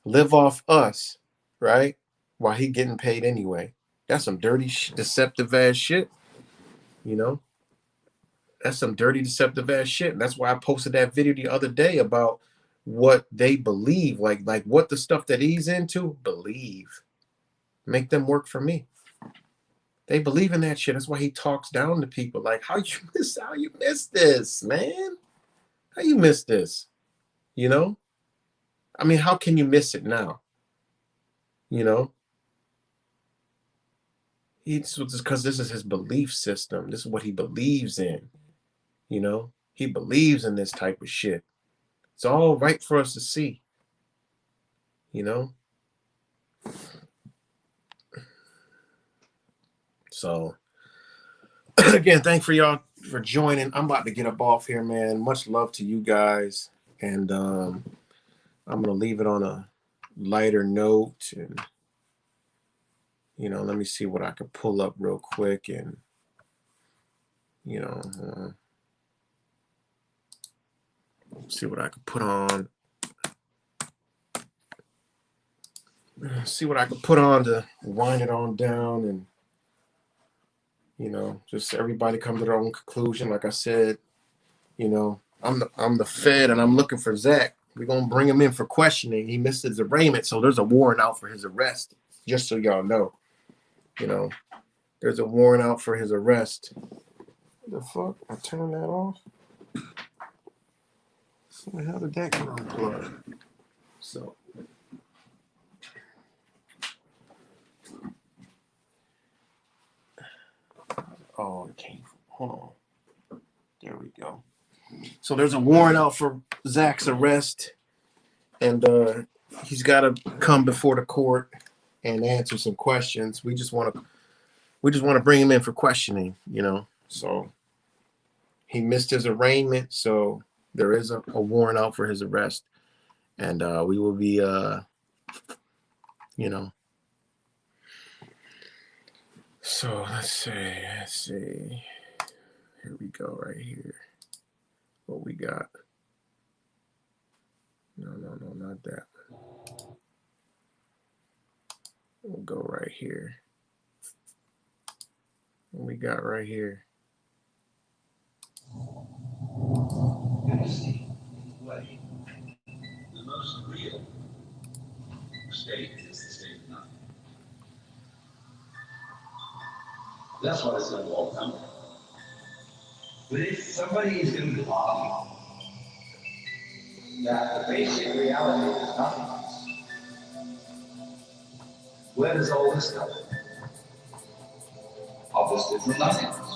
Live off us, right? While he getting paid anyway. That's some dirty, deceptive ass shit. You know, that's some dirty, deceptive ass shit. And that's why I posted that video the other day about what they believe, like what the stuff that he's into believe. Make them work for me. They believe in that shit. That's why he talks down to people. Like, how you miss this, man? How you miss this? I mean, how can you miss it now? It's because this is his belief system. This is what he believes in. He believes in this type of shit. It's all right for us to see. So again, thanks for y'all for joining. I'm about to get up off here, man. Much love to you guys, and I'm gonna leave it on a lighter note. And let me see what I can pull up real quick, and see what I can put on. See what I can put on to wind it on down, and just everybody come to their own conclusion. Like I said, You know, I'm the Fed, and I'm looking for Zach. We're gonna bring him in for questioning. He missed his arraignment, so there's a warrant out for his arrest. Just so y'all know, you know, there's a warrant out for his arrest. What the fuck? I turned that off. So how did that get unplugged? So. Oh, it came. Hold on. There we go. So there's a warrant out for Zach's arrest, and he's got to come before the court and answer some questions. We just want to bring him in for questioning, you know. So he missed his arraignment, so there is a warrant out for his arrest, and we will be, you know. So let's see. Here we go, right here. What we got? No, not that one. We'll go right here. What we got right here? Honesty, in a way, the most real state is the state of nothing. That's what it's going to all come to. But if somebody is going to argue that the basic reality is nothingness, where does all this come from? Obviously from nothingness.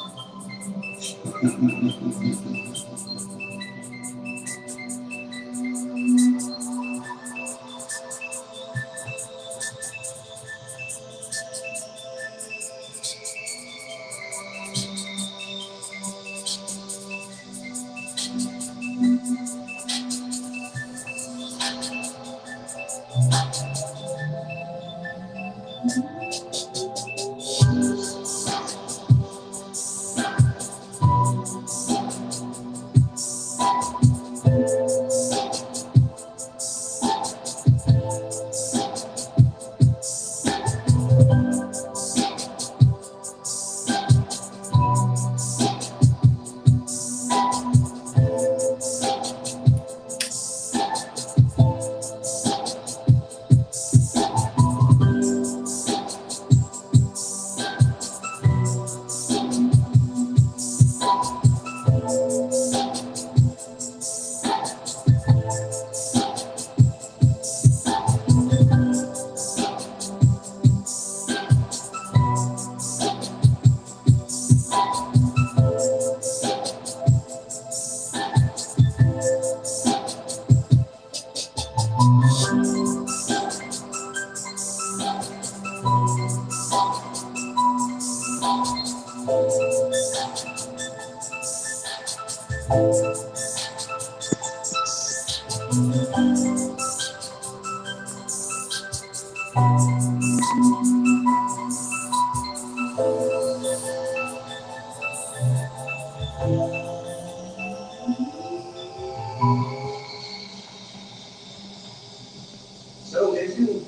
So if you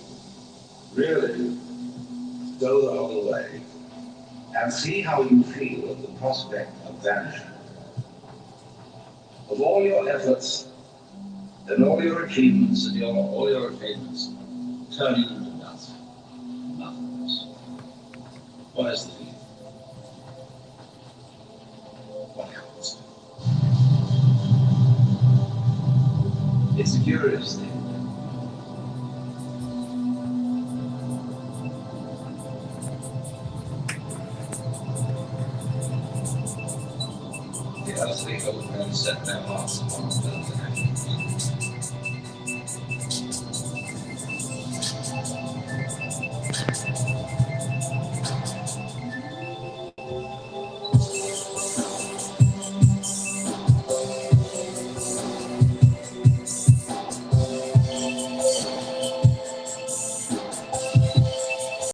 really go the whole way and see how you feel at the prospect of vanishing, of all your efforts and all your achievements and all your attainments turning into nothing, nothingness. What is the feeling? What happens? It's a curious thing. The earthly hope and set their hearts upon the